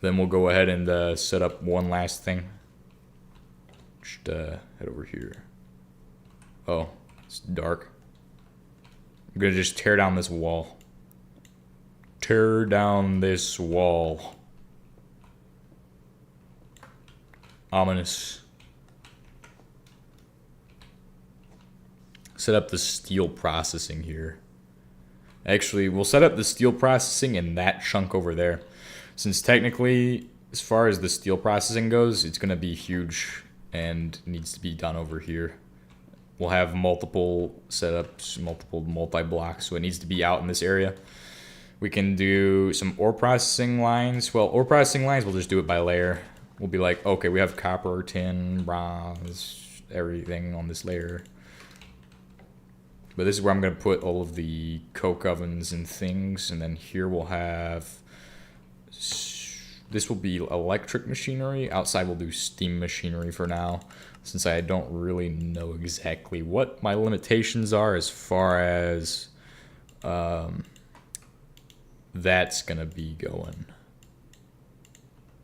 Then we'll go ahead and set up one last thing. Just head over here. Oh, it's dark. I'm gonna just tear down this wall. Tear down this wall. Ominous. Set up the steel processing here. Actually, we'll set up the steel processing in that chunk over there. Since technically, as far as the steel processing goes, it's going to be huge and needs to be done over here. We'll have multiple setups, multiple multi-blocks, so it needs to be out in this area. We can do some ore processing lines. Well, ore processing lines, we'll just do it by layer. We'll be like, okay, we have copper, tin, bronze, everything on this layer. But this is where I'm going to put all of the coke ovens and things. And then here we'll have... This will be electric machinery. Outside we'll do steam machinery for now, since I don't really know exactly what my limitations are as far as that's going to be going.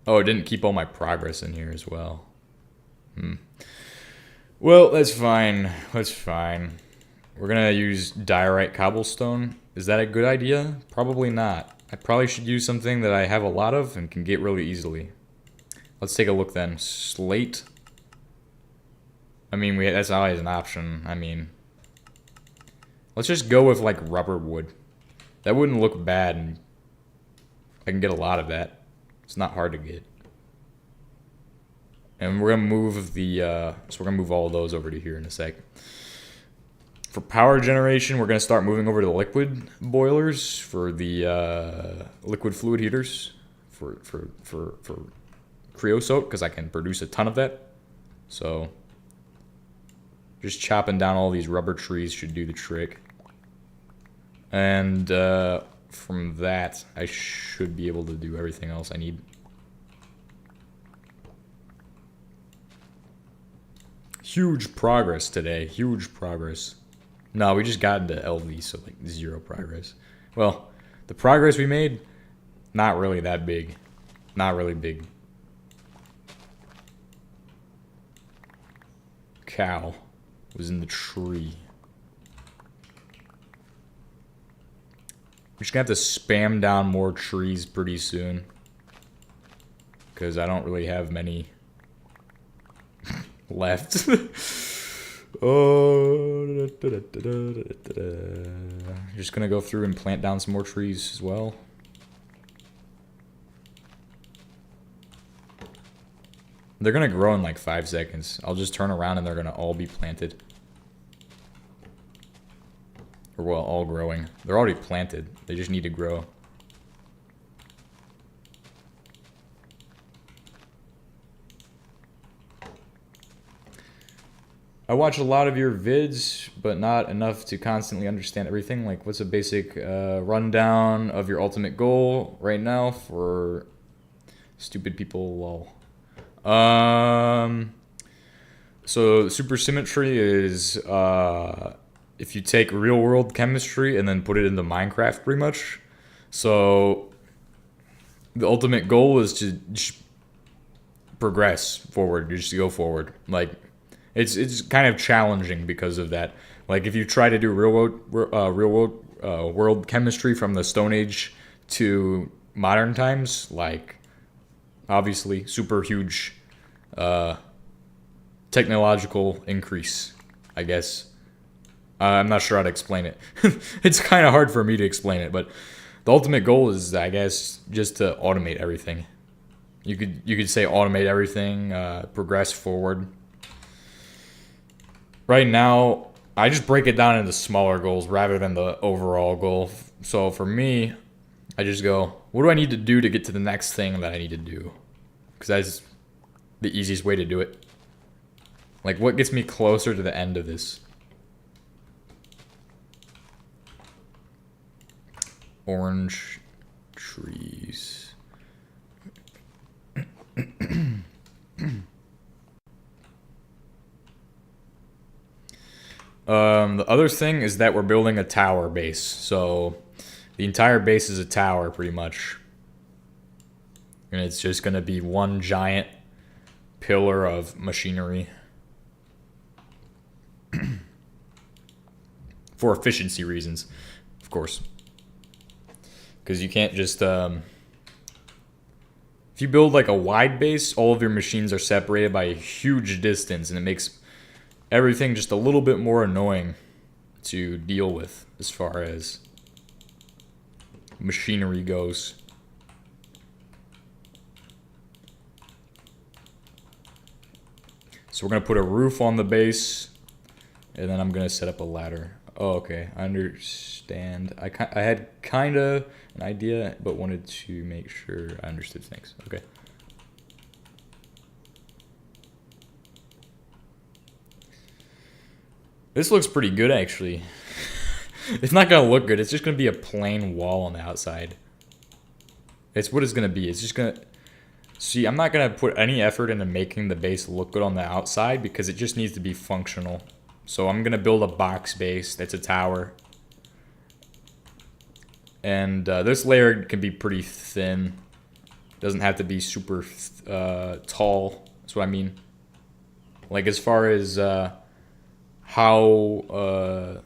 Oh, it didn't keep all my progress in here as well. Well, that's fine. That's fine. We're going to use diorite cobblestone. Is that a good idea? Probably not. I probably should use something that I have a lot of and can get really easily. Let's take a look then. Slate. I mean, that's always an option. I mean, let's just go with like rubber wood. That wouldn't look bad, and I can get a lot of that. It's not hard to get. And we're gonna move the so we're gonna move all of those over to here in a sec. For power generation, we're going to start moving over to liquid boilers for the liquid fluid heaters for creosote, because I can produce a ton of that. So just chopping down all these rubber trees should do the trick. And from that, I should be able to do everything else I need. Huge progress today. Huge progress. No, we just got into LV, so like 0 progress. Well, the progress we made, not really that big. Not really big. Cow was in the tree. We're just gonna have to spam down more trees pretty soon, because I don't really have many left. Oh, just gonna go through and plant down some more trees as well. They're gonna grow in like 5 seconds. I'll just turn around and they're gonna all be planted. Or well, all growing. They're already planted. They just need to grow. I watch a lot of your vids, but not enough to constantly understand everything. Like, what's a basic rundown of your ultimate goal right now for stupid people? Lol. So supersymmetry is if you take real world chemistry and then put it into Minecraft, pretty much. So the ultimate goal is to just progress forward. You just go forward. Like, it's kind of challenging because of that. Like, if you try to do real world chemistry from the Stone Age to modern times, like, obviously super huge technological increase, I guess. I'm not sure how to explain it. It's kind of hard for me to explain it, but the ultimate goal is, I guess, just to automate everything. You could say automate everything, progress forward. Right now, I just break it down into smaller goals rather than the overall goal. So for me, I just go, what do I need to do to get to the next thing that I need to do? Because that's the easiest way to do it. Like, what gets me closer to the end of this? Orange trees. The other thing is that we're building a tower base. So the entire base is a tower, pretty much. And it's just going to be one giant pillar of machinery. For efficiency reasons, of course. Because you can't just... if you build like a wide base, all of your machines are separated by a huge distance, and it makes everything just a little bit more annoying to deal with as far as machinery goes. So we're going to put a roof on the base, and then I'm going to set up a ladder. Oh, okay, I understand. I had kind of an idea, but wanted to make sure I understood things. Okay. This looks pretty good, actually. It's not going to look good. It's just going to be a plain wall on the outside. It's what it's going to be. It's just going to... See, I'm not going to put any effort into making the base look good on the outside because it just needs to be functional. So I'm going to build a box base that's a tower. And this layer can be pretty thin. Doesn't have to be super tall. That's what I mean. Like, as far as how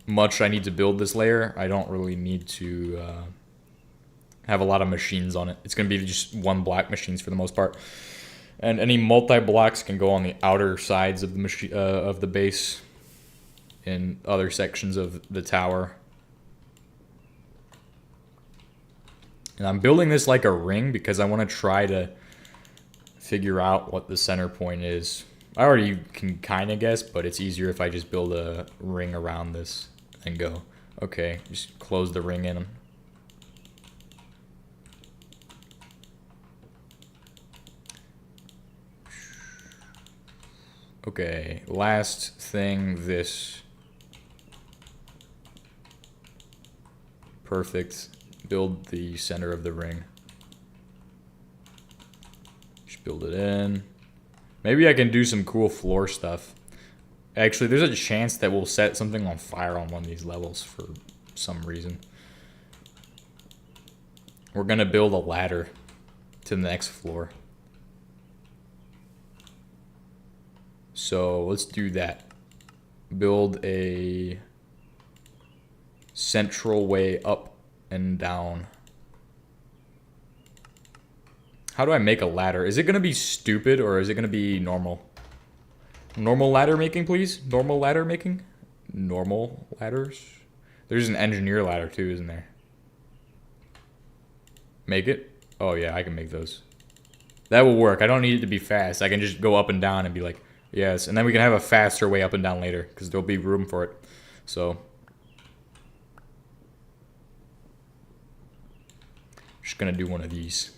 much I need to build this layer, I don't really need to have a lot of machines on it. It's going to be just one block machines for the most part. And any multi-blocks can go on the outer sides of the of the base in other sections of the tower. And I'm building this like a ring because I want to try to figure out what the center point is. I already can kind of guess, but it's easier if I just build a ring around this and go. Okay, just close the ring in. Okay, last thing, this. Perfect. Build the center of the ring. Just build it in. Maybe I can do some cool floor stuff. Actually, there's a chance that we'll set something on fire on one of these levels for some reason. We're gonna build a ladder to the next floor. So let's do that. Build a central way up and down. How do I make a ladder? Is it gonna be stupid or is it gonna be normal? Normal ladder making, please? Normal ladder making? Normal ladders? There's an engineer ladder too, isn't there? Make it? Oh yeah, I can make those. That will work. I don't need it to be fast. I can just go up and down and be like, yes. And then we can have a faster way up and down later because there'll be room for it. So just gonna do one of these.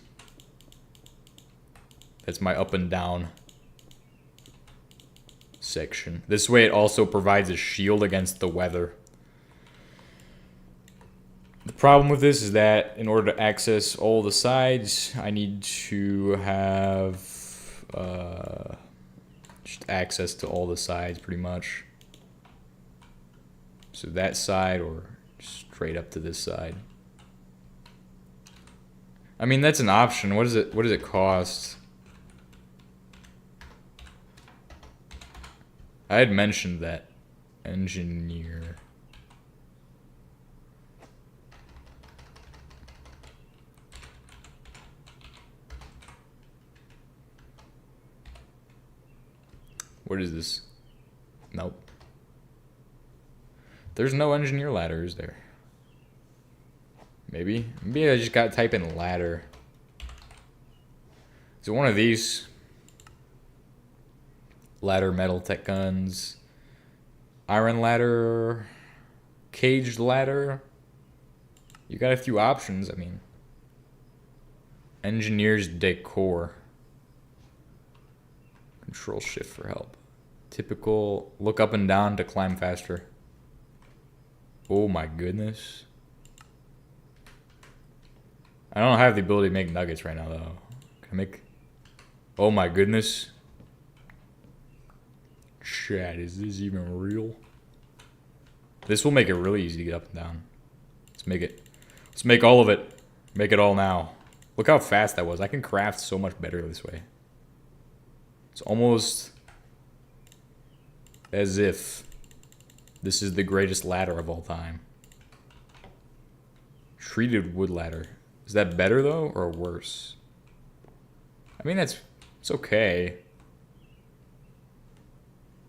That's my up and down section. This way it also provides a shield against the weather. The problem with this is that in order to access all the sides, I need to have just access to all the sides pretty much. So that side or straight up to this side. I mean, that's an option. What does it cost? I had mentioned that. Engineer. What is this? Nope. There's no engineer ladder, is there? Maybe. Maybe I just got to type in ladder. Is it one of these? Ladder, metal tech guns. Iron ladder. Caged ladder. You got a few options, I mean. Engineer's decor. Control shift for help. Typical. Look up and down to climb faster. Oh my goodness. I don't have the ability to make nuggets right now though. Can I make... Oh my goodness. Chat, is this even real? This will make it really easy to get up and down. Let's make it. Let's make all of it. Make it all now. Look how fast that was. I can craft so much better this way. It's almost as if this is the greatest ladder of all time. Treated wood ladder. Is that better though or worse? I mean, it's okay.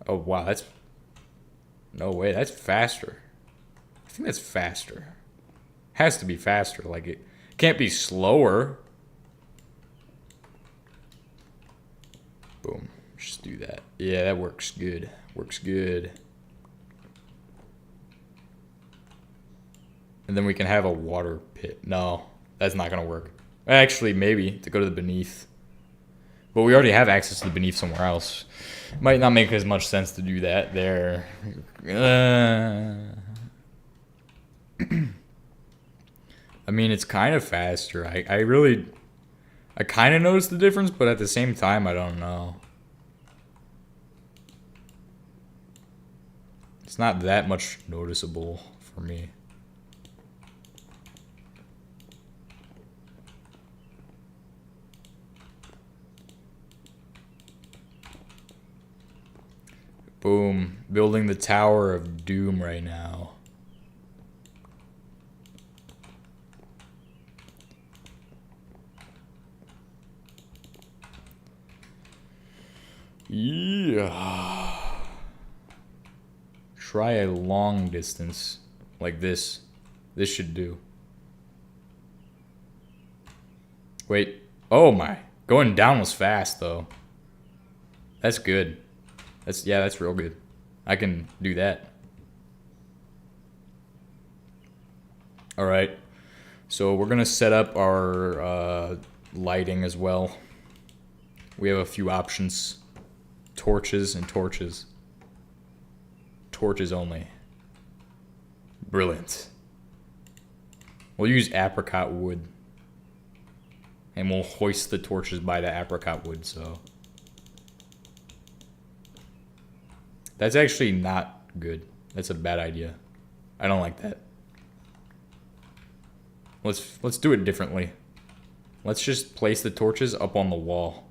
Oh wow, that's... No way, that's faster. I think that's faster. Has to be faster, like it can't be slower. Boom, just do that. Yeah, that works good. Works good. And then we can have a water pit. No, that's not gonna work. Actually, maybe, to go to the beneath. But we already have access to the beneath somewhere else. Might not make as much sense to do that there. I mean, it's kind of faster. I kind of noticed the difference, but at the same time, I don't know. It's not that much noticeable for me. Boom. Building the Tower of Doom right now. Yeah. Try a long distance like this. This should do. Wait. Oh my. Going down was fast though. That's good. That's real good. I can do that. All right. So we're gonna set up our lighting as well. We have a few options. Torches and torches. Torches only. Brilliant. We'll use apricot wood. And we'll hoist the torches by the apricot wood, so. That's actually not good. That's a bad idea. I don't like that. Let's do it differently. Let's just place the torches up on the wall.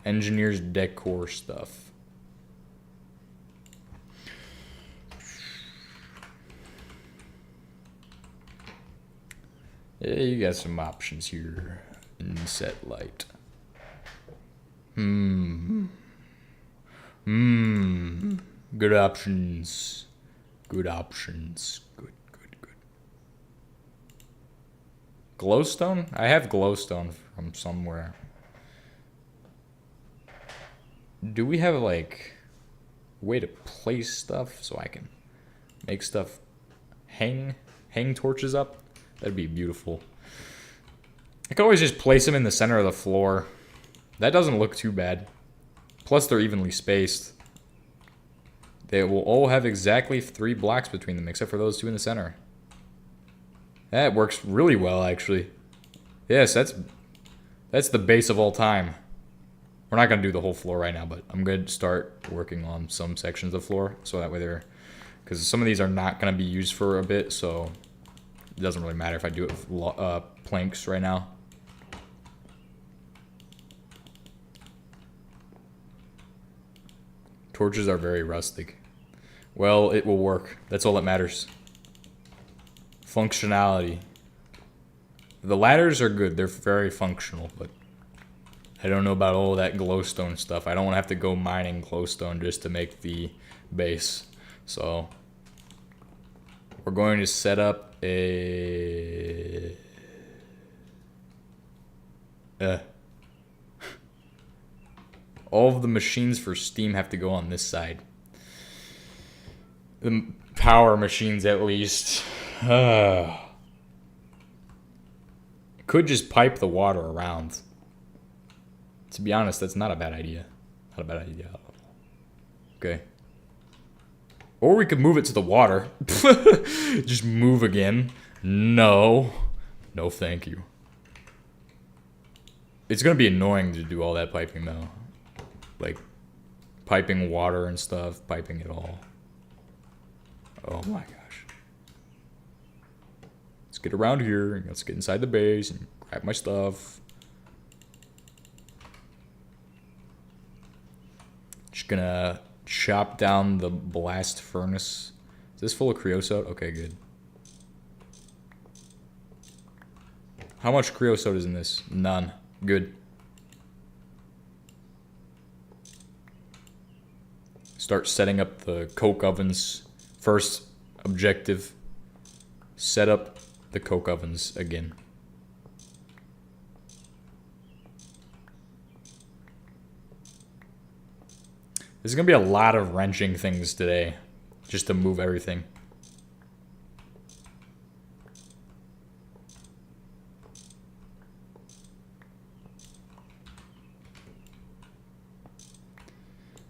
Engineer's decor stuff. Yeah, you got some options here. Inset light. Good options. Good options. Good. Glowstone? I have glowstone from somewhere. Do we have like a way to place stuff so I can make stuff hang torches up? That'd be beautiful. I could always just place them in the center of the floor. That doesn't look too bad. Plus they're evenly spaced. They will all have exactly 3 blocks between them, except for those 2 in the center. That works really well, actually. Yes, that's the base of all time. We're not going to do the whole floor right now, but I'm going to start working on some sections of the floor. So that way they're... Because some of these are not going to be used for a bit, so... It doesn't really matter if I do it with planks right now. Torches are very rustic. Well, it will work. That's all that matters. Functionality. The ladders are good. They're very functional, but I don't know about all that glowstone stuff. I don't want to have to go mining glowstone just to make the base. So we're going to set up a... all of the machines for steam have to go on this side. The power machines, at least. Could just pipe the water around. To be honest, that's not a bad idea. Not a bad idea. Okay. Or we could move it to the water. Just move again. No. No, thank you. It's gonna be annoying to do all that piping, though. Like, piping water and stuff. Piping it all. Oh my gosh. Let's get around here. Let's get inside the base and grab my stuff. Just gonna chop down the blast furnace. Is this full of creosote? Okay, good. How much creosote is in this? None. Good. Start setting up the coke ovens. First objective, set up the coke ovens again. There's gonna be a lot of wrenching things today, just to move everything.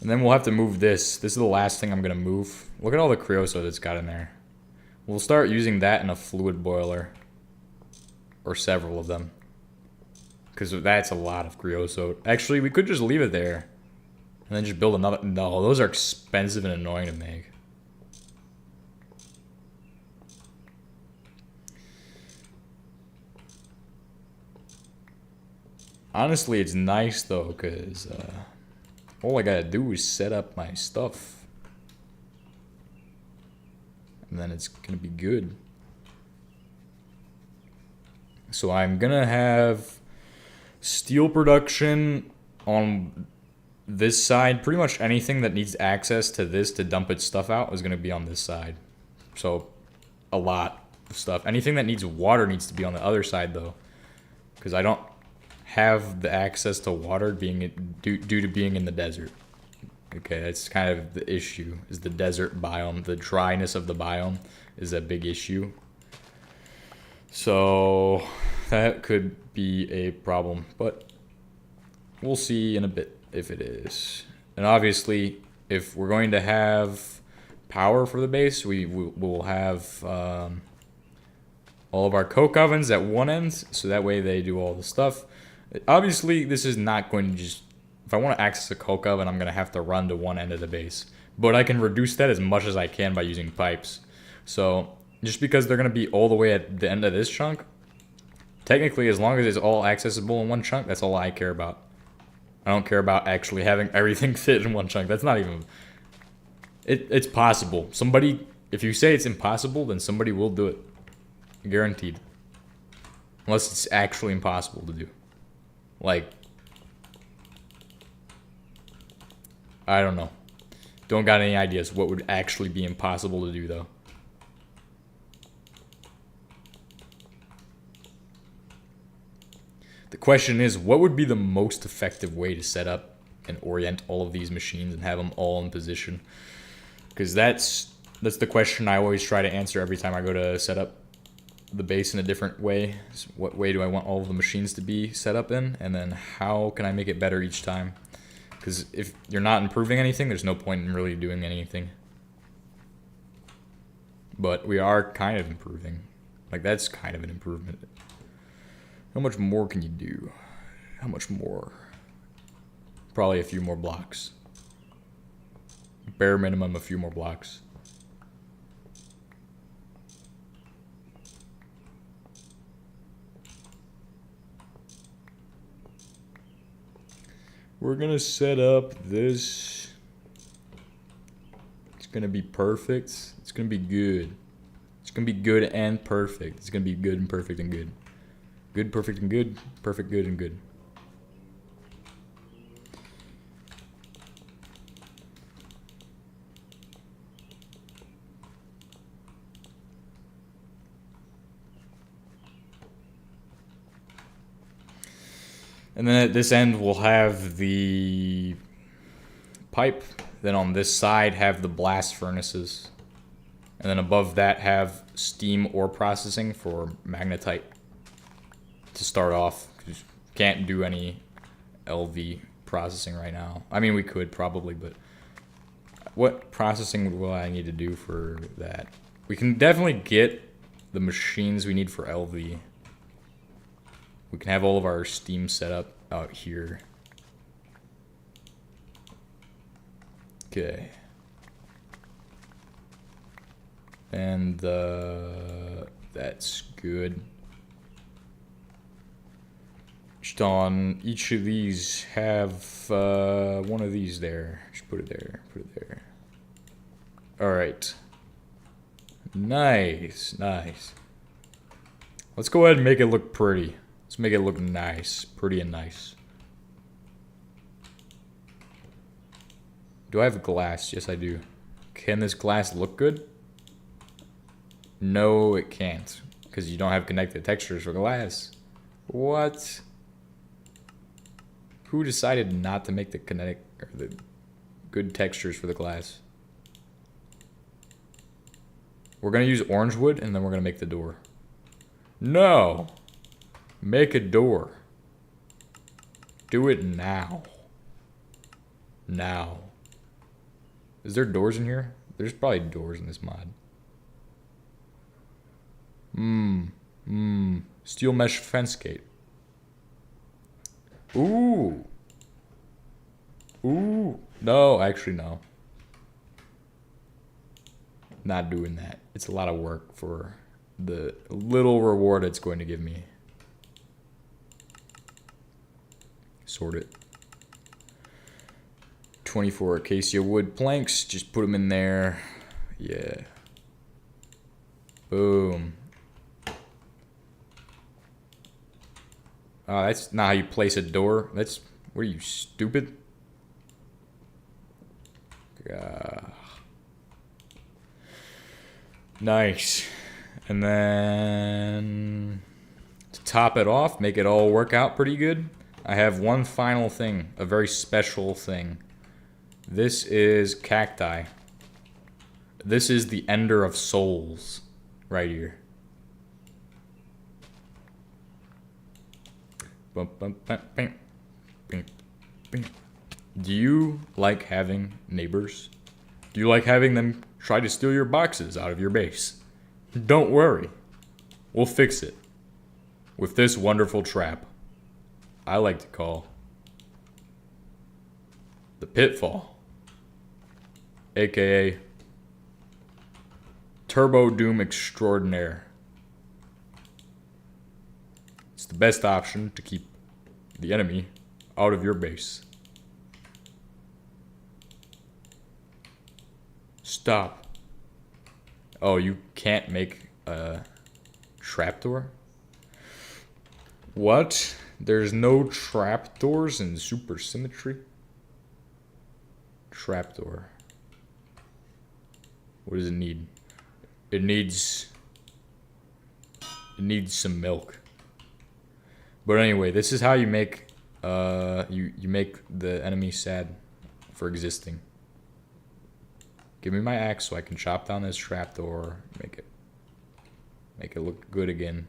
And then we'll have to move this. This is the last thing I'm gonna move. Look at all the creosote it's got in there. We'll start using that in a fluid boiler. Or several of them. Because that's a lot of creosote. Actually, we could just leave it there. And then just build another. No, those are expensive and annoying to make. Honestly, it's nice though, because all I gotta do is set up my stuff. And then it's gonna be good. So I'm gonna have steel production on this side. Pretty much anything that needs access to this to dump its stuff out is gonna be on this side. So a lot of stuff. Anything that needs water needs to be on the other side though. Because I don't have the access to water due to being in the desert. Okay, that's kind of the issue, is the desert biome. The dryness of the biome is a big issue. So that could be a problem, but we'll see in a bit if it is. And obviously, if we're going to have power for the base, we will have all of our coke ovens at one end, so that way they do all the stuff. Obviously, this is not going to just... If I want to access a coke oven, I'm going to have to run to one end of the base. But I can reduce that as much as I can by using pipes. So, just because they're going to be all the way at the end of this chunk, technically, as long as it's all accessible in one chunk, that's all I care about. I don't care about actually having everything fit in one chunk. That's not even... It's possible. Somebody... If you say it's impossible, then somebody will do it. Guaranteed. Unless it's actually impossible to do. Like... I don't know. Don't got any ideas what would actually be impossible to do, though. The question is, what would be the most effective way to set up and orient all of these machines and have them all in position? Because that's the question I always try to answer every time I go to set up the base in a different way. So what way do I want all of the machines to be set up in? And then how can I make it better each time? Because if you're not improving anything, there's no point in really doing anything. But we are kind of improving. Like, that's kind of an improvement. How much more can you do? How much more? Probably a few more blocks. Bare minimum, a few more blocks. We're gonna set up this. It's gonna be perfect. It's gonna be good. It's gonna be good and perfect. It's gonna be good and perfect and good. Good, perfect, and good. Perfect, good, and good. And then at this end, we'll have the pipe. Then on this side, have the blast furnaces. And then above that, have steam ore processing for magnetite to start off. Because you can't do any LV processing right now. I mean, we could probably, but what processing will I need to do for that? We can definitely get the machines we need for LV. We can have all of our steam set up out here. Okay. And that's good. Just on each of these, have one of these there. Just put it there. Put it there. All right. Nice, nice. Let's go ahead and make it look pretty. Let's make it look nice, pretty and nice. Do I have glass? Yes, I do. Can this glass look good? No, it can't, because you don't have connected textures for glass. What? Who decided not to make the kinetic or the good textures for the glass? We're gonna use orange wood, and then we're gonna make the door. No. Make a door. Do it now. Now. Is there doors in here? There's probably doors in this mod. Steel mesh fence gate. Ooh. Ooh. No, actually no. Not doing that. It's a lot of work for the little reward it's going to give me. Sort it. 24 acacia wood planks. Just put them in there. Yeah. Boom. Oh, that's not how you place a door. That's... What are you, stupid? Nice. And then... To top it off, make it all work out pretty good. I have one final thing, a very special thing. This is cacti. This is the ender of souls, right here. Do you like having neighbors? Do you like having them try to steal your boxes out of your base? Don't worry. We'll fix it with this wonderful trap I like to call the pitfall, aka Turbo Doom Extraordinaire. It's the best option to keep the enemy out of your base. Stop. Oh, you can't make a trapdoor? What? There's no trapdoors in Supersymmetry? Trapdoor. What does it need? It needs some milk. But anyway, this is how you make you make the enemy sad for existing. Give me my axe so I can chop down this trapdoor, make it look good again.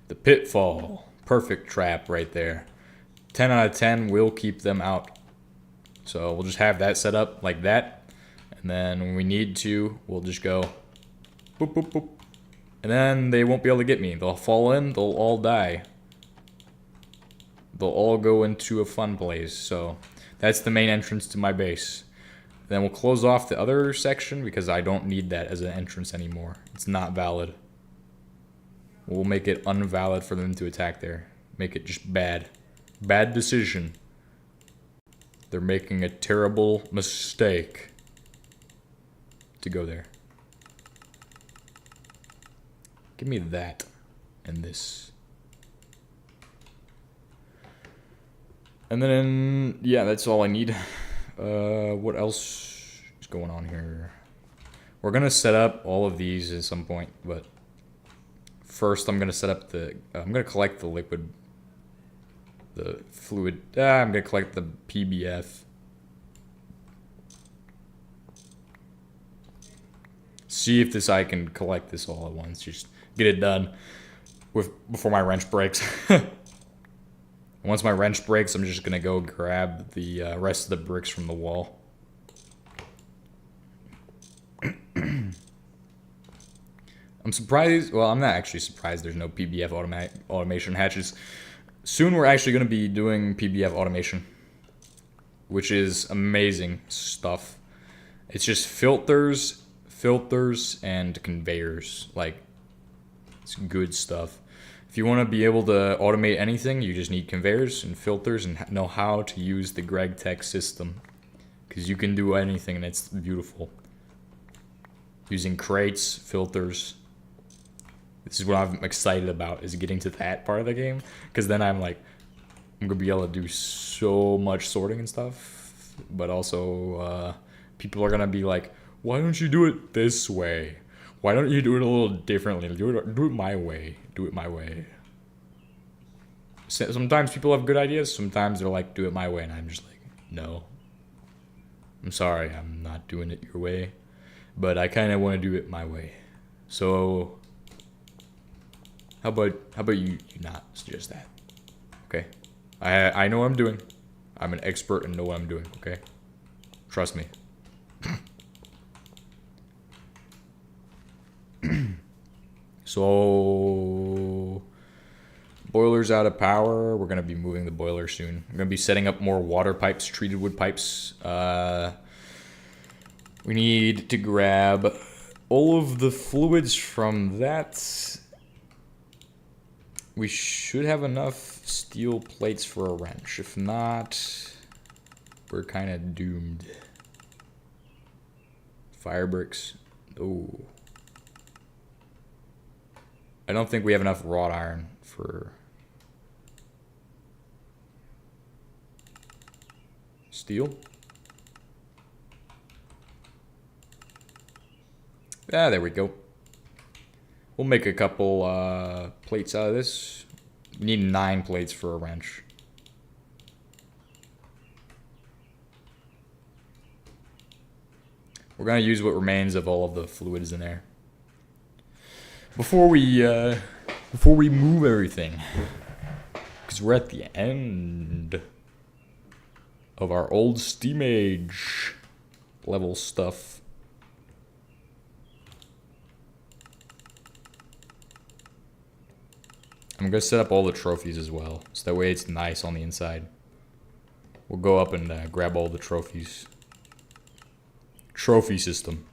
The pitfall. Perfect trap right there. 10 out of 10 will keep them out. So we'll just have that set up like that. And then when we need to, we'll just go boop, boop, boop. And then they won't be able to get me. They'll fall in, they'll all die. They'll all go into a fun place. So that's the main entrance to my base. Then we'll close off the other section because I don't need that as an entrance anymore. It's not valid. We'll make it unvalid for them to attack there. Make it just bad. Bad decision. They're making a terrible mistake to go there. Give me that and this. And then, yeah, that's all I need. What else is going on here? We're going to set up all of these at some point, but first I'm going to set up the... I'm going to collect the liquid... The fluid... I'm going to collect the PBF. See if I can collect this all at once. Just get it done before my wrench breaks. Once my wrench breaks, I'm just going to go grab the rest of the bricks from the wall. I'm surprised, well, I'm not actually surprised there's no PBF automation hatches. Soon we're actually going to be doing PBF automation, which is amazing stuff. It's just filters, and conveyors. Like, it's good stuff. If you want to be able to automate anything, you just need conveyors and filters and know how to use the Gregtech system. Because you can do anything and it's beautiful. Using crates, filters. This is what I'm excited about, is getting to that part of the game. Because then I'm like, I'm going to be able to do so much sorting and stuff. But also, people are going to be like, why don't you do it this way? Why don't you do it a little differently? Do it my way. Do it my way. Sometimes people have good ideas. Sometimes they're like, do it my way. And I'm just like, no. I'm sorry, I'm not doing it your way. But I kind of want to do it my way. So, how about you not suggest that? Okay? I know what I'm doing. I'm an expert and know what I'm doing, okay? Trust me. So, boiler's out of power. We're going to be moving the boiler soon. I'm going to be setting up more water pipes, treated wood pipes. We need to grab all of the fluids from that. We should have enough steel plates for a wrench. If not, we're kind of doomed. Fire bricks. Oh. I don't think we have enough wrought iron for steel. Ah, there we go. We'll make a couple plates out of this. We need 9 plates for a wrench. We're gonna use what remains of all of the fluids in there before we move everything, because we're at the end of our old steam age level stuff. I'm gonna set up all the trophies as well, so that way it's nice on the inside. We'll go up and grab all the trophies. Trophy system.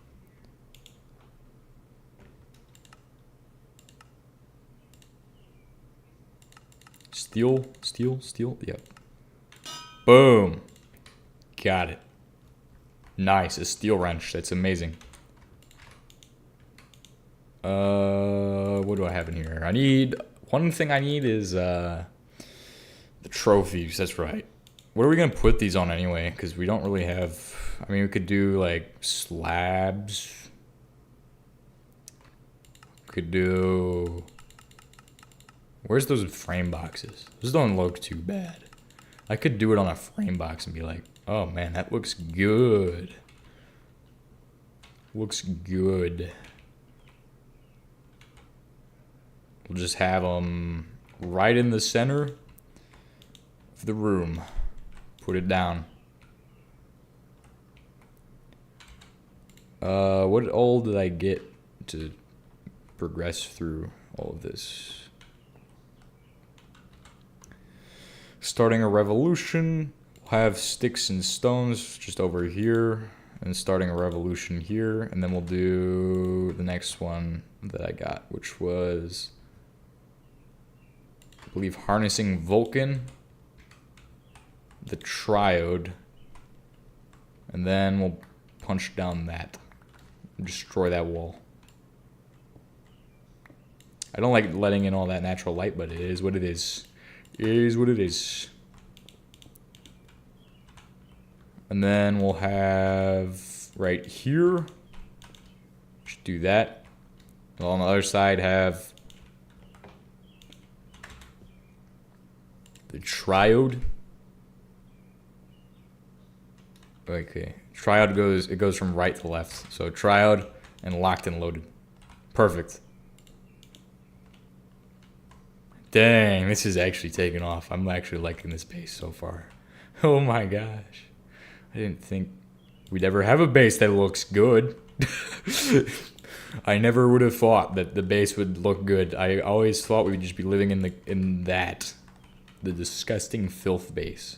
Steel, yep. Boom. Got it. Nice, a steel wrench, that's amazing. What do I have in here? One thing I need is, the trophies, that's right. What are we gonna put these on anyway? Because we don't really have, I mean, we could do, like, slabs. Could do... Where's those frame boxes? Those don't look too bad. I could do it on a frame box and be like, oh man, that looks good. Looks good. We'll just have them right in the center of the room. Put it down. What all did I get to progress through all of this? Starting a revolution. We'll have sticks and stones just over here. And starting a revolution here. And then we'll do the next one that I got, which was, I believe, harnessing Vulcan. The triode. And then we'll punch down that. Destroy that wall. I don't like letting in all that natural light, but it is what it is. It is what it is. And then we'll have right here. Just do that. And on the other side have the triode. Okay. Triode goes from right to left. So triode and locked and loaded. Perfect. Dang, this is actually taking off. I'm actually liking this base so far. Oh my gosh. I didn't think we'd ever have a base that looks good. I never would have thought that the base would look good. I always thought we would just be living in the disgusting filth base.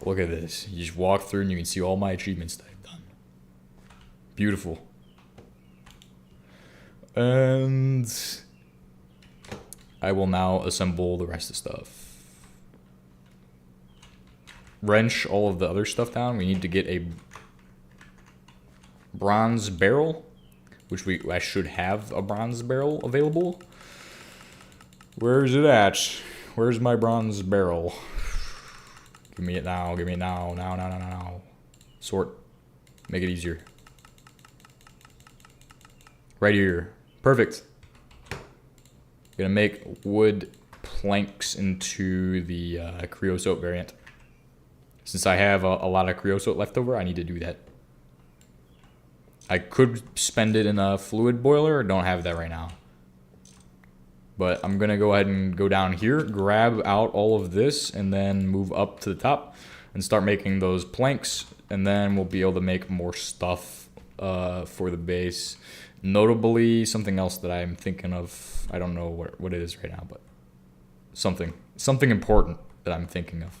Look at this. You just walk through and you can see all my achievements that I've done. Beautiful. And I will now assemble the rest of the stuff. Wrench all of the other stuff down. We need to get a bronze barrel, which I should have a bronze barrel available. Where is it at? Where's my bronze barrel? Give me it now. Give me it now. Now. Sort. Make it easier. Right here. Perfect. Gonna make wood planks into the creosote variant. Since I have a lot of creosote left over, I need to do that. I could spend it in a fluid boiler. I don't have that right now. But I'm gonna go ahead and go down here, grab out all of this, and then move up to the top and start making those planks. And then we'll be able to make more stuff for the base. Notably, something else that I'm thinking of. I don't know what it is right now, but something important that I'm thinking of.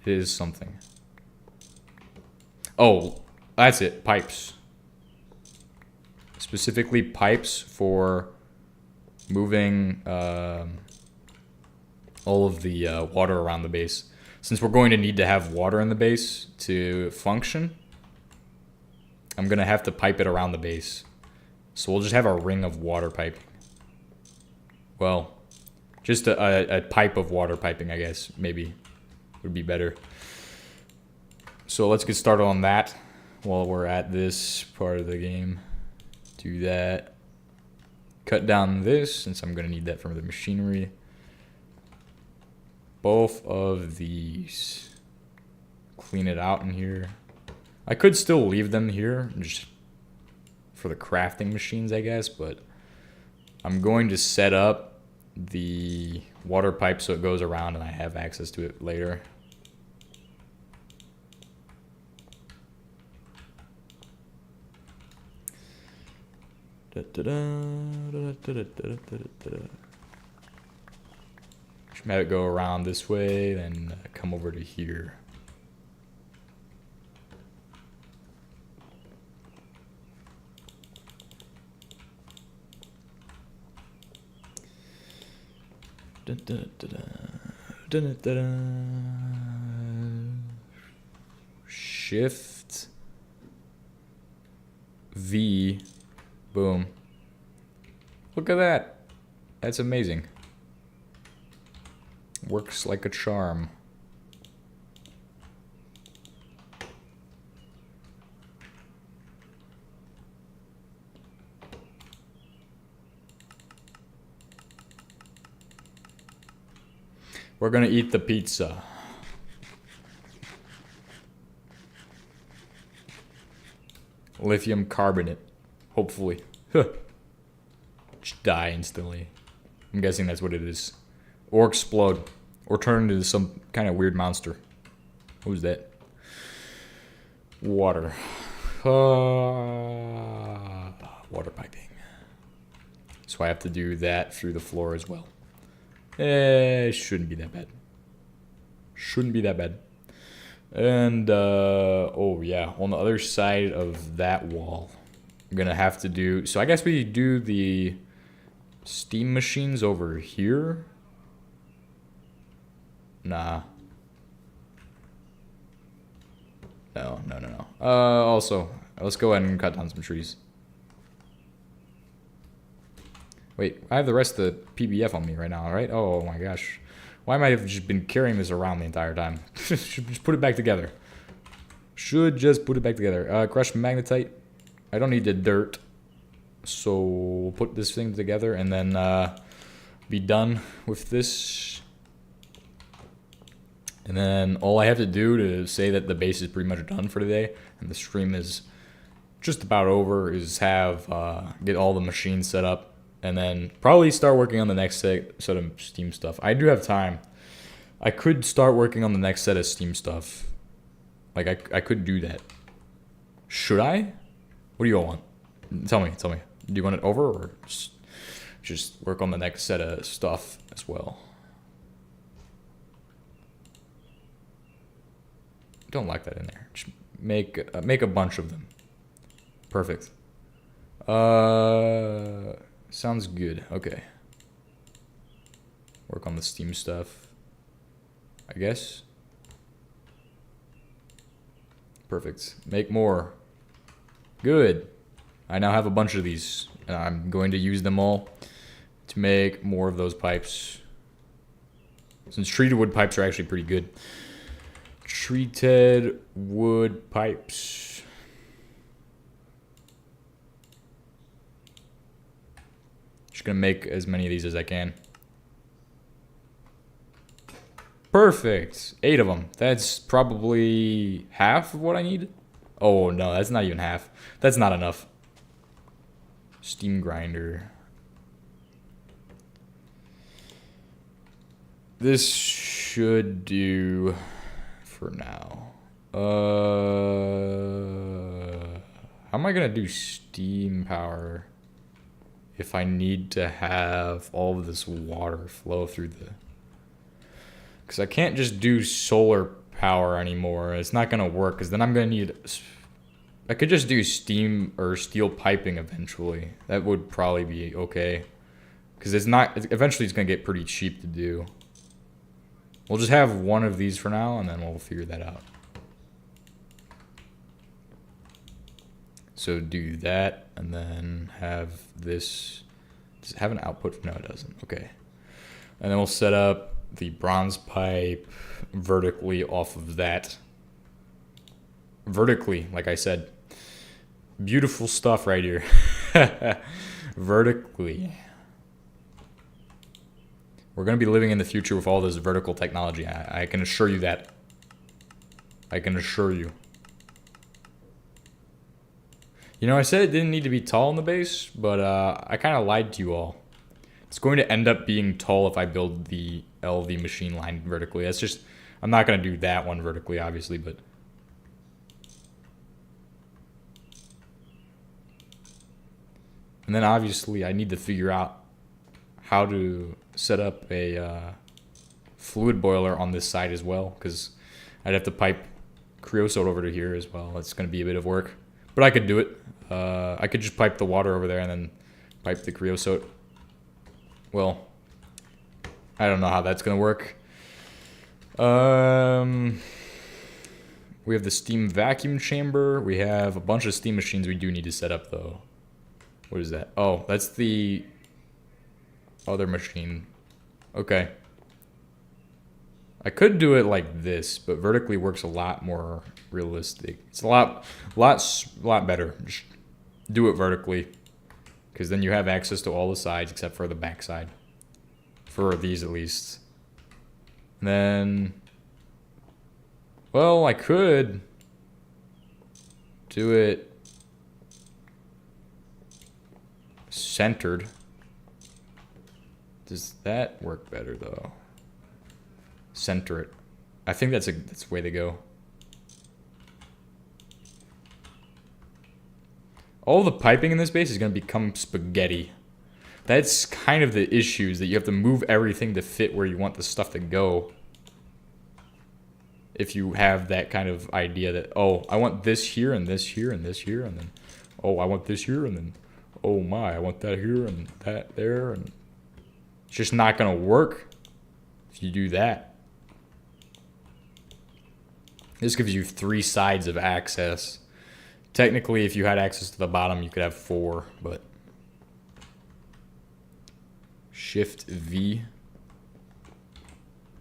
It is something. Oh, that's it. Pipes. Specifically pipes for moving all of the water around the base. Since we're going to need to have water in the base to function, I'm going to have to pipe it around the base. So we'll just have a ring of water piping. Well, just a pipe of water piping, I guess, maybe would be better. So let's get started on that while we're at this part of the game. Do that. cut down this, since I'm going to need that for the machinery. Both of these. Clean it out in here. I could still leave them here just for the crafting machines, I guess, but I'm going to set up the water pipe so it goes around and I have access to it later. Should have it go around this way, then come over to here. Shift V, boom. Look at that. That's amazing. Works like a charm. We're gonna eat the pizza. Lithium carbonate. Hopefully. Just die instantly. I'm guessing that's what it is. Or explode. Or turn into some kind of weird monster. Who's that? Water. Water piping. So I have to do that through the floor as well. Shouldn't be that bad. Shouldn't be that bad. And, oh yeah, on the other side of that wall, I'm gonna have to do, so I guess we do the steam machines over here. Nah. No. Also, let's go ahead and cut down some trees. Wait, I have the rest of the PBF on me right now, right? Oh my gosh. Why might I have just been carrying this around the entire time? Should just put it back together. Should just put it back together. Crushed magnetite. I don't need the dirt. So we'll put this thing together and then be done with this. And then all I have to do to say that the base is pretty much done for today and the stream is just about over is have get all the machines set up. And then probably start working on the next set of Steam stuff. I do have time. I could start working on the next set of Steam stuff. Like, I could do that. Should I? What do you all want? Tell me. Do you want it over or just work on the next set of stuff as well? Don't lock that in there. Just make a bunch of them. Perfect. Sounds good. Okay. Work on the Steam stuff, I guess. Perfect. Make more. Good. I now have a bunch of these, and I'm going to use them all to make more of those pipes. Since treated wood pipes are actually pretty good. Treated wood pipes. Just gonna make as many of these as I can. Perfect. 8 of them. That's probably half of what I need. Oh no, that's not even half. That's not enough. Steam grinder. This should do for now. How am I gonna do steam power if I need to have all of this water flow through the... Because I can't just do solar power anymore. It's not going to work because then I'm going to need... I could just do steam or steel piping eventually. That would probably be okay. Because it's not... Eventually it's going to get pretty cheap to do. We'll just have one of these for now and then we'll figure that out. So do that, and then have this, does it have an output? No, it doesn't, okay. And then we'll set up the bronze pipe vertically off of that. Vertically, like I said. Beautiful stuff right here. vertically. We're going to be living in the future with all this vertical technology. I can assure you that. I can assure you. You know, I said it didn't need to be tall in the base, but I kind of lied to you all. It's going to end up being tall if I build the LV machine line vertically. That's just, I'm not going to do that one vertically, obviously, but. And then obviously I need to figure out how to set up a fluid boiler on this side as well, because I'd have to pipe creosote over to here as well. It's going to be a bit of work, but I could do it. I could just pipe the water over there and then pipe the creosote. Well, I don't know how that's going to work. We have the steam vacuum chamber. We have a bunch of steam machines we do need to set up, though. What is that? Oh, that's the other machine. Okay. I could do it like this, but vertically works a lot more realistic. It's a lot better. Just do it vertically, because then you have access to all the sides except for the back side. For these, at least. And then, well, I could do it centered. Does that work better though? Center it. I think that's the way to go. All the piping in this base is going to become spaghetti. That's kind of the issue, is that you have to move everything to fit where you want the stuff to go. If you have that kind of idea that, oh, I want this here and this here and this here, and then, oh, I want this here, and then, oh my, I want that here and that there, and it's just not going to work if you do that. This gives you 3 sides of access. Technically, if you had access to the bottom, you could have 4, but Shift V.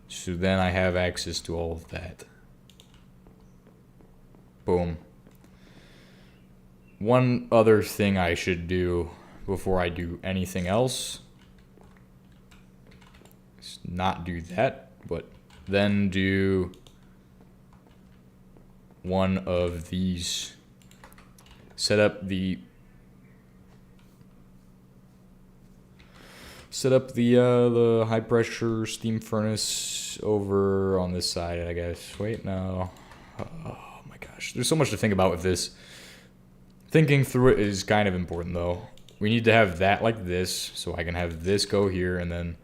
So then I have access to all of that. Boom. One other thing I should do before I do anything else is not do that, but then do one of these. Set up the high pressure steam furnace over on this side, I guess. Wait, no. Oh my gosh, there's so much to think about with this. Thinking through it is kind of important though. We need to have that like this, so I can have this go here, and then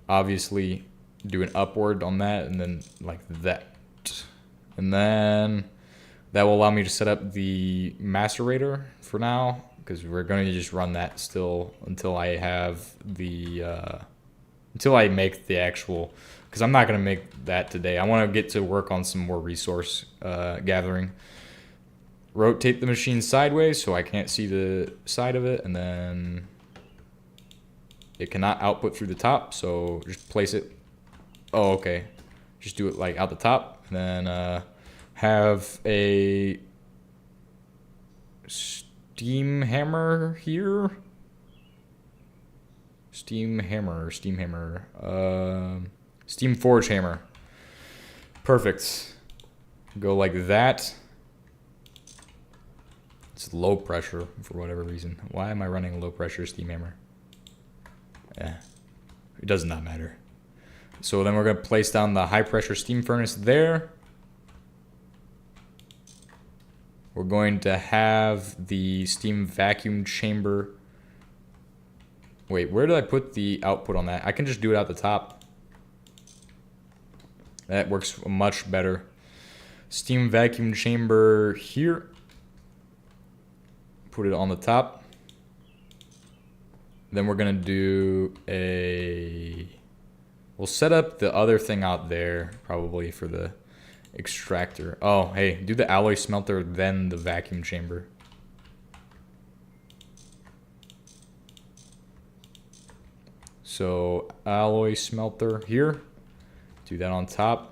obviously do an upward on that, and then like that. And then that will allow me to set up the macerator for now, because we're going to just run that still until I have the, until I make the actual, because I'm not going to make that today. I want to get to work on some more resource gathering. Rotate the machine sideways so I can't see the side of it, and then it cannot output through the top, so just place it. Oh, okay. Just do it like out the top, and then have a steam hammer here. Steam forge hammer. Perfect. Go like that. It's low pressure for whatever reason. Why am I running a low pressure steam hammer? It does not matter. So then we're going to place down the high pressure steam furnace there. We're going to have the steam vacuum chamber. Wait, where did I put the output on that? I can just do it out the top. That works much better. Steam vacuum chamber here. Put it on the top. Then we're going to do a... We'll set up the other thing out there, probably, for the extractor. Oh, hey, do the alloy smelter, then the vacuum chamber. So, alloy smelter here. Do that on top.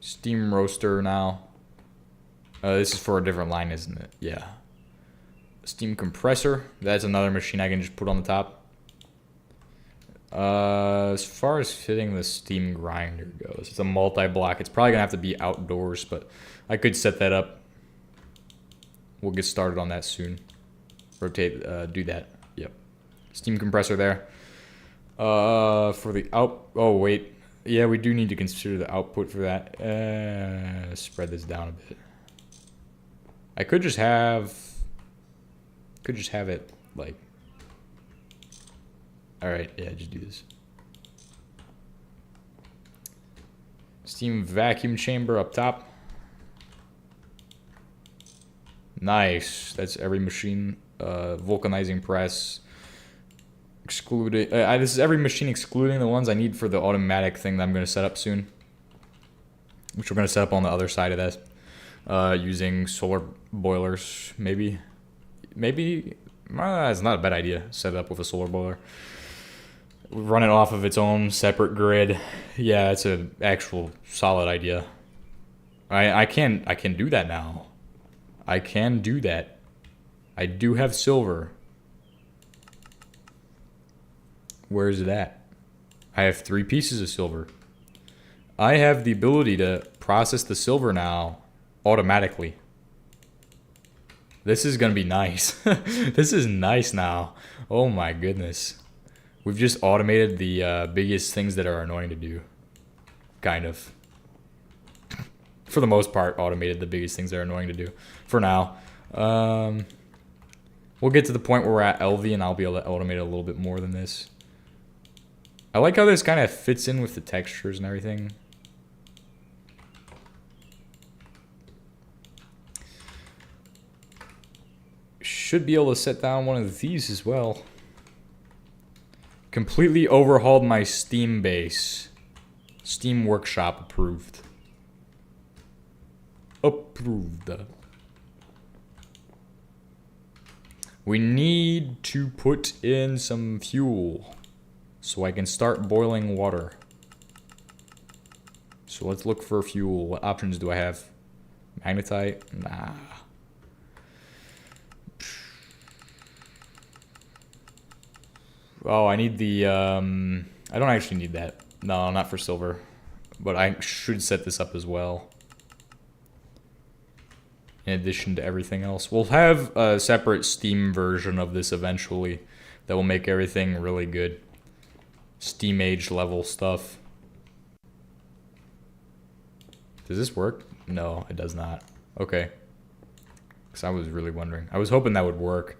Steam roaster now. This is for a different line, isn't it? Yeah. Steam compressor. That's another machine I can just put on the top. As far as fitting the steam grinder goes, it's a multi-block. It's probably gonna have to be outdoors, but I could set that up. We'll get started on that soon. Rotate, do that. Yep. Steam compressor there. For the oh wait. Yeah, we do need to consider the output for that. Spread this down a bit. I could just have it like, all right, yeah, just do this. Steam vacuum chamber up top. Nice. That's every machine. Vulcanizing press. Excluding. This is every machine excluding the ones I need for the automatic thing that I'm going to set up soon. Which we're going to set up on the other side of that. Using solar boilers, maybe. It's not a bad idea. Set it up with a solar boiler. Run it off of its own separate grid. Yeah, it's an actual solid idea. I can do that now. I can do that. I do have silver. Where is it at? I have 3 pieces of silver. I have the ability to process the silver now automatically. This is gonna be nice. This is nice now. Oh my goodness. We've just automated the biggest things that are annoying to do. Kind of. For the most part, automated the biggest things that are annoying to do. For now. We'll get to the point where we're at LV and I'll be able to automate it a little bit more than this. I like how this kind of fits in with the textures and everything. Should be able to set down one of these as well. Completely overhauled my Steam base. Steam Workshop approved. Approved. We need to put in some fuel so I can start boiling water. So let's look for fuel. What options do I have? Magnetite? Nah. Oh, I need the, I don't actually need that. No, not for silver. But I should set this up as well. In addition to everything else. We'll have a separate Steam version of this eventually that will make everything really good. Steam age level stuff. Does this work? No, it does not. Okay. Because I was really wondering. I was hoping that would work.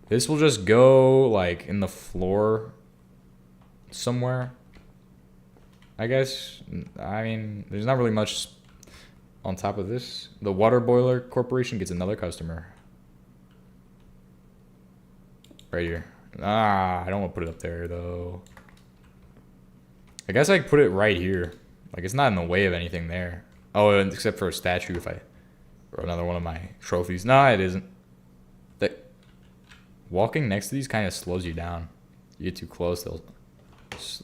This will just go, like, in the floor somewhere. I guess. I mean, there's not really much on top of this. The Water Boiler Corporation gets another customer. Right here. I don't want to put it up there, though. I guess I could put it right here. Like, it's not in the way of anything there. Oh, except for a statue if I... Or another one of my trophies. No, it isn't. Walking next to these kind of slows you down. You get too close, they'll...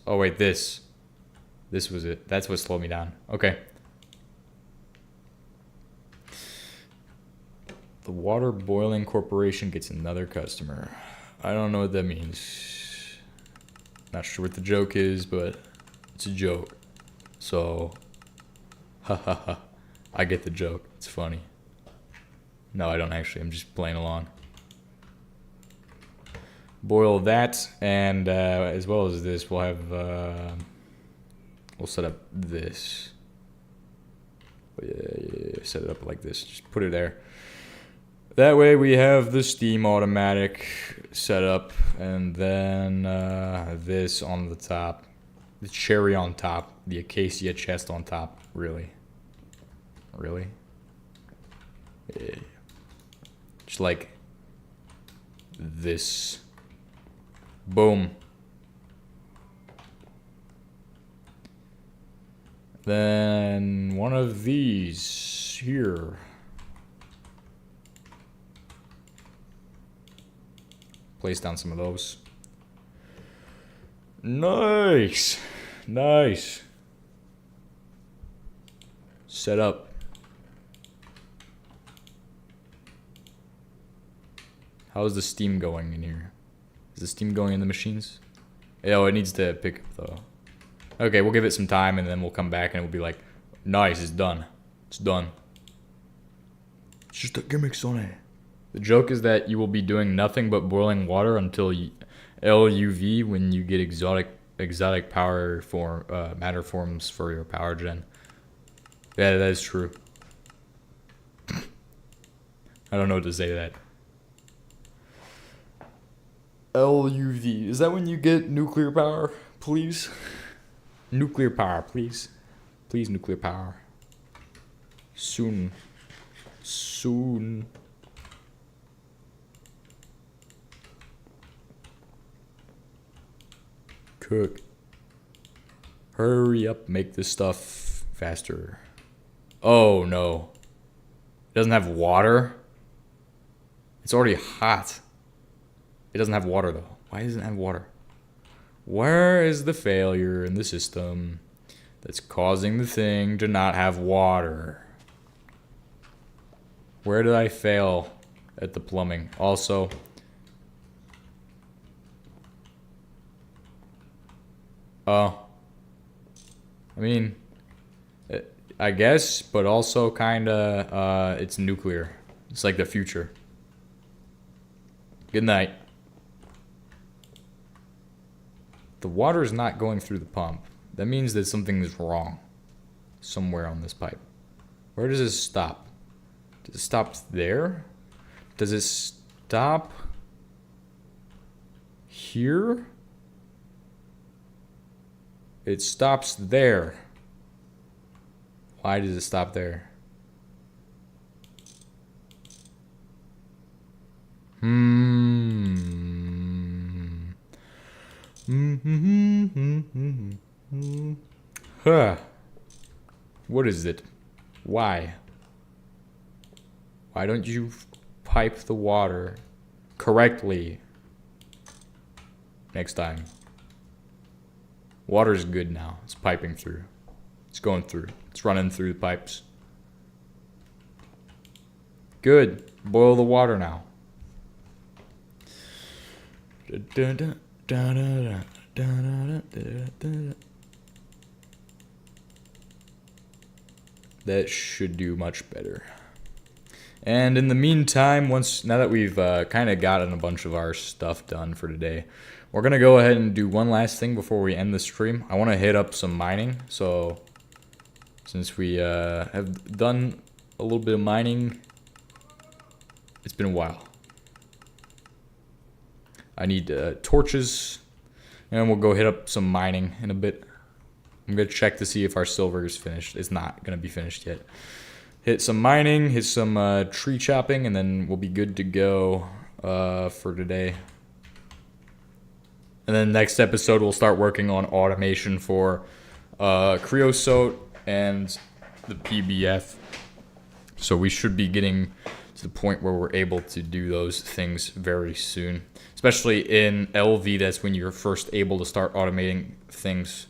Oh, wait, this. This was it. That's what slowed me down. Okay. The Water Boiling Corporation gets another customer. I don't know what that means. Not sure what the joke is, but it's a joke. So, ha ha ha. I get the joke. It's funny. No, I don't actually. I'm just playing along. Boil that, and as well as this, we'll have, we'll set up this. Yeah, set it up like this. Just put it there. That way we have the steam automatic set up, and then this on the top. The cherry on top. The acacia chest on top. Really? Really? Yeah. Just like this. Boom. Then one of these here. Place down some of those. Nice. Nice. Set up. How is the steam going in here? Is the steam going in the machines? Oh, it needs to pick up though. Okay, we'll give it some time and then we'll come back and we'll be like, nice, it's done. It's done. It's just a gimmick, Sonny. The joke is that you will be doing nothing but boiling water until LUV when you get exotic power form matter forms for your power gen. Yeah, that is true. I don't know what to say to that. LUV. Is that when you get nuclear power, please? Nuclear power, please. Please, nuclear power. Soon. Soon. Cook. Hurry up, make this stuff faster. Oh no. It doesn't have water? It's already hot. It doesn't have water though. Why doesn't it have water? Where is the failure in the system that's causing the thing to not have water? Where did I fail at the plumbing? Also, I mean, I guess, but also kinda, it's nuclear. It's like the future. Good night. The water is not going through the pump. That means that something is wrong somewhere on this pipe. Where does it stop? Does it stop there? Does it stop here? It stops there. Why does it stop there? Huh. What is it? Why? Why don't you pipe the water correctly next time? Water's good now. It's piping through. It's going through. It's running through the pipes. Good. Boil the water now. That should do much better. And in the meantime, now that we've kind of gotten a bunch of our stuff done for today, we're going to go ahead and do one last thing before we end the stream. I want to hit up some mining. So since we have done a little bit of mining, it's been a while. I need torches, and we'll go hit up some mining in a bit. I'm going to check to see if our silver is finished. It's not going to be finished yet. Hit some mining, hit some tree chopping, and then we'll be good to go for today. And then next episode, we'll start working on automation for creosote and the PBF. So we should be getting to the point where we're able to do those things very soon. Especially in LV, that's when you're first able to start automating things.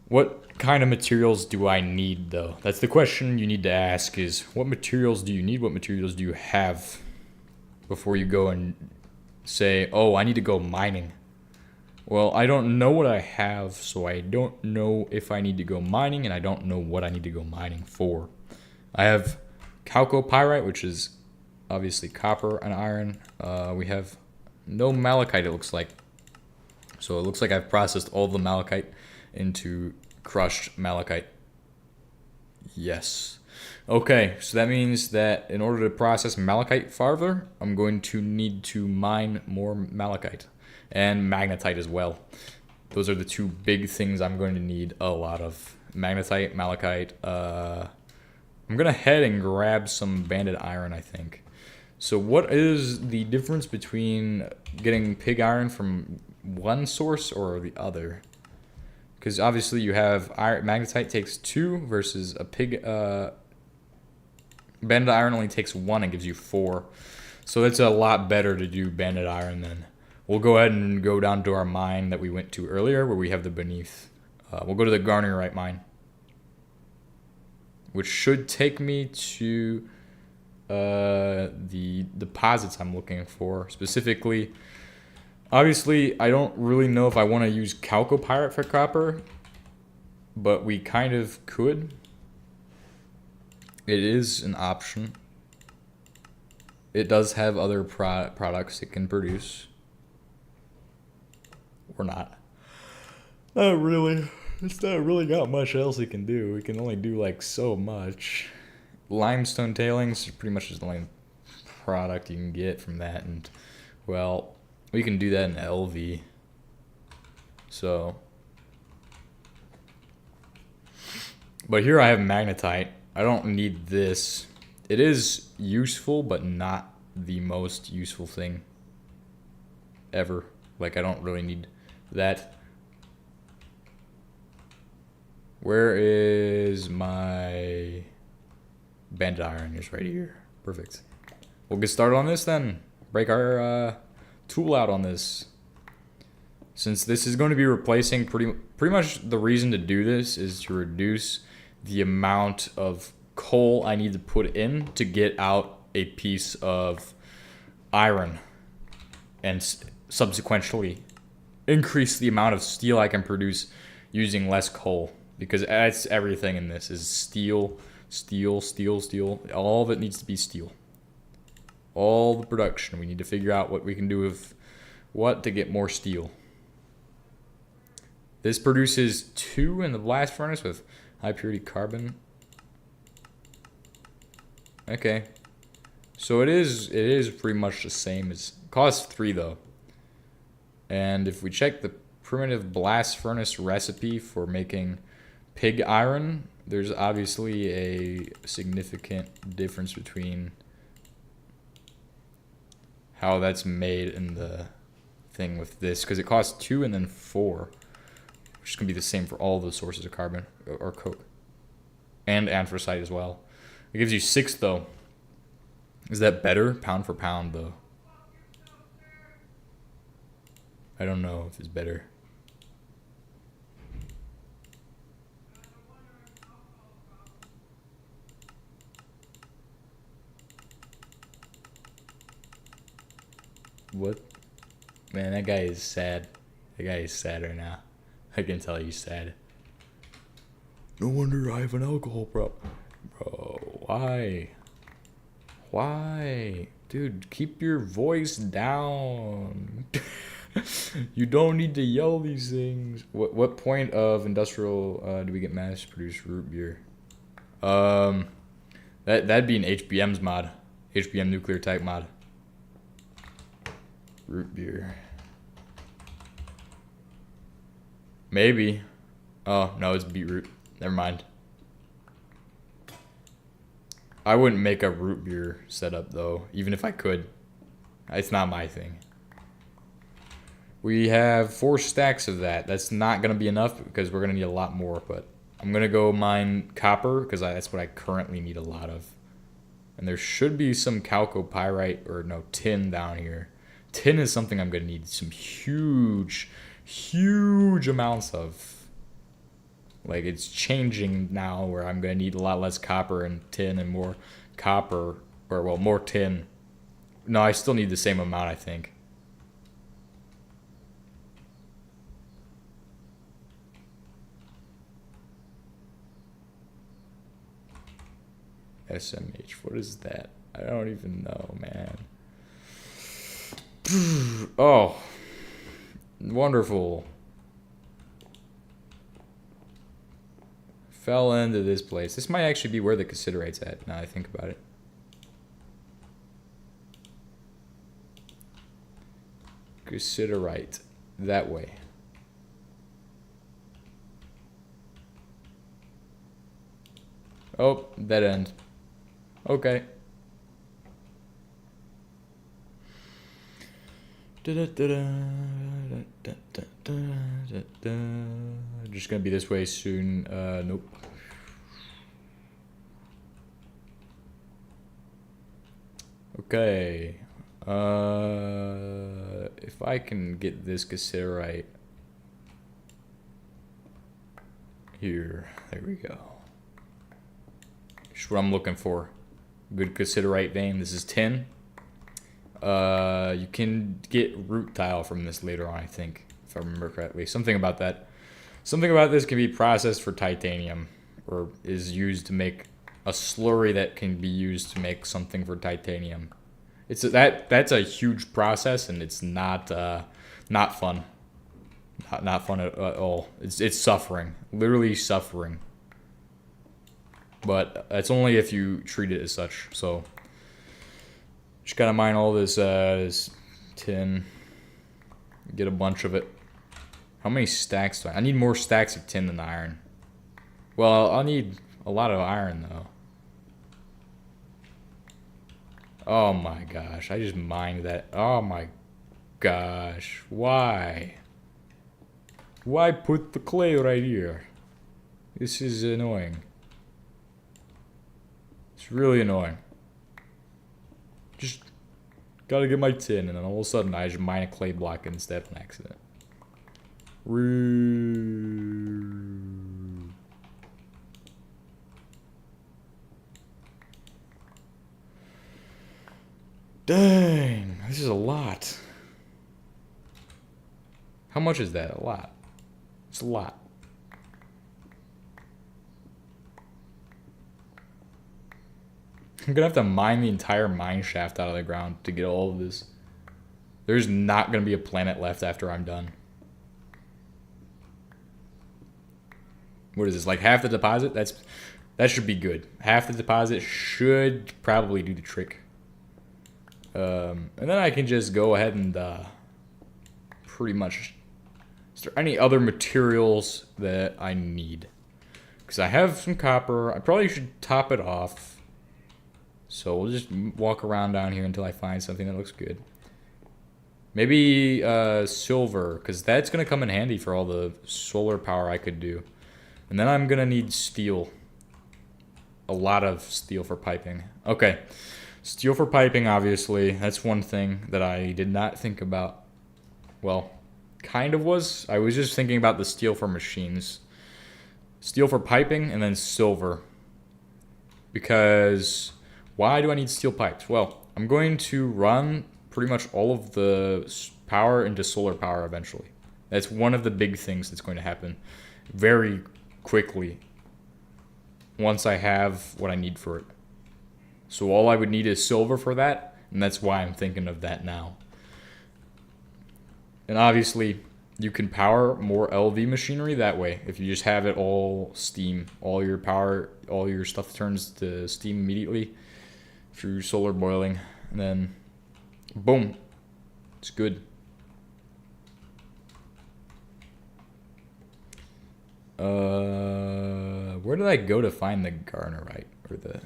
What kind of materials do I need, though? That's the question you need to ask, is what materials do you need? What materials do you have before you go and say, oh, I need to go mining? Well, I don't know what I have, so I don't know if I need to go mining, and I don't know what I need to go mining for. I have chalcopyrite, which is obviously copper and iron. We have no malachite, it looks like. So it looks like I've processed all the malachite into crushed malachite. Yes. Okay, so that means that in order to process malachite farther, I'm going to need to mine more malachite and magnetite as well. Those are the two big things I'm going to need a lot of. Magnetite, malachite. I'm going to head and grab some banded iron, I think. So what is the difference between getting pig iron from one source or the other? Because obviously you have magnetite takes 2 versus a banded iron only takes 1 and gives you 4. So it's a lot better to do banded iron then. We'll go ahead and go down to our mine that we went to earlier where we have the beneath. We'll go to the garnerite mine. which should take me to the deposits I'm looking for. Specifically, obviously, I don't really know if I want to use chalcopyrite for copper, but we kind of could. It is an option. It does have other products it can produce. Or not. Not really. It's not really got much else it can do. It can only do like so much. Limestone tailings is pretty much just the only product you can get from that. And, well, we can do that in LV. So. But here I have magnetite. I don't need this. It is useful, but not the most useful thing ever. Like, I don't really need that. Where is my banded iron? It's right here. Perfect. We'll get started on this then. Break our tool out on this. Since this is going to be replacing pretty much the reason to do this is to reduce the amount of coal I need to put in to get out a piece of iron, and subsequently increase the amount of steel I can produce using less coal, because that's everything in this is steel, steel, steel, steel. All of it needs to be steel. All the production, we need to figure out what we can do with what to get more steel. This produces 2 in the blast furnace with high purity carbon. Okay, so it is pretty much the same. It costs 3 though. And if we check the primitive blast furnace recipe for making pig iron, there's obviously a significant difference between how that's made in the thing with this, because it costs 2 and then 4, which is going to be the same for all the sources of carbon or coke and anthracite as well. It gives you 6 though. Is that better pound for pound though? I don't know if it's better. What? Man, that guy is sad. That guy is sad right now. I can tell he's sad. No wonder I have an alcohol problem. Bro, why? Why? Dude, keep your voice down. You don't need to yell these things. What point of industrial do we get mass-produced root beer? That'd be an HBM's mod. HBM nuclear type mod. Root beer. Maybe. Oh, no, it's beetroot. Never mind. I wouldn't make a root beer setup, though, even if I could. It's not my thing. We have 4 stacks of that. That's not going to be enough because we're going to need a lot more, but I'm going to go mine copper because that's what I currently need a lot of. And there should be some chalcopyrite, or no, tin down here. Tin is something I'm going to need some huge amounts of. Like, it's changing now where I'm going to need a lot less copper and tin and more copper, or, well, more tin. No, I still need the same amount, I think. SMH, what is that? I don't even know, man. Oh, wonderful. Fell into this place. This might actually be where the cassiterite's at, now I think about it. Cassiterite. That way. Oh, dead end. Okay. Just gonna be this way soon. Nope. Okay. If I can get this cassiterite here, there we go. Just what I'm looking for. Good cassiterite vein. This is tin. You can get root tile from this later on, I think, if I remember correctly. Something about that. Something about this can be processed for titanium, or is used to make a slurry that can be used to make something for titanium. That's a huge process, and it's not not fun. Not fun at all. It's suffering, literally suffering. But that's only if you treat it as such. So just gotta mine all this tin, get a bunch of it. How many stacks do I need? More stacks of tin than iron. Well, I'll need a lot of iron though. Oh my gosh, I just mined that. Oh my gosh, why? Why put the clay right here? This is annoying. It's really annoying. Just gotta get my tin, and then all of a sudden I just mine a clay block instead on accident. Dang, this is a lot. How much is that? A lot. It's a lot. I'm gonna have to mine the entire mine shaft out of the ground to get all of this. There's not gonna be a planet left after I'm done. What is this, like half the deposit? That should be good. Half the deposit should probably do the trick. And then I can just go ahead and pretty much. Is there any other materials that I need? Because I have some copper. I probably should top it off. So we'll just walk around down here until I find something that looks good. Maybe silver, because that's going to come in handy for all the solar power I could do. And then I'm going to need steel. A lot of steel for piping. Okay. Steel for piping, obviously. That's one thing that I did not think about. Well, kind of was. I was just thinking about the steel for machines. Steel for piping, and then silver. Because why do I need steel pipes? Well, I'm going to run pretty much all of the power into solar power eventually. That's one of the big things that's going to happen very quickly once I have what I need for it. So all I would need is silver for that, and that's why I'm thinking of that now. And obviously, you can power more LV machinery that way. If you just have it all steam, all your power, all your stuff turns to steam immediately through solar boiling, and then boom, it's good. Where did I go to find the garnerite or the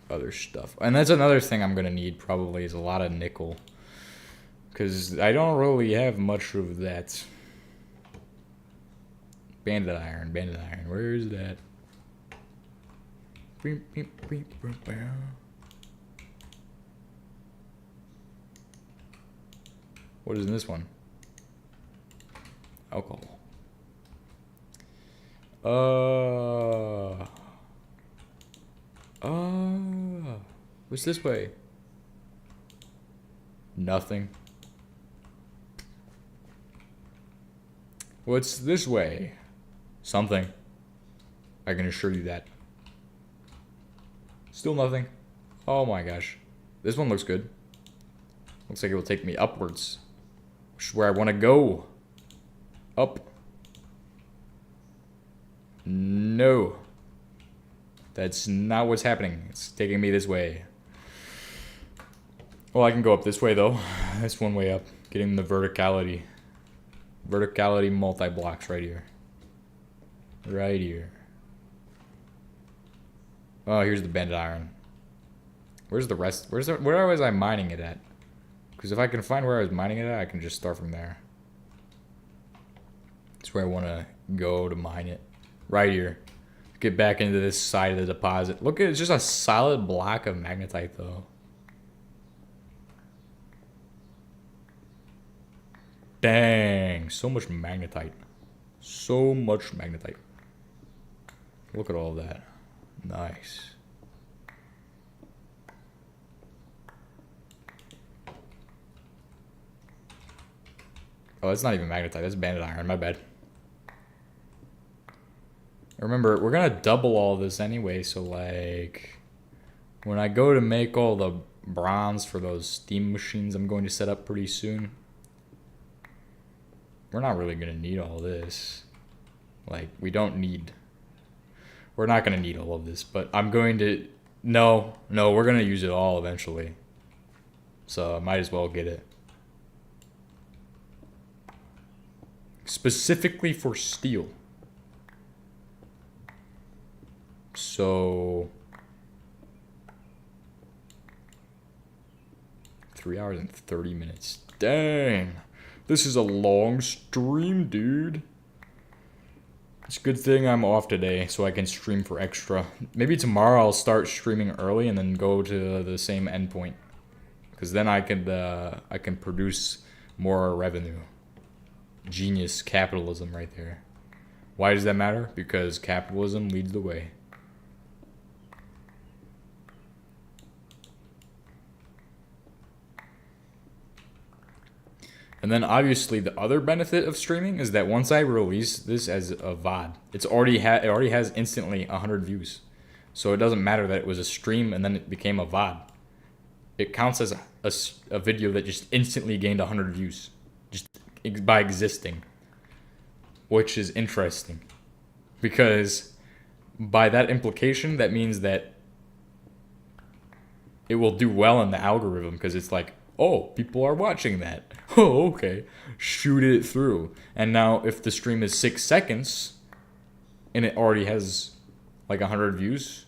other stuff? And that's another thing I'm gonna need probably is a lot of nickel, because I don't really have much of that. Banded iron, where is that? What is in this one? Alcohol. What's this way? Nothing. What's this way? Something. I can assure you that. Still nothing. Oh my gosh. This one looks good. Looks like it will take me upwards, which is where I want to go. Up. No. That's not what's happening. It's taking me this way. Well, I can go up this way, though. That's one way up. Getting the verticality. Verticality multi-blocks right here. Right here. Oh, here's the banded iron. Where's the rest? Where was I mining it at? Because if I can find where I was mining it at, I can just start from there. That's where I want to go to mine it. Right here. Get back into this side of the deposit. Look at it, it's just a solid block of magnetite, though. Dang, so much magnetite. So much magnetite. Look at all that. Nice. Oh, that's not even magnetite. That's banded iron. My bad. Remember, we're going to double all this anyway. So, like, when I go to make all the bronze for those steam machines I'm going to set up pretty soon, we're not really going to need all this. Like, we're not going to need all of this, but I'm going to, no, we're going to use it all eventually. So I might as well get it. Specifically for steel. So 3 hours and 30 minutes. Dang. This is a long stream, dude. It's a good thing I'm off today so I can stream for extra. Maybe tomorrow I'll start streaming early and then go to the same endpoint. Because then I can produce more revenue. Genius capitalism right there. Why does that matter? Because capitalism leads the way. And then obviously the other benefit of streaming is that once I release this as a VOD, it already has instantly 100 views. So it doesn't matter that it was a stream and then it became a VOD. It counts as a video that just instantly gained 100 views just by existing, which is interesting because by that implication, that means that it will do well in the algorithm because it's like, oh, people are watching that. Oh, okay. Shoot it through. And now if the stream is 6 seconds and it already has like 100 views,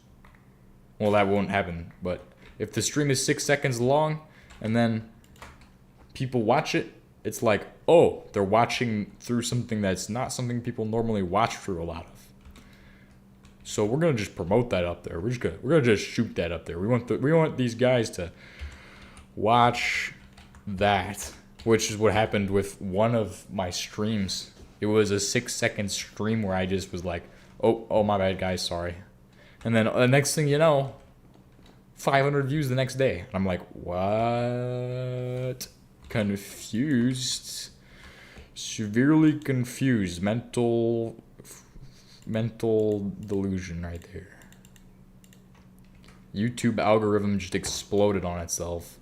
well, that won't happen. But if the stream is 6 seconds long and then people watch it, it's like, oh, they're watching through something that's not something people normally watch through a lot of. So we're gonna just promote that up there. We're gonna just shoot that up there. We want these guys to watch that, which is what happened with one of my streams. It was a 6 second stream where I just was like, oh my bad guys, sorry. And then the next thing you know, 500 views the next day. And I'm like, what? Confused. Severely confused. Mental delusion right there. YouTube algorithm just exploded on itself.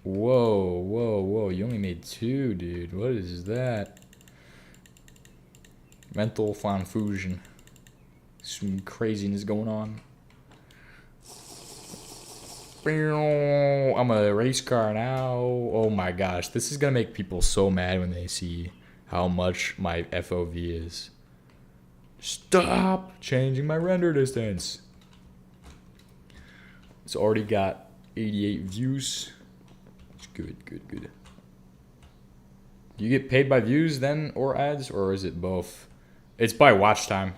Whoa. You only made 2, dude. What is that? Mental confusion. Some craziness going on. I'm a race car now. Oh my gosh. This is going to make people so mad when they see how much my FOV is. Stop changing my render distance. It's already got 88 views. It's good. Do you get paid by views then or ads, or is it both? It's by watch time.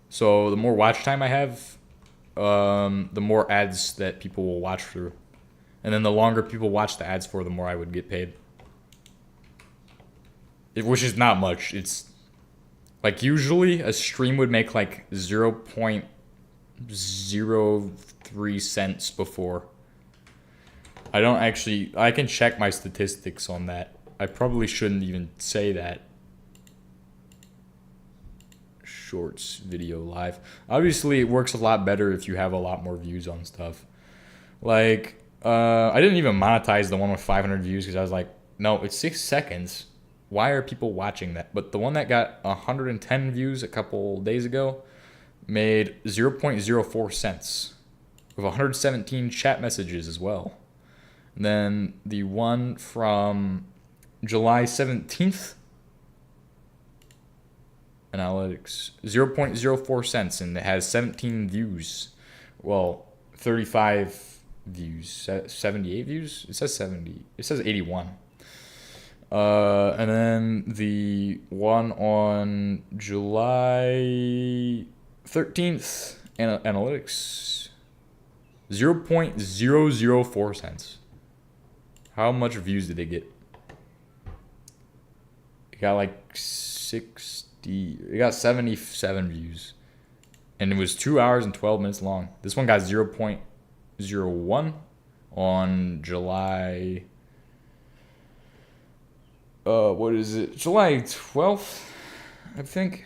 So the more watch time I have, the more ads that people will watch through. And then the longer people watch the ads for, the more I would get paid. Which is not much. It's like usually a stream would make like 0.03 cents before. I can check my statistics on that. I probably shouldn't even say that. Shorts video live. Obviously, it works a lot better if you have a lot more views on stuff. Like, I didn't even monetize the one with 500 views because I was like, no, it's 6 seconds. Why are people watching that? But the one that got 110 views a couple days ago made 0.04 cents with 117 chat messages as well. And then the one from July 17th, analytics, 0.04 cents, and it has 17 views. Well, 35 views, 78 views? It says 70. It says 81. And then the one on July 13th, analytics, 0.004 cents. How much views did it get? It got like 60. It got 77 views. And it was 2 hours and 12 minutes long. This one got 0.01 on July what is it? July 12th, I think.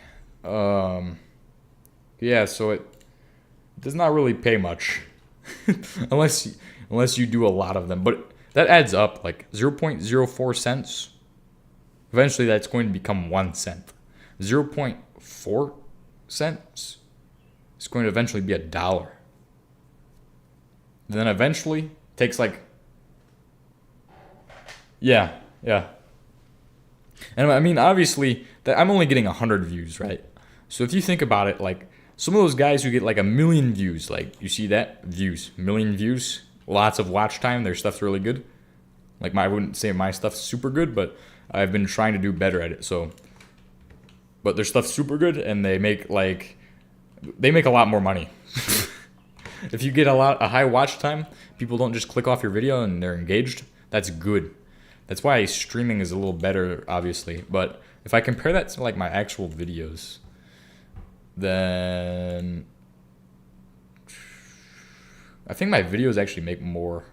Yeah, so it does not really pay much unless you do a lot of them, but that adds up like 0.04 cents. Eventually that's going to become 1 cent. 0.4 cents is going to eventually be $1. And then eventually takes like, yeah. And I mean, obviously, that I'm only getting 100 views, right? So if you think about it, like some of those guys who get like 1,000,000 views, like you see that views, 1,000,000 views, lots of watch time. Their stuff's really good. Like I wouldn't say my stuff's super good, but I've been trying to do better at it. So, but their stuff's super good, and they make a lot more money. If you get a high watch time, people don't just click off your video and they're engaged. That's good. That's why streaming is a little better, obviously. But if I compare that to like my actual videos, then I think my videos actually make more.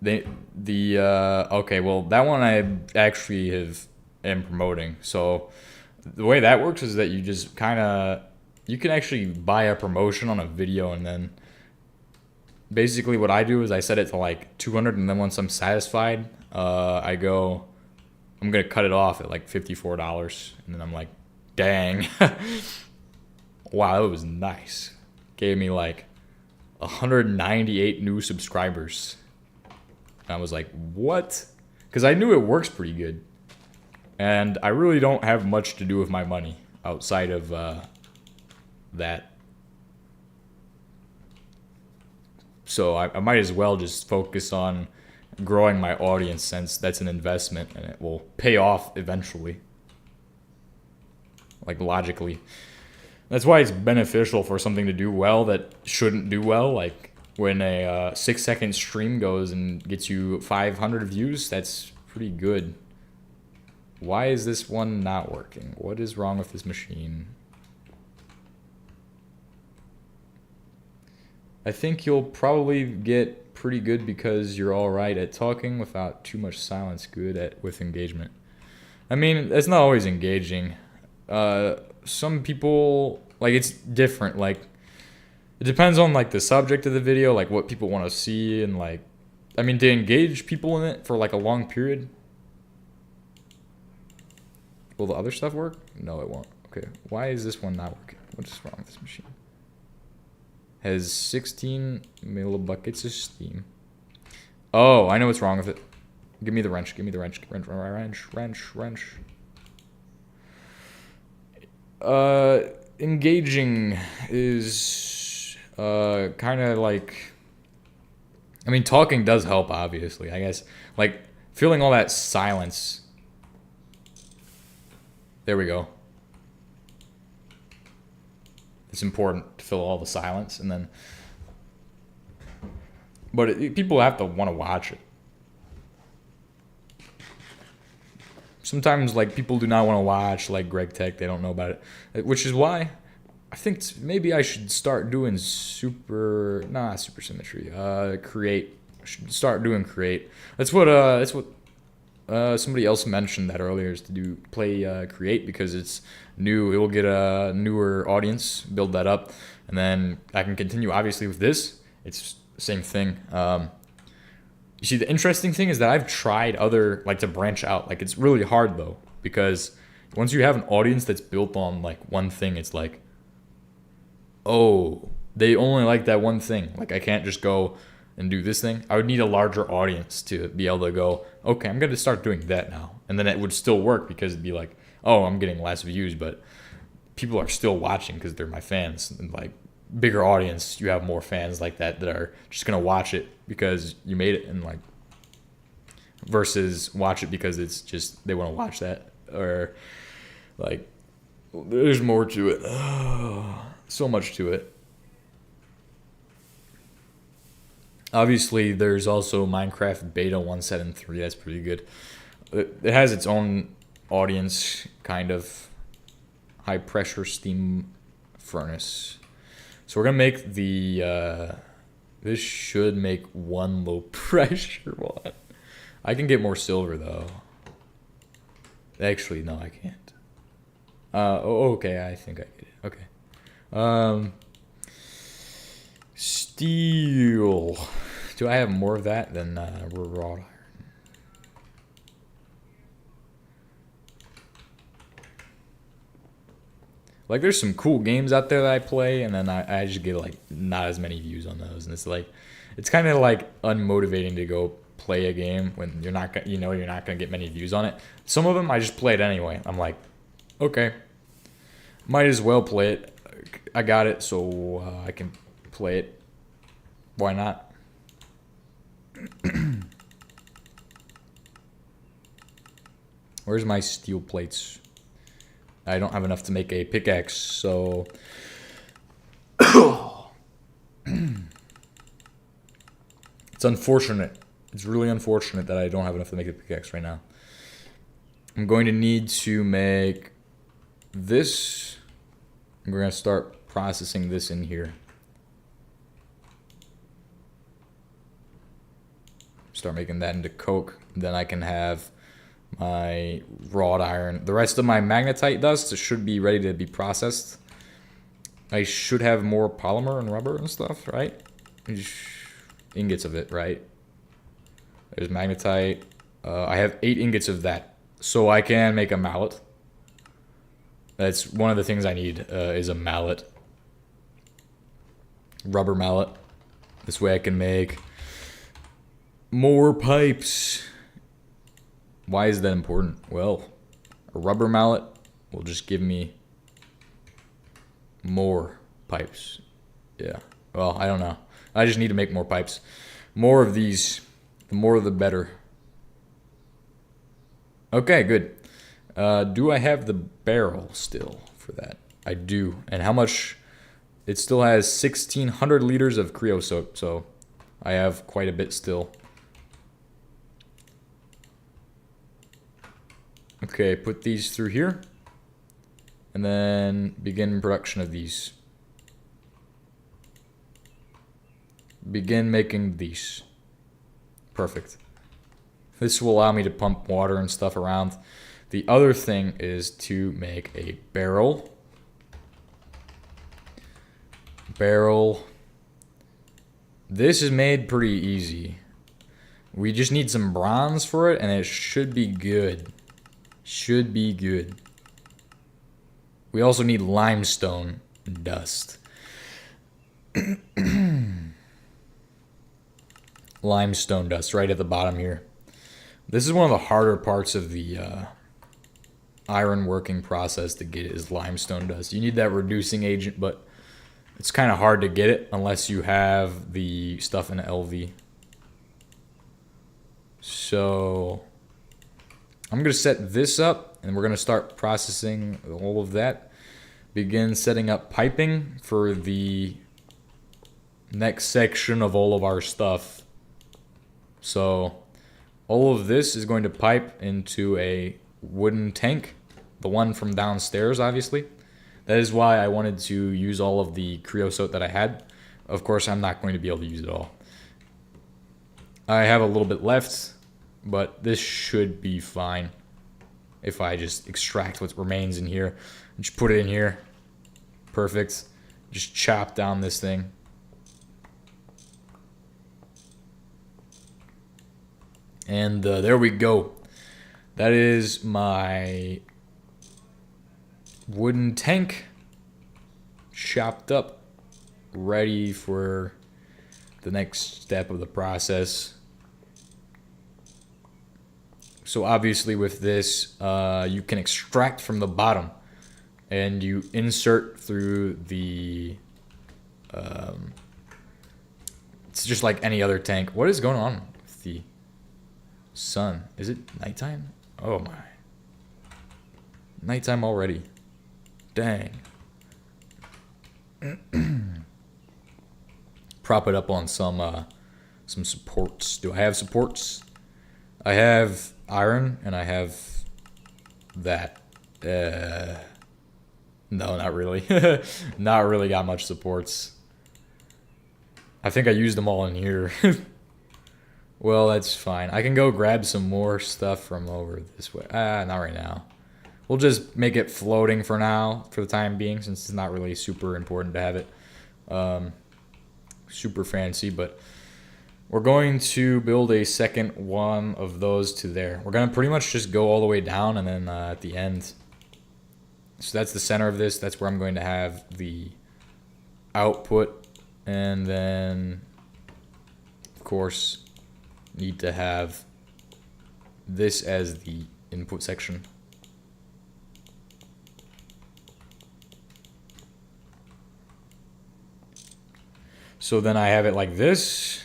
Okay, well that one I actually am promoting. So the way that works is that you just you can actually buy a promotion on a video, and then basically what I do is I set it to like 200, and then once I'm satisfied, I'm gonna cut it off at like $54, and then I'm like, dang, wow, that was nice. Gave me like 198 new subscribers. And I was like, what? Because I knew it works pretty good. And I really don't have much to do with my money outside of that. So I might as well just focus on growing my audience, since that's an investment and it will pay off eventually. Like logically. That's why it's beneficial for something to do well that shouldn't do well. Like when a 6-second stream goes and gets you 500 views, that's pretty good. Why is this one not working? What is wrong with this machine? I think you'll probably get pretty good because you're all right at talking without too much silence. Good with engagement. I mean, it's not always engaging. Some people, like, it's different. Like, it depends on like the subject of the video, like what people want to see, and like, I mean, to engage people in it for like a long period. Will the other stuff work? No, it won't. Okay, why is this one not working? What is wrong with this machine? Has 16 millibuckets of steam. Oh, I know what's wrong with it. Give me the wrench. Give me the wrench. Wrench. Engaging is kind of like, I mean, talking does help, obviously, I guess. Like, feeling all that silence. There we go. It's important to fill all the silence, and then, but people have to want to watch it. Sometimes, like, people do not want to watch, like Gregtech. They don't know about it, which is why I think maybe I should start doing Supersymmetry. Create. I should start doing Create. That's what somebody else mentioned that earlier, is to play Create, because it's new. It will get a newer audience, build that up, and then I can continue. Obviously with this, it's the same thing. You see, the interesting thing is that I've tried to branch out. Like, it's really hard though, because once you have an audience that's built on like one thing, it's like, oh, they only like that one thing. Like, I can't just go and do this thing. I would need a larger audience to be able to go, okay, I'm going to start doing that now. And then it would still work, because it'd be like, oh, I'm getting less views, but people are still watching because they're my fans. And like, bigger audience, you have more fans like that are just going to watch it because you made it, and like, versus watch it because it's just, they want to watch that. Or like, there's more to it. So much to it. Obviously, there's also Minecraft Beta 1.7.3. That's pretty good. It has its own audience, kind of. High pressure steam furnace. So we're going to make the This should make one low pressure one. I can get more silver though. Actually, no, I can't. Okay, I think I get it. Okay. Steel. Do I have more of that than wrought iron? Like, there's some cool games out there that I play, and then I just get, like, not as many views on those. And it's, like, it's kind of, like, unmotivating to go play a game when you're not gonna, you're not going to get many views on it. Some of them I just play it anyway. I'm like, okay, might as well play it. I got it, so I can play it. Why not? Where's my steel plates? I don't have enough to make a pickaxe, so... It's unfortunate. It's really unfortunate that I don't have enough to make a pickaxe right now. I'm going to need to make this. We're going to start processing this in here. Start making that into coke. Then I can have my wrought iron. The rest of my magnetite dust should be ready to be processed. I should have more polymer and rubber and stuff, right? Ingots of it, right? There's magnetite. I have 8 ingots of that. So I can make a mallet. That's one of the things I need, is a mallet. Rubber mallet. This way I can make more pipes. Why is that important? Well, a rubber mallet will just give me more pipes. Yeah. Well, I don't know. I just need to make more pipes. More of these. The more the better. Okay, good. Do I have the barrel still for that? I do. And how much? It still has 1,600 liters of creosote, so I have quite a bit still. Okay, put these through here. And then begin production of these. Begin making these. Perfect. This will allow me to pump water and stuff around. The other thing is to make a barrel. Barrel. This is made pretty easy. We just need some bronze for it, and it should be good. Should be good. We also need limestone dust. Limestone dust right at the bottom here. This is one of the harder parts of the iron working process to get is limestone dust. You need that reducing agent, but it's kind of hard to get it unless you have the stuff in LV. So I'm going to set this up, and we're going to start processing all of that. Begin setting up piping for the next section of all of our stuff. So all of this is going to pipe into a wooden tank, the one from downstairs, obviously. That is why I wanted to use all of the creosote that I had. Of course, I'm not going to be able to use it all. I have a little bit left, but this should be fine if I just extract what remains in here. Just put it in here. Perfect. Just chop down this thing. And there we go. That is my wooden tank chopped up, ready for the next step of the process. So obviously with this, you can extract from the bottom and you insert through the, it's just like any other tank. What is going on with the sun? Is it nighttime? Oh my. Nighttime already. Dang. Prop it up on some supports. Do I have supports? I have iron and I have that. No, not really. Not really got much supports. I think I used them all in here. Well, that's fine. I can go grab some more stuff from over this way. Not right now. We'll just make it floating for now, for the time being, since it's not really super important to have it super fancy. But we're going to build a second one of those to there. We're going to pretty much just go all the way down, and then at the end. So that's the center of this. That's where I'm going to have the output. And then, of course, need to have this as the input section. So then I have it like this.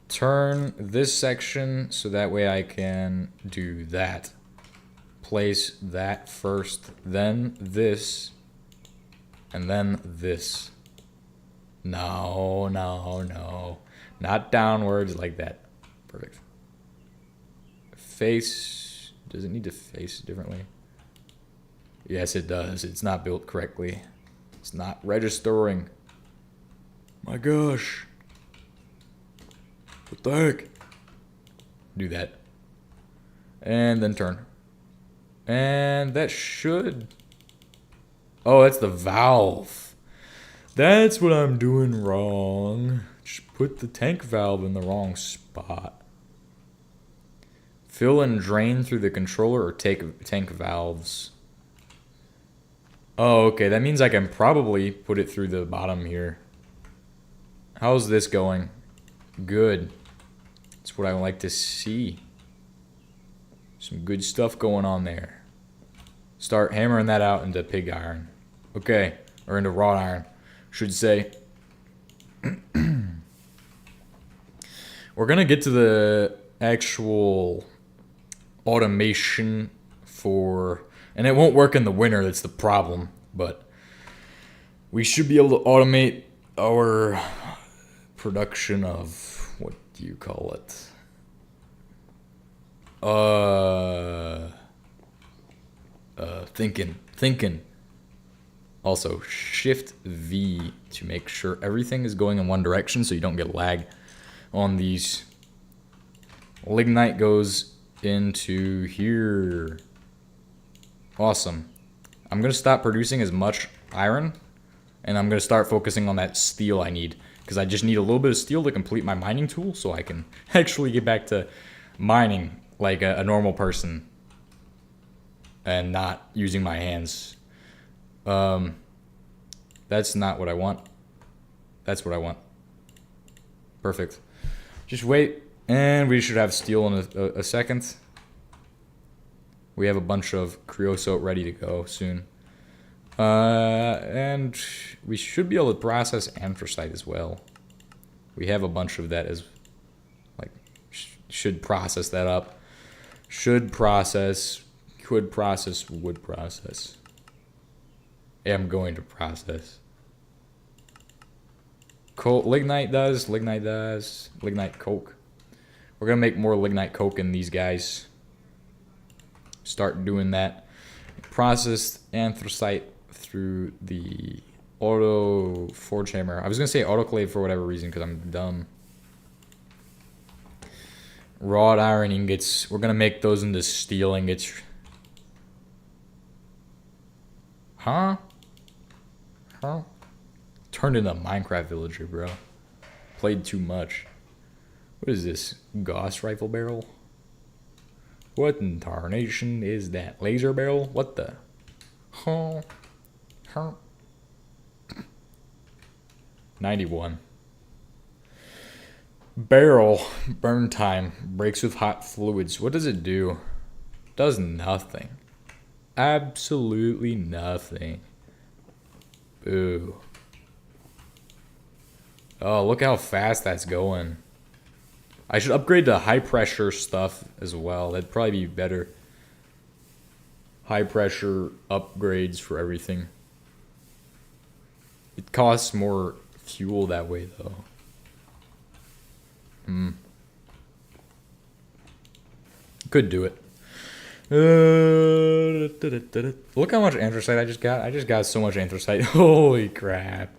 Turn this section so that way I can do that. Place that first, then this, and then this. No, no, no. Not downwards like that. Perfect. Face. Does it need to face differently? Yes, it does. It's not built correctly. It's not registering. My gosh. What the heck? Do that. And then turn. And that should... Oh, that's the valve. That's what I'm doing wrong. Just put the tank valve in the wrong spot. Fill and drain through the controller or tank valves. Oh, okay. That means I can probably put it through the bottom here. How's this going? Good. That's what I like to see. Some good stuff going on there. Start hammering that out into pig iron. Okay. Or into wrought iron, should say. We're going to get to the actual automation for... And it won't work in the winter, that's the problem. But we should be able to automate our production of... What do you call it? Thinking. Also, Shift V to make sure everything is going in one direction so you don't get lag on these. Lignite goes into here. Awesome. I'm going to stop producing as much iron, and I'm going to start focusing on that steel I need, because I just need a little bit of steel to complete my mining tool so I can actually get back to mining like a normal person and not using my hands. That's not what I want. That's what I want. Perfect. Just wait, and we should have steel in a second. We have a bunch of creosote ready to go soon. And we should be able to process anthracite as well. We have a bunch of that as, like, should process that up. Should process, could process, would process. Am going to process. Coal, lignite does, lignite coke. We're gonna make more lignite coke in these guys. Start doing that. Process anthracite through the auto forge hammer. I was gonna say autoclave for whatever reason because I'm dumb. Wrought iron ingots. We're gonna make those into steel ingots. Huh? Turned into a Minecraft villager, bro. Played too much. What is this? Gauss rifle barrel? What in tarnation is that? Laser barrel? What the? Huh? 91. Barrel. Burn time. Breaks with hot fluids. What does it do? Does nothing. Absolutely nothing. Boo. Oh, look how fast that's going. I should upgrade to high pressure stuff as well. That'd probably be better. High pressure upgrades for everything. It costs more fuel that way though. Could do it. Look how much anthracite I just got. I just got so much anthracite. Holy crap.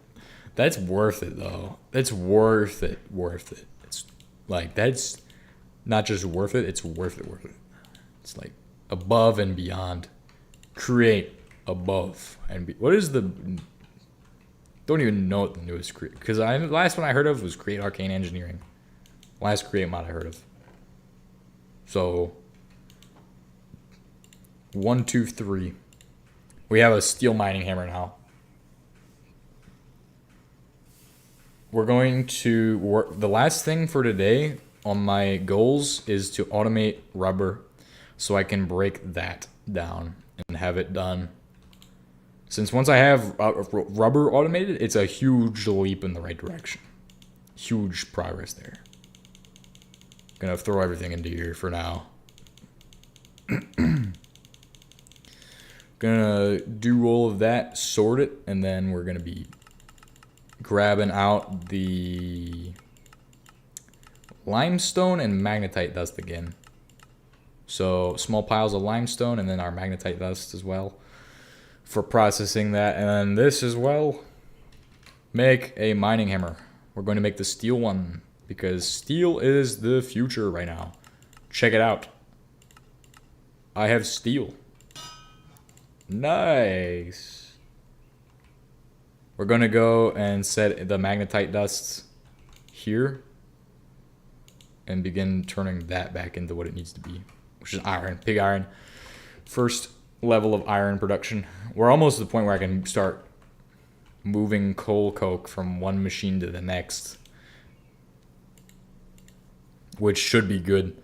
That's worth it, though. It's worth it. Worth it. It's like, that's not just worth it. It's worth it. Worth it. It's like above and beyond. Create above and what is the? Don't even know what the newest create, because the last one I heard of was Create Arcane Engineering. Last create mod I heard of. So 1, 2, 3. We have a steel mining hammer now. We're going to work. The last thing for today on my goals is to automate rubber so I can break that down and have it done. Since once I have rubber automated, it's a huge leap in the right direction. Huge progress there. Gonna throw everything into here for now. Gonna do all of that, sort it, and then we're gonna be grabbing out the limestone and magnetite dust again. So small piles of limestone and then our magnetite dust as well for processing that. And then this as well, make a mining hammer. We're going to make the steel one because steel is the future right now. Check it out. I have steel. Nice. We're going to go and set the magnetite dust here and begin turning that back into what it needs to be, which is iron, pig iron. First level of iron production. We're almost to the point where I can start moving coal coke from one machine to the next, which should be good.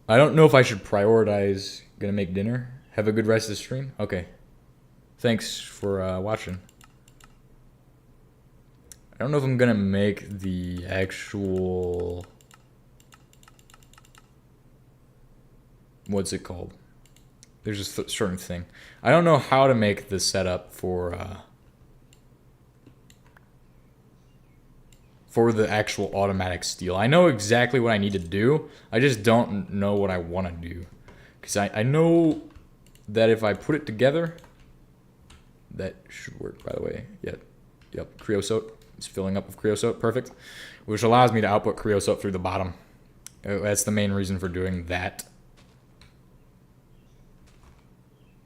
I don't know if I should prioritize gonna make dinner. Have a good rest of the stream. Okay. Thanks for watching. I don't know if I'm gonna make the actual, what's it called? There's a certain thing. I don't know how to make the setup for the actual automatic steel. I know exactly what I need to do. I just don't know what I want to do. Because I know that if I put it together, that should work, by the way. Yep, creosote. It's filling up with creosote. Perfect. Which allows me to output creosote through the bottom. That's the main reason for doing that.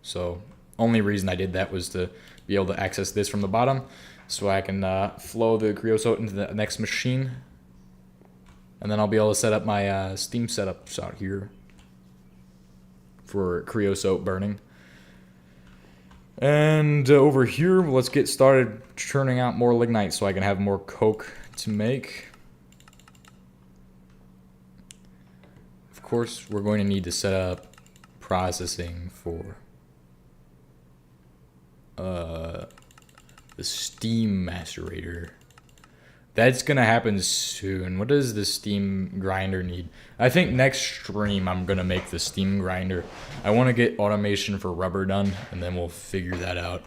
So, only reason I did that was to be able to access this from the bottom so I can flow the creosote into the next machine. And then I'll be able to set up my steam setups out here for creosote burning. And over here, let's get started churning out more lignite so I can have more coke to make. Of course, we're going to need to set up processing for the steam macerator. That's gonna happen soon. What does the steam grinder need? I think next stream I'm gonna make the steam grinder. I want to get automation for rubber done, and then we'll figure that out.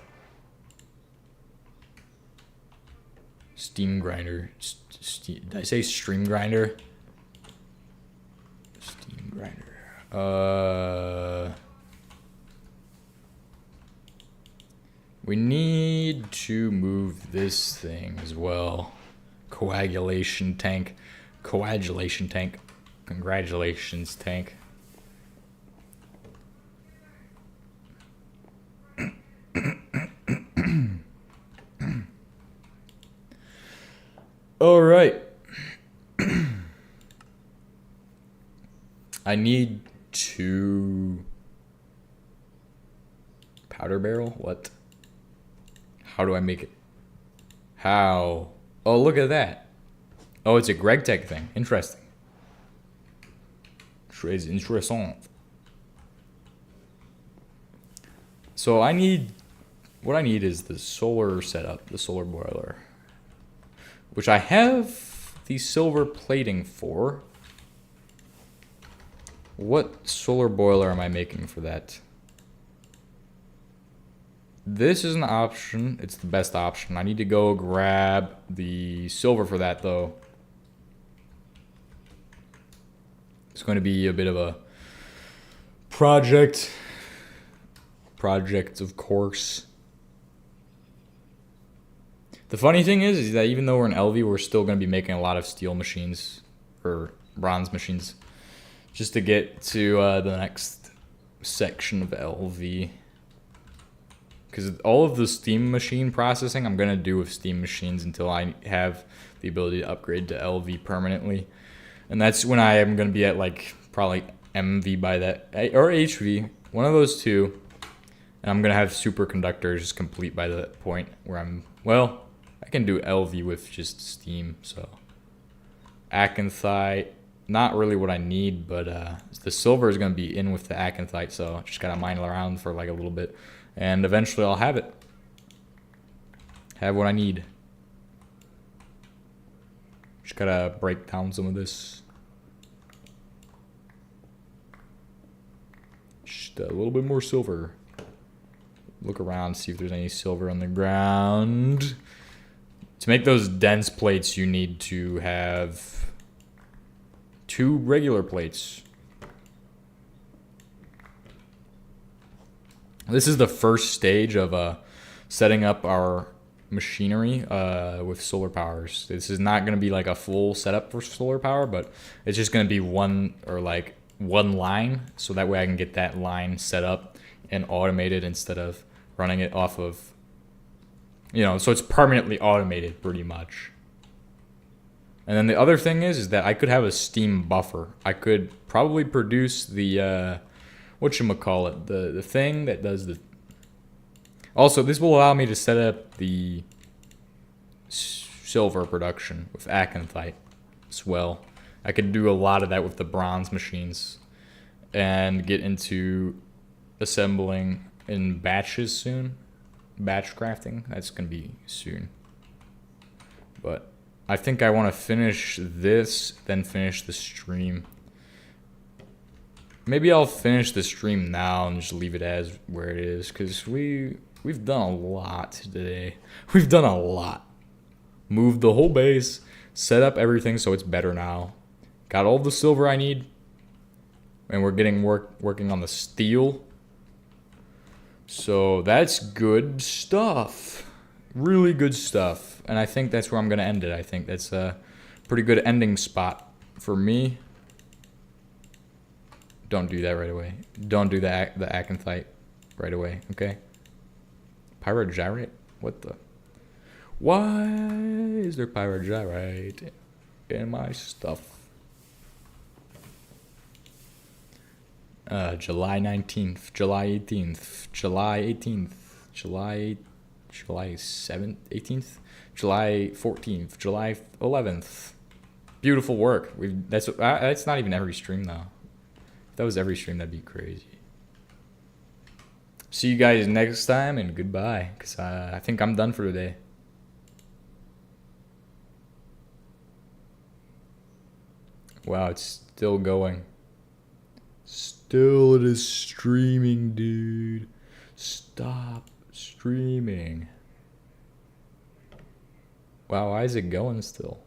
Steam grinder. Did I say stream grinder? Steam grinder. We need to move this thing as well. Coagulation tank. Coagulation tank. Congratulations, tank. All right. I need to powder barrel. What? How do I make it? How? Oh, look at that. Oh, it's a Gregtech thing. Interesting. Très intéressant. So what I need is the solar setup, the solar boiler, which I have the silver plating for. What solar boiler am I making for that? This is an option. It's the best option. I need to go grab the silver for that, though. It's going to be a bit of a project. Project, of course. The funny thing is that even though we're in LV, we're still going to be making a lot of steel machines or bronze machines just to get to the next section of LV. Because all of the steam machine processing I'm going to do with steam machines until I have the ability to upgrade to LV permanently. And that's when I am going to be at like probably MV by that, or HV, one of those two. And I'm going to have superconductors complete by the point where I'm, well, I can do LV with just steam. So acanthite, not really what I need, but the silver is going to be in with the acanthite. So I just got to mine around for like a little bit. And eventually I'll have it. Have what I need. Just got to break down some of this. Just a little bit more silver. Look around, see if there's any silver on the ground. To make those dense plates, you need to have 2 regular plates. This is the first stage of setting up our machinery with solar powers. This is not going to be like a full setup for solar power, but it's just going to be one line, so that way I can get that line set up and automated instead of running it off of, so it's permanently automated pretty much. And then the other thing is that I could have a steam buffer. I could probably produce the whatchamacallit, the thing that does the... Also, this will allow me to set up the silver production with acanthite as well. I could do a lot of that with the bronze machines and get into assembling in batches soon. Batch crafting, that's going to be soon. But I think I want to finish this, then finish the stream. Maybe I'll finish the stream now and just leave it as where it is, because we've done a lot today. We've done a lot. Moved the whole base, set up everything so it's better now. Got all the silver I need, and we're getting working on the steel. So that's good stuff. Really good stuff. And I think that's where I'm going to end it. I think that's a pretty good ending spot for me. Don't do that right away. Don't do the acanthite right away, okay? Pyrogyrite? What the? Why is there pyrogyrite in my stuff? July 19th, July 18th, July 18th, July 7th, 18th, July 14th, July 11th. Beautiful work. That's not even every stream though. If that was every stream, that'd be crazy. See you guys next time, and goodbye, because I think I'm done for today. Wow, it's still going. Still, it is streaming, dude. Stop streaming. Wow, why is it going still?